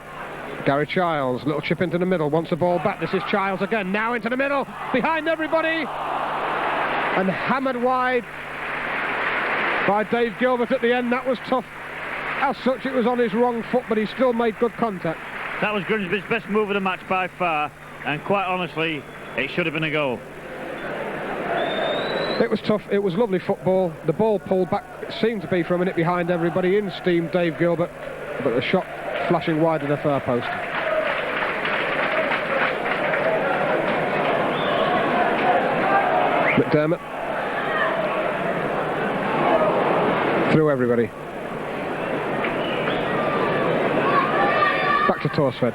Gary Childs, little chip into the middle, wants the ball back. This is Childs again, now into the middle, behind everybody, and hammered wide by Dave Gilbert at the end. That was tough. As such, it was on his wrong foot, but he still made good contact. That was Grimsby's best move of the match by far, and quite honestly, it should have been a goal. It was tough. It was lovely football. The ball pulled back. It seemed to be for a minute behind everybody. In steamed Dave Gilbert, but the shot flashing wide of the far post. McDermott. Through everybody. Back to Torsford.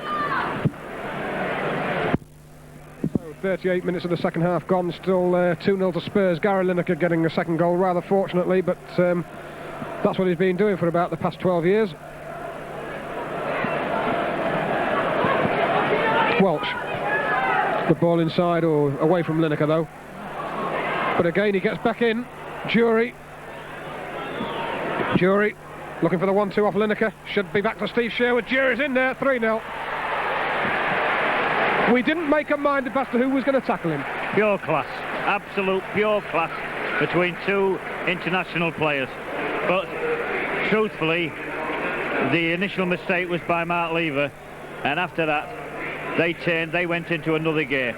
38 minutes of the second half gone, still 2-0 to Spurs. Gary Lineker getting a second goal rather fortunately, but that's what he's been doing for about the past 12 years. Welch, the ball inside or away from Lineker though. But again he gets back in. Jury looking for the 1-2 off Lineker. Should be back to Steve Sherwood. Jury's in there, 3-0. We didn't make up mind as to who was going to tackle him. Pure class, absolute pure class between two international players. But truthfully, the initial mistake was by Mark Lever, and after that they turned, they went into another gear.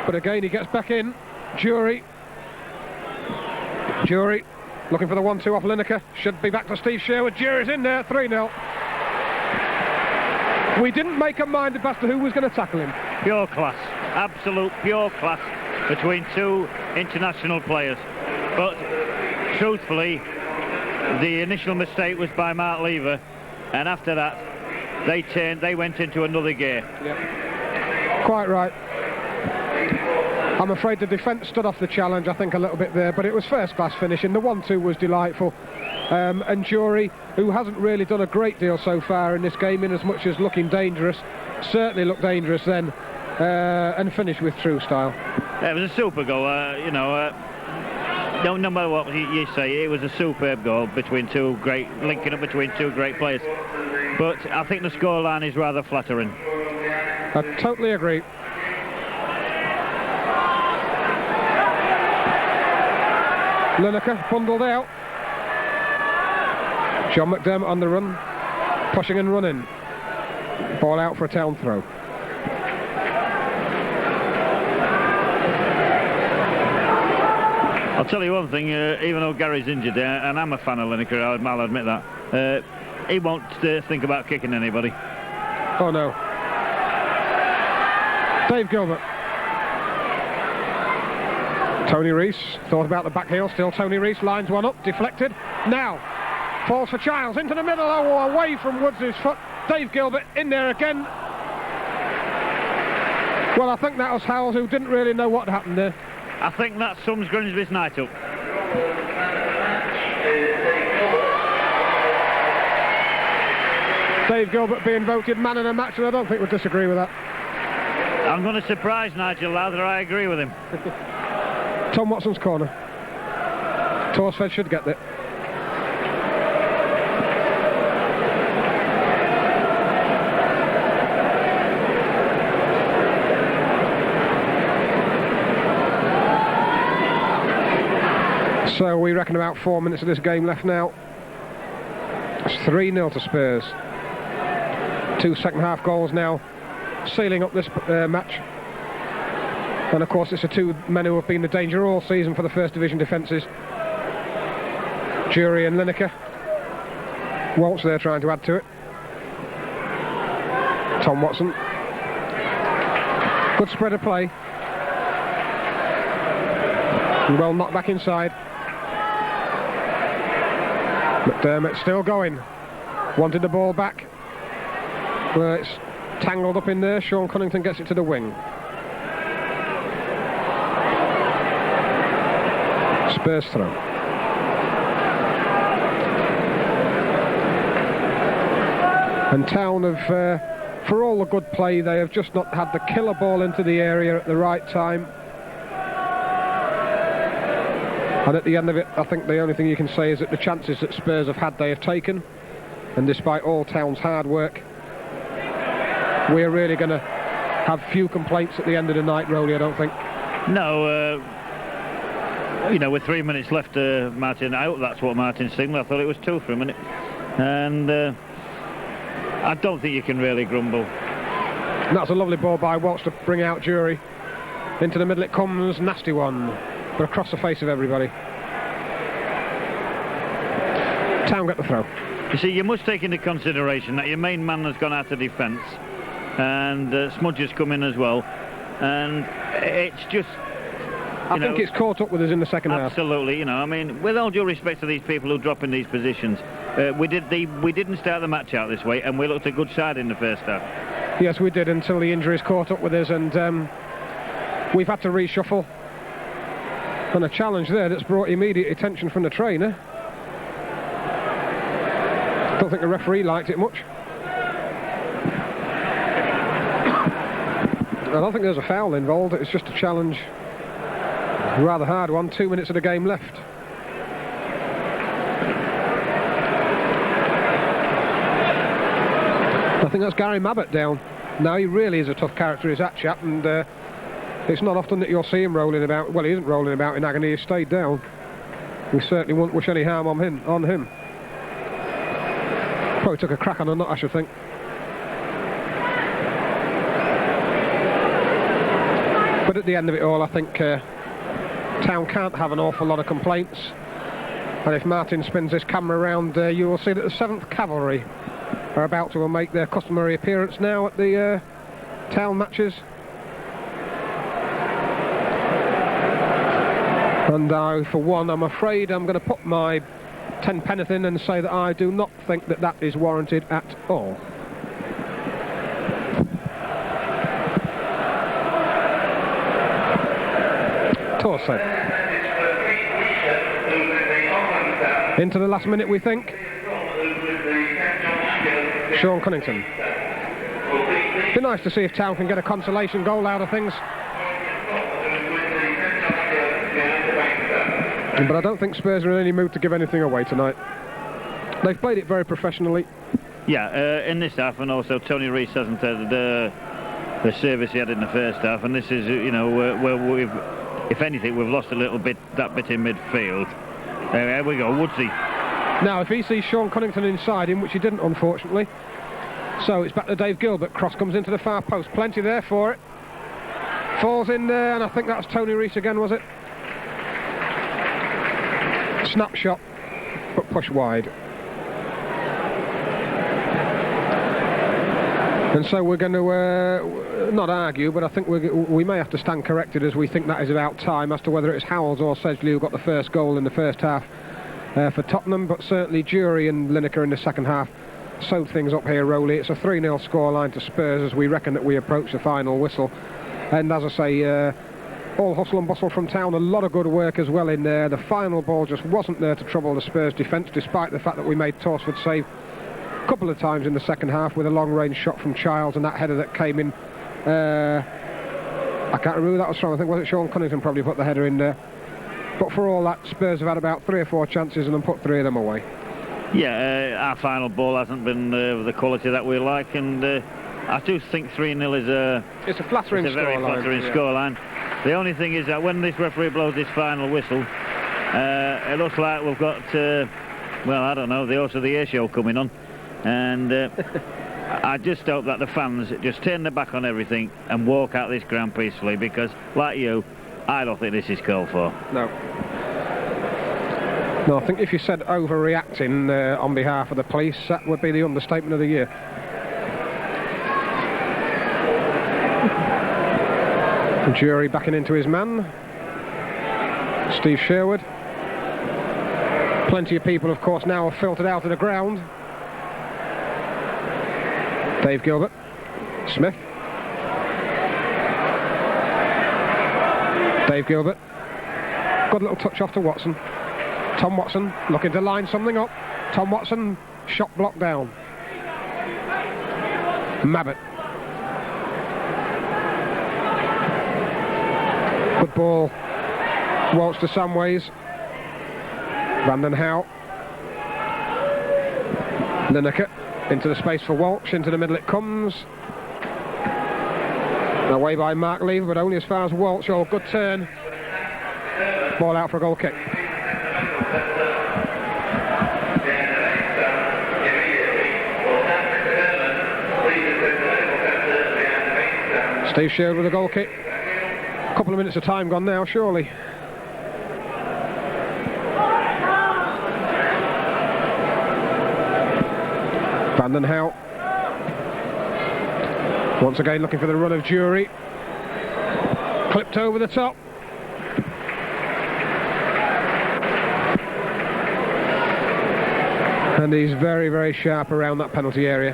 But again he gets back in. Jury looking for the 1-2 off Lineker. Should be back to Steve Sherwood. Jury's in there, 3-0. We didn't make up mind as to who was going to tackle him. Pure class, absolute pure class between two international players. But truthfully, the initial mistake was by Mark Lever, and after that they turned, they went into another gear. Quite right. I'm afraid the defence stood off the challenge, I think, a little bit there, but it was first-class finishing. The 1-2 was delightful. And Jury, who hasn't really done a great deal so far in this game, in as much as looking dangerous, certainly looked dangerous then, and finished with true style. Yeah, it was a super goal, no matter what you say, it was a superb goal between two great, linking up between two great players. But I think the scoreline is rather flattering. I totally agree. Lineker bundled out. John McDermott on the run, pushing and running. Ball out for a Town throw. I'll tell you one thing, even though Gary's injured, and I'm a fan of Lineker, I'll admit that, he won't think about kicking anybody. Oh no. Dave Gilbert. Tony Rees thought about the back heel, still Tony Rees lines one up, deflected. Now, falls for Childs, into the middle, away from Woods' foot. Dave Gilbert in there again. Well, I think that was Howells, who didn't really know what happened there. I think that sums Grimsby's night up. Dave Gilbert being voted man of the match, and I don't think we'd disagree with that. I'm going to surprise Nigel Lowther, I agree with him. Tom Watson's corner. Torsfed should get it. So we reckon about 4 minutes of this game left now. It's 3-0 to Spurs. 2 second-half goals now, sealing up this match. And of course it's the two men who have been the danger all season for the First Division defences. Jury and Lineker. Waltz there trying to add to it. Tom Watson. Good spread of play. And well knocked back inside. McDermott still going. Wanted the ball back. Well, it's tangled up in there. Sean Cunnington gets it to the wing. Spurs throw. And Town have, for all the good play, they have just not had the killer ball into the area at the right time. And at the end of it, I think the only thing you can say is that the chances that Spurs have had, they have taken. And despite all Town's hard work, we're really going to have few complaints at the end of the night, Rowley, I don't think. No, you know, with 3 minutes left, Martin, I hope that's what Martin signalled. I thought it was 2 for a minute. And I don't think you can really grumble. And that's a lovely ball by Welch to bring out Jury. Into the middle it comes, nasty one. But across the face of everybody. Town get the throw. You see, you must take into consideration that your main man has gone out of defence. And Smudge has come in as well. And it's just... I think it's caught up with us in the second half. Absolutely, you know, I mean, with all due respect to these people who drop in these positions, we didn't start the match out this way, and we looked a good side in the first half. Yes, we did, until the injuries caught up with us, and we've had to reshuffle. And a challenge there that's brought immediate attention from the trainer. Don't think the referee liked it much. I don't think there's a foul involved, it's just a challenge. A rather hard one, 2 minutes of the game left. I think that's Gary Mabbott down. Now, he really is a tough character, is that chap, and it's not often that you'll see him rolling about. Well, he isn't rolling about in agony, he's stayed down. We certainly won't wish any harm on him. Probably took a crack on a nut, I should think. But at the end of it all, I think Town can't have an awful lot of complaints. And if Martin spins this camera around, you will see that the 7th Cavalry are about to make their customary appearance now at the Town matches. And I, for one, I'm afraid I'm going to put my 10penneth in and say that I do not think that that is warranted at all. Torso. Into the last minute, we think. Sean Cunnington. Be nice to see if Town can get a consolation goal out of things. But I don't think Spurs are in any mood to give anything away tonight. They've played it very professionally. Yeah, in this half, and also Tony Rees hasn't had the service he had in the first half, and this is, you know, where we've, if anything, we've lost a little bit, that bit in midfield. There we go, Woodsy. Now, if he sees Sean Cunnington inside him, which he didn't, unfortunately. So it's back to Dave Gilbert. Cross comes into the far post. Plenty there for it. Falls in there, and I think that's Tony Rees again, was it? Snapshot, but push wide. And so we're going to not argue, but I think we may have to stand corrected, as we think that is about time, as to whether it's Howells or Sedgley who got the first goal in the first half for Tottenham, but certainly Jury and Lineker in the second half sewed things up here, Rowley. It's a 3-0 scoreline to Spurs as we reckon that we approach the final whistle. And as I say, all hustle and bustle from Town, a lot of good work as well in there. The final ball just wasn't there to trouble the Spurs defence, despite the fact that we made Torsford save a couple of times in the second half with a long-range shot from Childs and that header that came in. I can't remember who that was from. I think, was it Sean Cunnington probably put the header in there. But for all that, Spurs have had about 3 or 4 chances and then put 3 of them away. Yeah, our final ball hasn't been the quality that we like, and I do think 3-0 is it's a flattering it's a very flattering scoreline. The only thing is that when this referee blows this final whistle, it looks like we've got, well, I don't know, the Horse of the Year show coming on. And I just hope that the fans just turn their back on everything and walk out this ground peacefully, because, like you, I don't think this is called for. No. No, I think if you said overreacting on behalf of the police, that would be the understatement of the year. The Jury backing into his man, Steve Sherwood. Plenty of people, of course, now have filtered out of the ground. Dave Gilbert, Smith. Dave Gilbert. Good little touch off to Watson. Tom Watson looking to line something up. Tom Watson, shot blocked down. Mabbott. Good ball. Waltz to Samways. Vanden Hout. Lineker into the space for Walsh. Into the middle it comes. Away by Mark Lever, but only as far as Walsh. Oh, good turn. Ball out for a goal kick. Steve Sherwood with a goal kick. A couple of minutes of time gone now, surely. Vanden Hout. Once again looking for the run of Jury. Clipped over the top. And he's very, very sharp around that penalty area.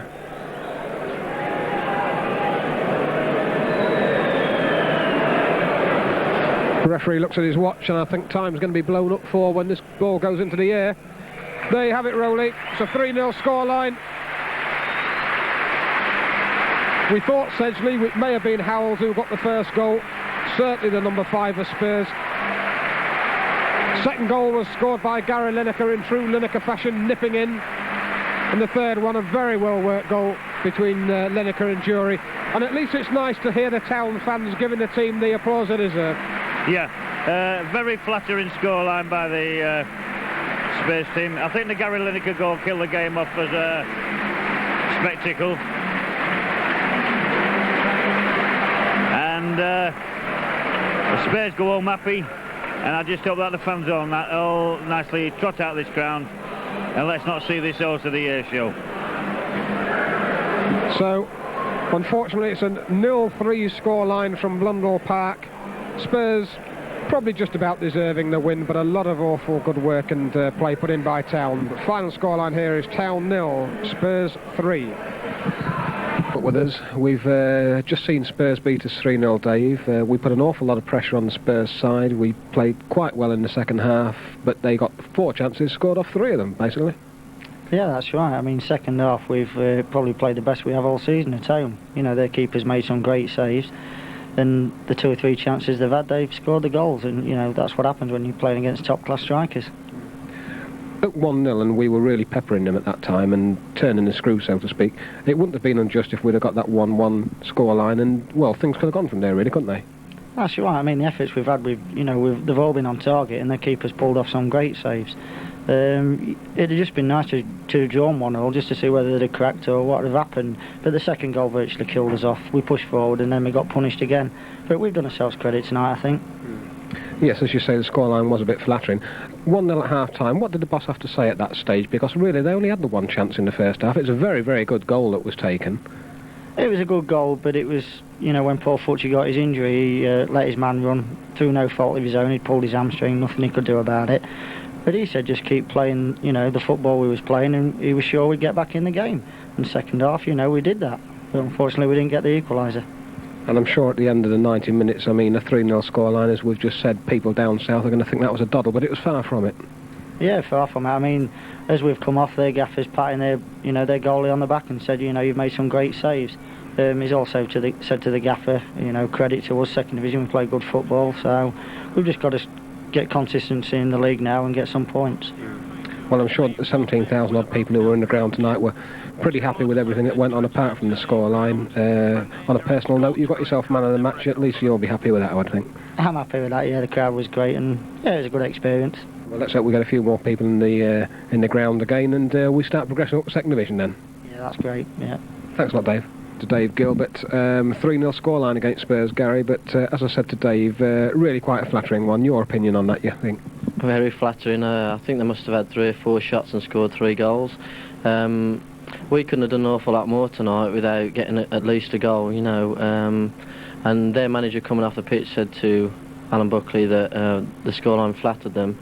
The referee looks at his watch, and I think time's going to be blown up for when this ball goes into the air. There you have it, Rowley. It's a 3-0 scoreline. We thought Sedgley, it may have been Howells who got the first goal. Certainly the number 5 of Spurs. Second goal was scored by Gary Lineker in true Lineker fashion, nipping in. And the third one, a very well-worked goal between Lineker and Jury. And at least it's nice to hear the Town fans giving the team the applause they deserve. Yeah, very flattering scoreline by the Spurs team. I think the Gary Lineker goal killed the game off as a spectacle. And the Spurs go home happy, and I just hope that the fans all nicely trot out this ground, and let's not see this Horse of the Year show. So, unfortunately, it's a 0-3 scoreline from Blundell Park. Spurs probably just about deserving the win, but a lot of awful good work and play put in by Town. But final scoreline here is Town 0, Spurs 3. But with us, we've just seen Spurs beat us 3-0, Dave. We put an awful lot of pressure on the Spurs side. We played quite well in the second half, but they got 4 chances, scored off 3 of them, basically. Yeah, that's right. I mean, second half, we've probably played the best we have all season at home. You know, their keepers made some great saves. And the 2 or 3 chances they've had, they've scored the goals. And, you know, that's what happens when you're playing against top-class strikers. At 1-0, and we were really peppering them at that time and turning the screw, so to speak. It wouldn't have been unjust if we'd have got that 1-1 scoreline, and, well, things could have gone from there, really, couldn't they? That's right. I mean, the efforts we've had, they've all been on target, and their keepers pulled off some great saves. It'd have just been nice to draw 1-0 just to see whether they'd have cracked or what would have happened. But the second goal virtually killed us off. We pushed forward and then we got punished again. But we've done ourselves credit tonight, I think. Yes, as you say, the scoreline was a bit flattering. 1-0 at half-time. What did the boss have to say at that stage? Because really, they only had the 1 chance in the first half. It's a very, very good goal that was taken. It was a good goal, but it was, when Paul Futchie got his injury, he let his man run through no fault of his own. He'd pulled his hamstring, nothing he could do about it. But he said just keep playing, the football we was playing, and he was sure we'd get back in the game. And second half, we did that. But unfortunately, we didn't get the equaliser. And I'm sure at the end of the 90 minutes, a 3-0 scoreline, as we've just said, people down south are going to think that was a doddle, but it was far from it. Yeah, far from it. I mean, as we've come off, their gaffers patting their goalie on the back and said, you've made some great saves. He's also said to the gaffer, credit to us, second division, we play good football, so we've just got to get consistency in the league now and get some points. Well, I'm sure the 17,000 odd people who were in the ground tonight were pretty happy with everything that went on apart from the scoreline. On a personal note, you got yourself man of the match. At least you'll be happy with that, I would think. I'm happy with that. Yeah, the crowd was great, and yeah, it was a good experience. Well, let's hope we get a few more people in the ground again, and we start progressing up to second division then. Yeah, that's great. Yeah. Thanks a lot, Dave. To Dave Gilbert, 3-0 scoreline against Spurs, Gary. But as I said to Dave, really quite a flattering one. Your opinion on that, you think? Very flattering. I think they must have had 3 or 4 shots and scored 3 goals. We couldn't have done an awful lot more tonight without getting at least a goal, and their manager coming off the pitch said to Alan Buckley that the scoreline flattered them,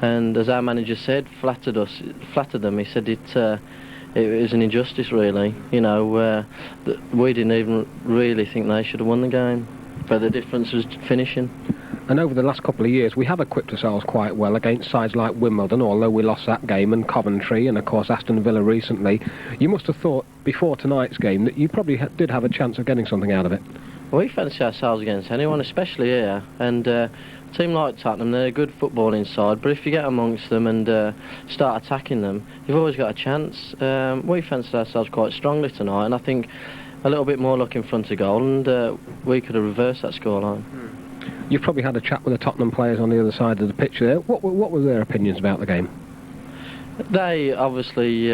and as our manager said, flattered them. He said it was an injustice, really. We didn't even really think they should have won the game, but the difference was finishing. And over the last couple of years, we have equipped ourselves quite well against sides like Wimbledon, although we lost that game, and Coventry, and of course Aston Villa recently. You must have thought before tonight's game that you probably did have a chance of getting something out of it. We fancy ourselves against anyone, especially here. And a team like Tottenham, they're a good footballing side, but if you get amongst them and start attacking them, you've always got a chance. We fancied ourselves quite strongly tonight, and I think a little bit more luck in front of goal, and we could have reversed that scoreline. You've probably had a chat with the Tottenham players on the other side of the pitch there. What were their opinions about the game? They obviously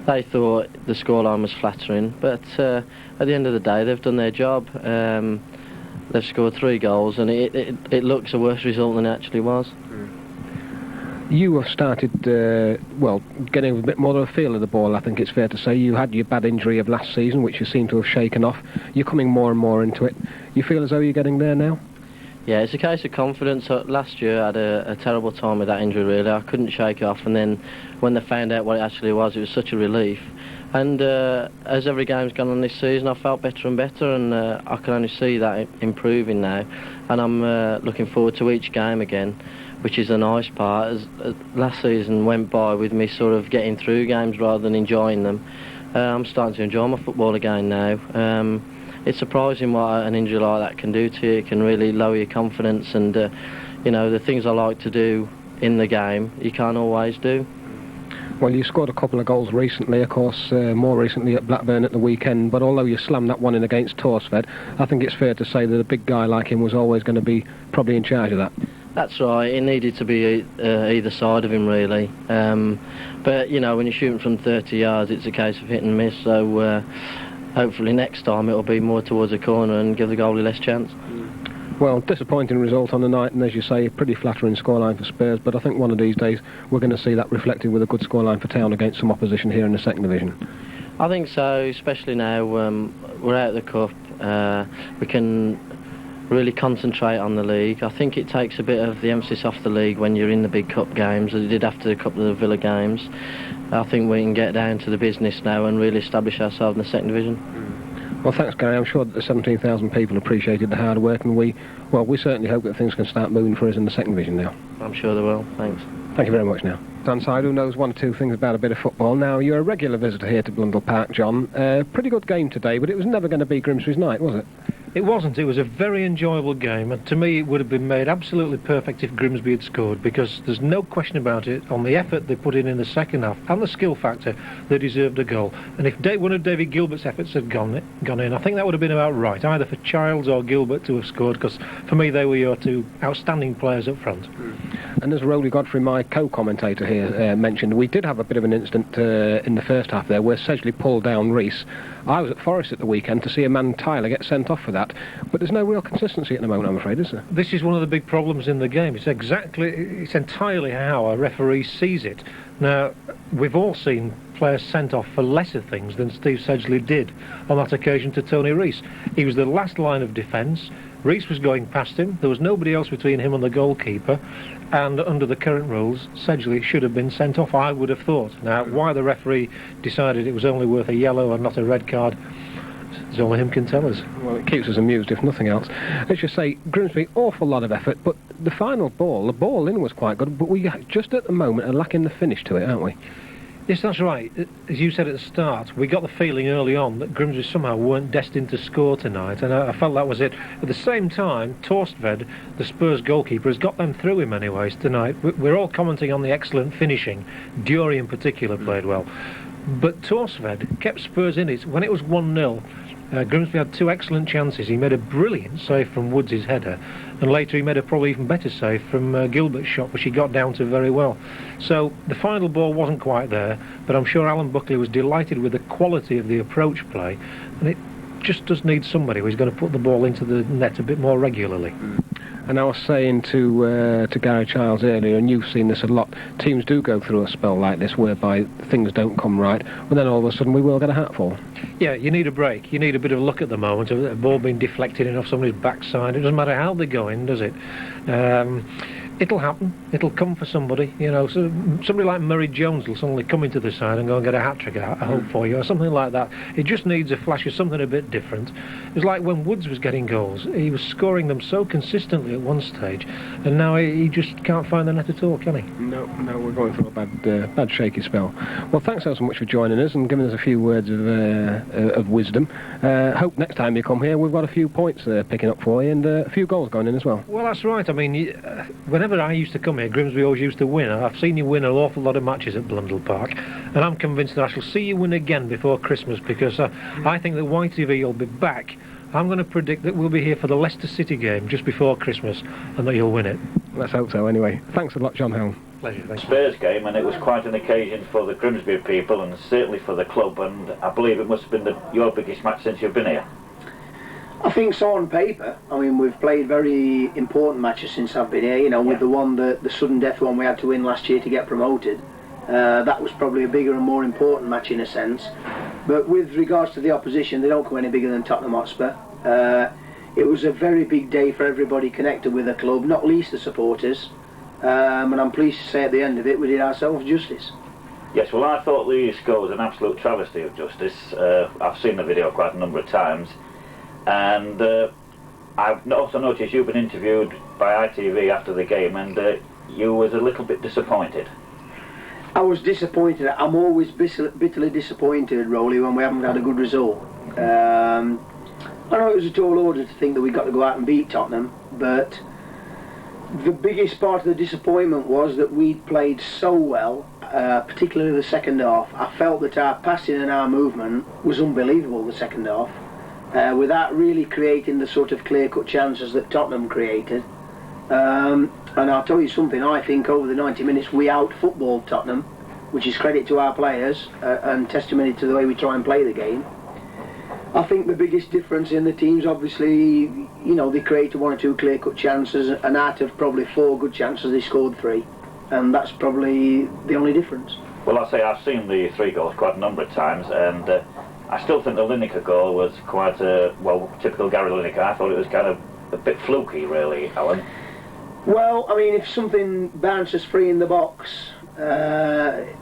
they thought the scoreline was flattering, but at the end of the day, they've done their job. They've scored 3 goals, and it looks a worse result than it actually was. You have started, getting a bit more of a feel of the ball, I think it's fair to say. You had your bad injury of last season, which you seem to have shaken off. You're coming more and more into it. You feel as though you're getting there now? Yeah, it's a case of confidence. Last year I had a terrible time with that injury, really. I couldn't shake it off, and then when they found out what it actually was, it was such a relief. And as every game's gone on this season, I've felt better and better, and I can only see that improving now. And I'm looking forward to each game again, which is a nice part. As last season went by with me sort of getting through games rather than enjoying them, I'm starting to enjoy my football again now. It's surprising what an injury like that can do to you. It can really lower your confidence, and you know, the things I like to do in the game you can't always do. Well, you scored a couple of goals recently, of course, more recently at Blackburn at the weekend, but although you slammed that one in against Torsved, I think it's fair to say that a big guy like him was always going to be probably in charge of that. That's right, it needed to be either side of him, really. But, you know, when you're shooting from 30 yards, it's a case of hit and miss, so hopefully next time it'll be more towards the corner and give the goalie less chance. Well, disappointing result on the night, and as you say, a pretty flattering scoreline for Spurs, but I think one of these days we're going to see that reflected with a good scoreline for Town against some opposition here in the second division. I think so, especially now we're out of the cup. We can really concentrate on the league. I think it takes a bit of the emphasis off the league when you're in the big cup games, as it did after a couple of the Villa games. I think we can get down to the business now and really establish ourselves in the second division. Well, thanks, Gary. I'm sure that the 17,000 people appreciated the hard work, and we certainly hope that things can start moving for us in the second division now. I'm sure they will. Thanks. Thank you very much now. Side who knows one or two things about a bit of football. Now, you're a regular visitor here to Blundell Park, John. Pretty good game today, but it was never going to be Grimsby's night, was it? It wasn't. It was a very enjoyable game, and to me it would have been made absolutely perfect if Grimsby had scored, because there's no question about it. On the effort they put in the second half and the skill factor, they deserved a goal. And if one of David Gilbert's efforts had gone in, I think that would have been about right, either for Childs or Gilbert to have scored, because for me they were your two outstanding players up front. And as Rowley Godfrey, my co-commentator here, mentioned, we did have a bit of an incident in the first half there where Sedgley pulled down Rees. I was at Forest at the weekend to see a man, Tyler, get sent off for that, but there's no real consistency at the moment, I'm afraid, is there? This is one of the big problems in the game. It's entirely how a referee sees it. Now, we've all seen players sent off for lesser things than Steve Sedgley did on that occasion to Tony Rees. He was the last line of defence. Rees was going past him. There was nobody else between him and the goalkeeper. And under the current rules, Sedgley should have been sent off, I would have thought. Now, why the referee decided it was only worth a yellow and not a red card, as only him can tell us. Well, it keeps us amused, if nothing else. Let's just say, Grimsby, awful lot of effort, but the final ball, the ball in was quite good, but we just at the moment are lacking the finish to it, aren't we? Yes, that's right. As you said at the start, we got the feeling early on that Grimsby somehow weren't destined to score tonight, and I felt that was it. At the same time, Torsved, the Spurs goalkeeper, has got them through him anyways tonight. We're all commenting on the excellent finishing. Dury in particular played well. But Torsved kept Spurs in it. When it was 1-0, Grimsby had two excellent chances. He made a brilliant save from Woods' header, and later he made a probably even better save from Gilbert's shot, which he got down to very well. So the final ball wasn't quite there, but I'm sure Alan Buckley was delighted with the quality of the approach play, and it just does need somebody who's going to put the ball into the net a bit more regularly. And I was saying to Gary Childs earlier, and you've seen this a lot, teams do go through a spell like this whereby things don't come right, but then all of a sudden we will get a hatful. Yeah, you need a break. You need a bit of luck at the moment, a ball being deflected in off somebody's backside. It doesn't matter how they go in, does it? It'll happen. It'll come for somebody. You know, so somebody like Murray Jones will suddenly come into the side and go and get a hat-trick, I hope for you, or something like that. It just needs a flash of something a bit different. It was like when Woods was getting goals. He was scoring them so consistently at one stage, and now he just can't find the net at all, can he? No, we're going through a bad shaky spell. Well, thanks so much for joining us and giving us a few words of wisdom. Hope next time you come here we've got a few points picking up for you and a few goals going in as well. Well, that's right. I mean, whenever I used to come here, Grimsby always used to win. I've seen you win an awful lot of matches at Blundell Park, and I'm convinced that I shall see you win again before Christmas, because I think that YTV will be back. I'm going to predict that we'll be here for the Leicester City game just before Christmas, and that you'll win it. Let's hope so anyway. Thanks a lot, John Helm. Pleasure, thanks. Spurs game, and it was quite an occasion for the Grimsby people and certainly for the club, and I believe it must have been your biggest match since you've been here. I think so on paper. I mean, we've played very important matches since I've been here, you know, with the sudden death one we had to win last year to get promoted. That was probably a bigger and more important match in a sense. But with regards to the opposition, they don't come any bigger than Tottenham Hotspur. it was a very big day for everybody connected with the club, not least the supporters, and I'm pleased to say at the end of it we did ourselves justice. Yes, well, I thought the score was an absolute travesty of justice. I've seen the video quite a number of times, and I've also noticed you've been interviewed by ITV after the game, and you was a little bit disappointed. I was disappointed. I'm always bitterly disappointed, Rowley, when we haven't had a good result. I know it was a tall order to think that we got to go out and beat Tottenham, but the biggest part of the disappointment was that we'd played so well, particularly the second half. I felt that our passing and our movement was unbelievable the second half, without really creating the sort of clear-cut chances that Tottenham created. And I'll tell you something, I think over the 90 minutes we out-footballed Tottenham, which is credit to our players and testimony to the way we try and play the game. I think the biggest difference in the teams, obviously, you know, they created 1 or 2 clear-cut chances, and out of probably 4 good chances they scored 3, and that's probably the only difference. Well, I say I've seen the 3 goals quite a number of times, and I still think the Lineker goal was quite well, typical Gary Lineker. I thought it was kind of a bit fluky, really, Alan. Well, I mean, if something bounces free in the box,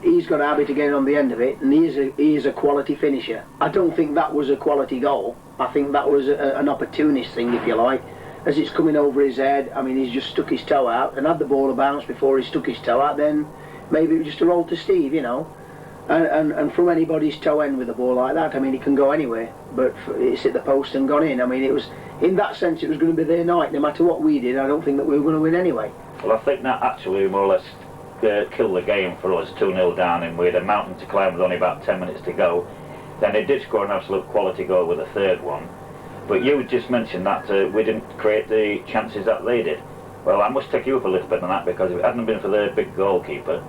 he's got a habit of getting on the end of it, and he is a quality finisher. I don't think that was a quality goal. I think that was an opportunist thing, if you like. As it's coming over his head, I mean, he's just stuck his toe out, and had the ball a bounce before he stuck his toe out, then maybe it was just a roll to Steve, you know. And from anybody's toe end with a ball like that, I mean, it can go anywhere, but it's hit the post and gone in. I mean, it was, in that sense, it was going to be their night. No matter what we did, I don't think that we were going to win anyway. Well, I think that actually more or less killed the game for us, 2-0 down, and we had a mountain to climb with only about 10 minutes to go. Then they did score an absolute quality goal with a third one. But you just mentioned that we didn't create the chances that they did. Well, I must take you up a little bit on that, because if it hadn't been for the big goalkeeper,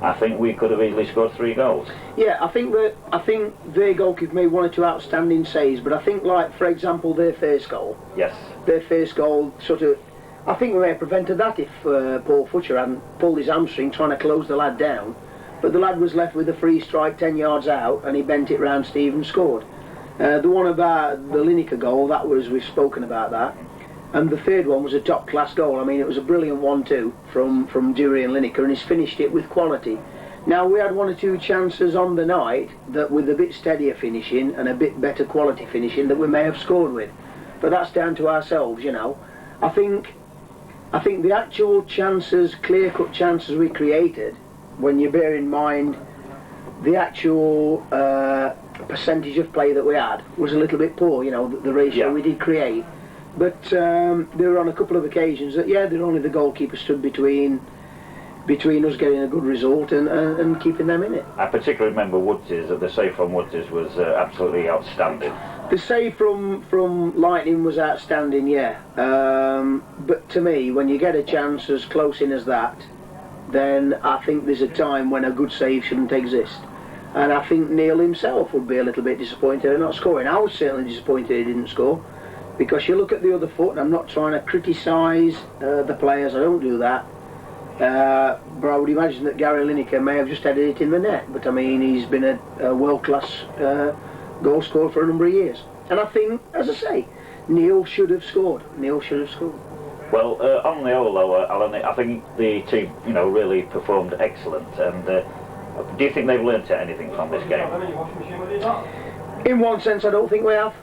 I think we could have easily scored 3 goals. Yeah, I think their goalkeeper made 1 or 2 outstanding saves, but I think, like, for example, their first goal. Yes. Their first goal sort of, I think we may have prevented that if Paul Futcher hadn't pulled his hamstring trying to close the lad down. But the lad was left with a free strike 10 yards out, and he bent it round Steve and scored. The one about the Lineker goal, that was, we've spoken about that. And the third one was a top-class goal. I mean, it was a brilliant 1-2 from Dury and Lineker, and he's finished it with quality. Now, we had 1 or 2 chances on the night that with a bit steadier finishing and a bit better quality finishing that we may have scored with. But that's down to ourselves, you know. I think the actual chances, clear-cut chances we created, when you bear in mind the actual percentage of play that we had, was a little bit poor, you know, the ratio we did create. But there were on a couple of occasions that, yeah, only the goalkeeper stood between us getting a good result and keeping them in it. I particularly remember Woods's, the save from Woods's was absolutely outstanding. The save from Lightning was outstanding, yeah. But to me, when you get a chance as close in as that, then I think there's a time when a good save shouldn't exist. And I think Neil himself would be a little bit disappointed at not scoring. I was certainly disappointed he didn't score. Because you look at the other foot, and I'm not trying to criticise the players, I don't do that. But I would imagine that Gary Lineker may have just headed it in the net. But I mean, he's been a world-class goal scorer for a number of years. And I think, as I say, Neil should have scored. Neil should have scored. Well, on the whole, though, Alan, I think the team, you know, really performed excellent. And do you think they've learnt anything from this game? In one sense, I don't think we have.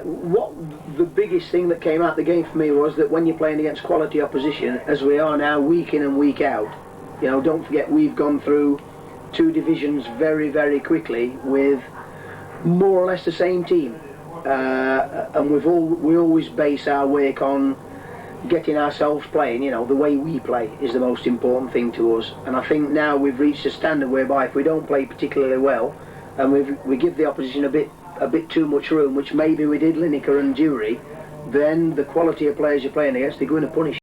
What the biggest thing that came out of the game for me was that when you're playing against quality opposition, as we are now, week in and week out, you know, don't forget we've gone through 2 divisions very, very quickly with more or less the same team, and we always base our work on getting ourselves playing. You know, the way we play is the most important thing to us, and I think now we've reached a standard whereby if we don't play particularly well, and we give the opposition a bit too much room, which maybe we did Lineker and Dury, then the quality of players you're playing against, they're going to punish.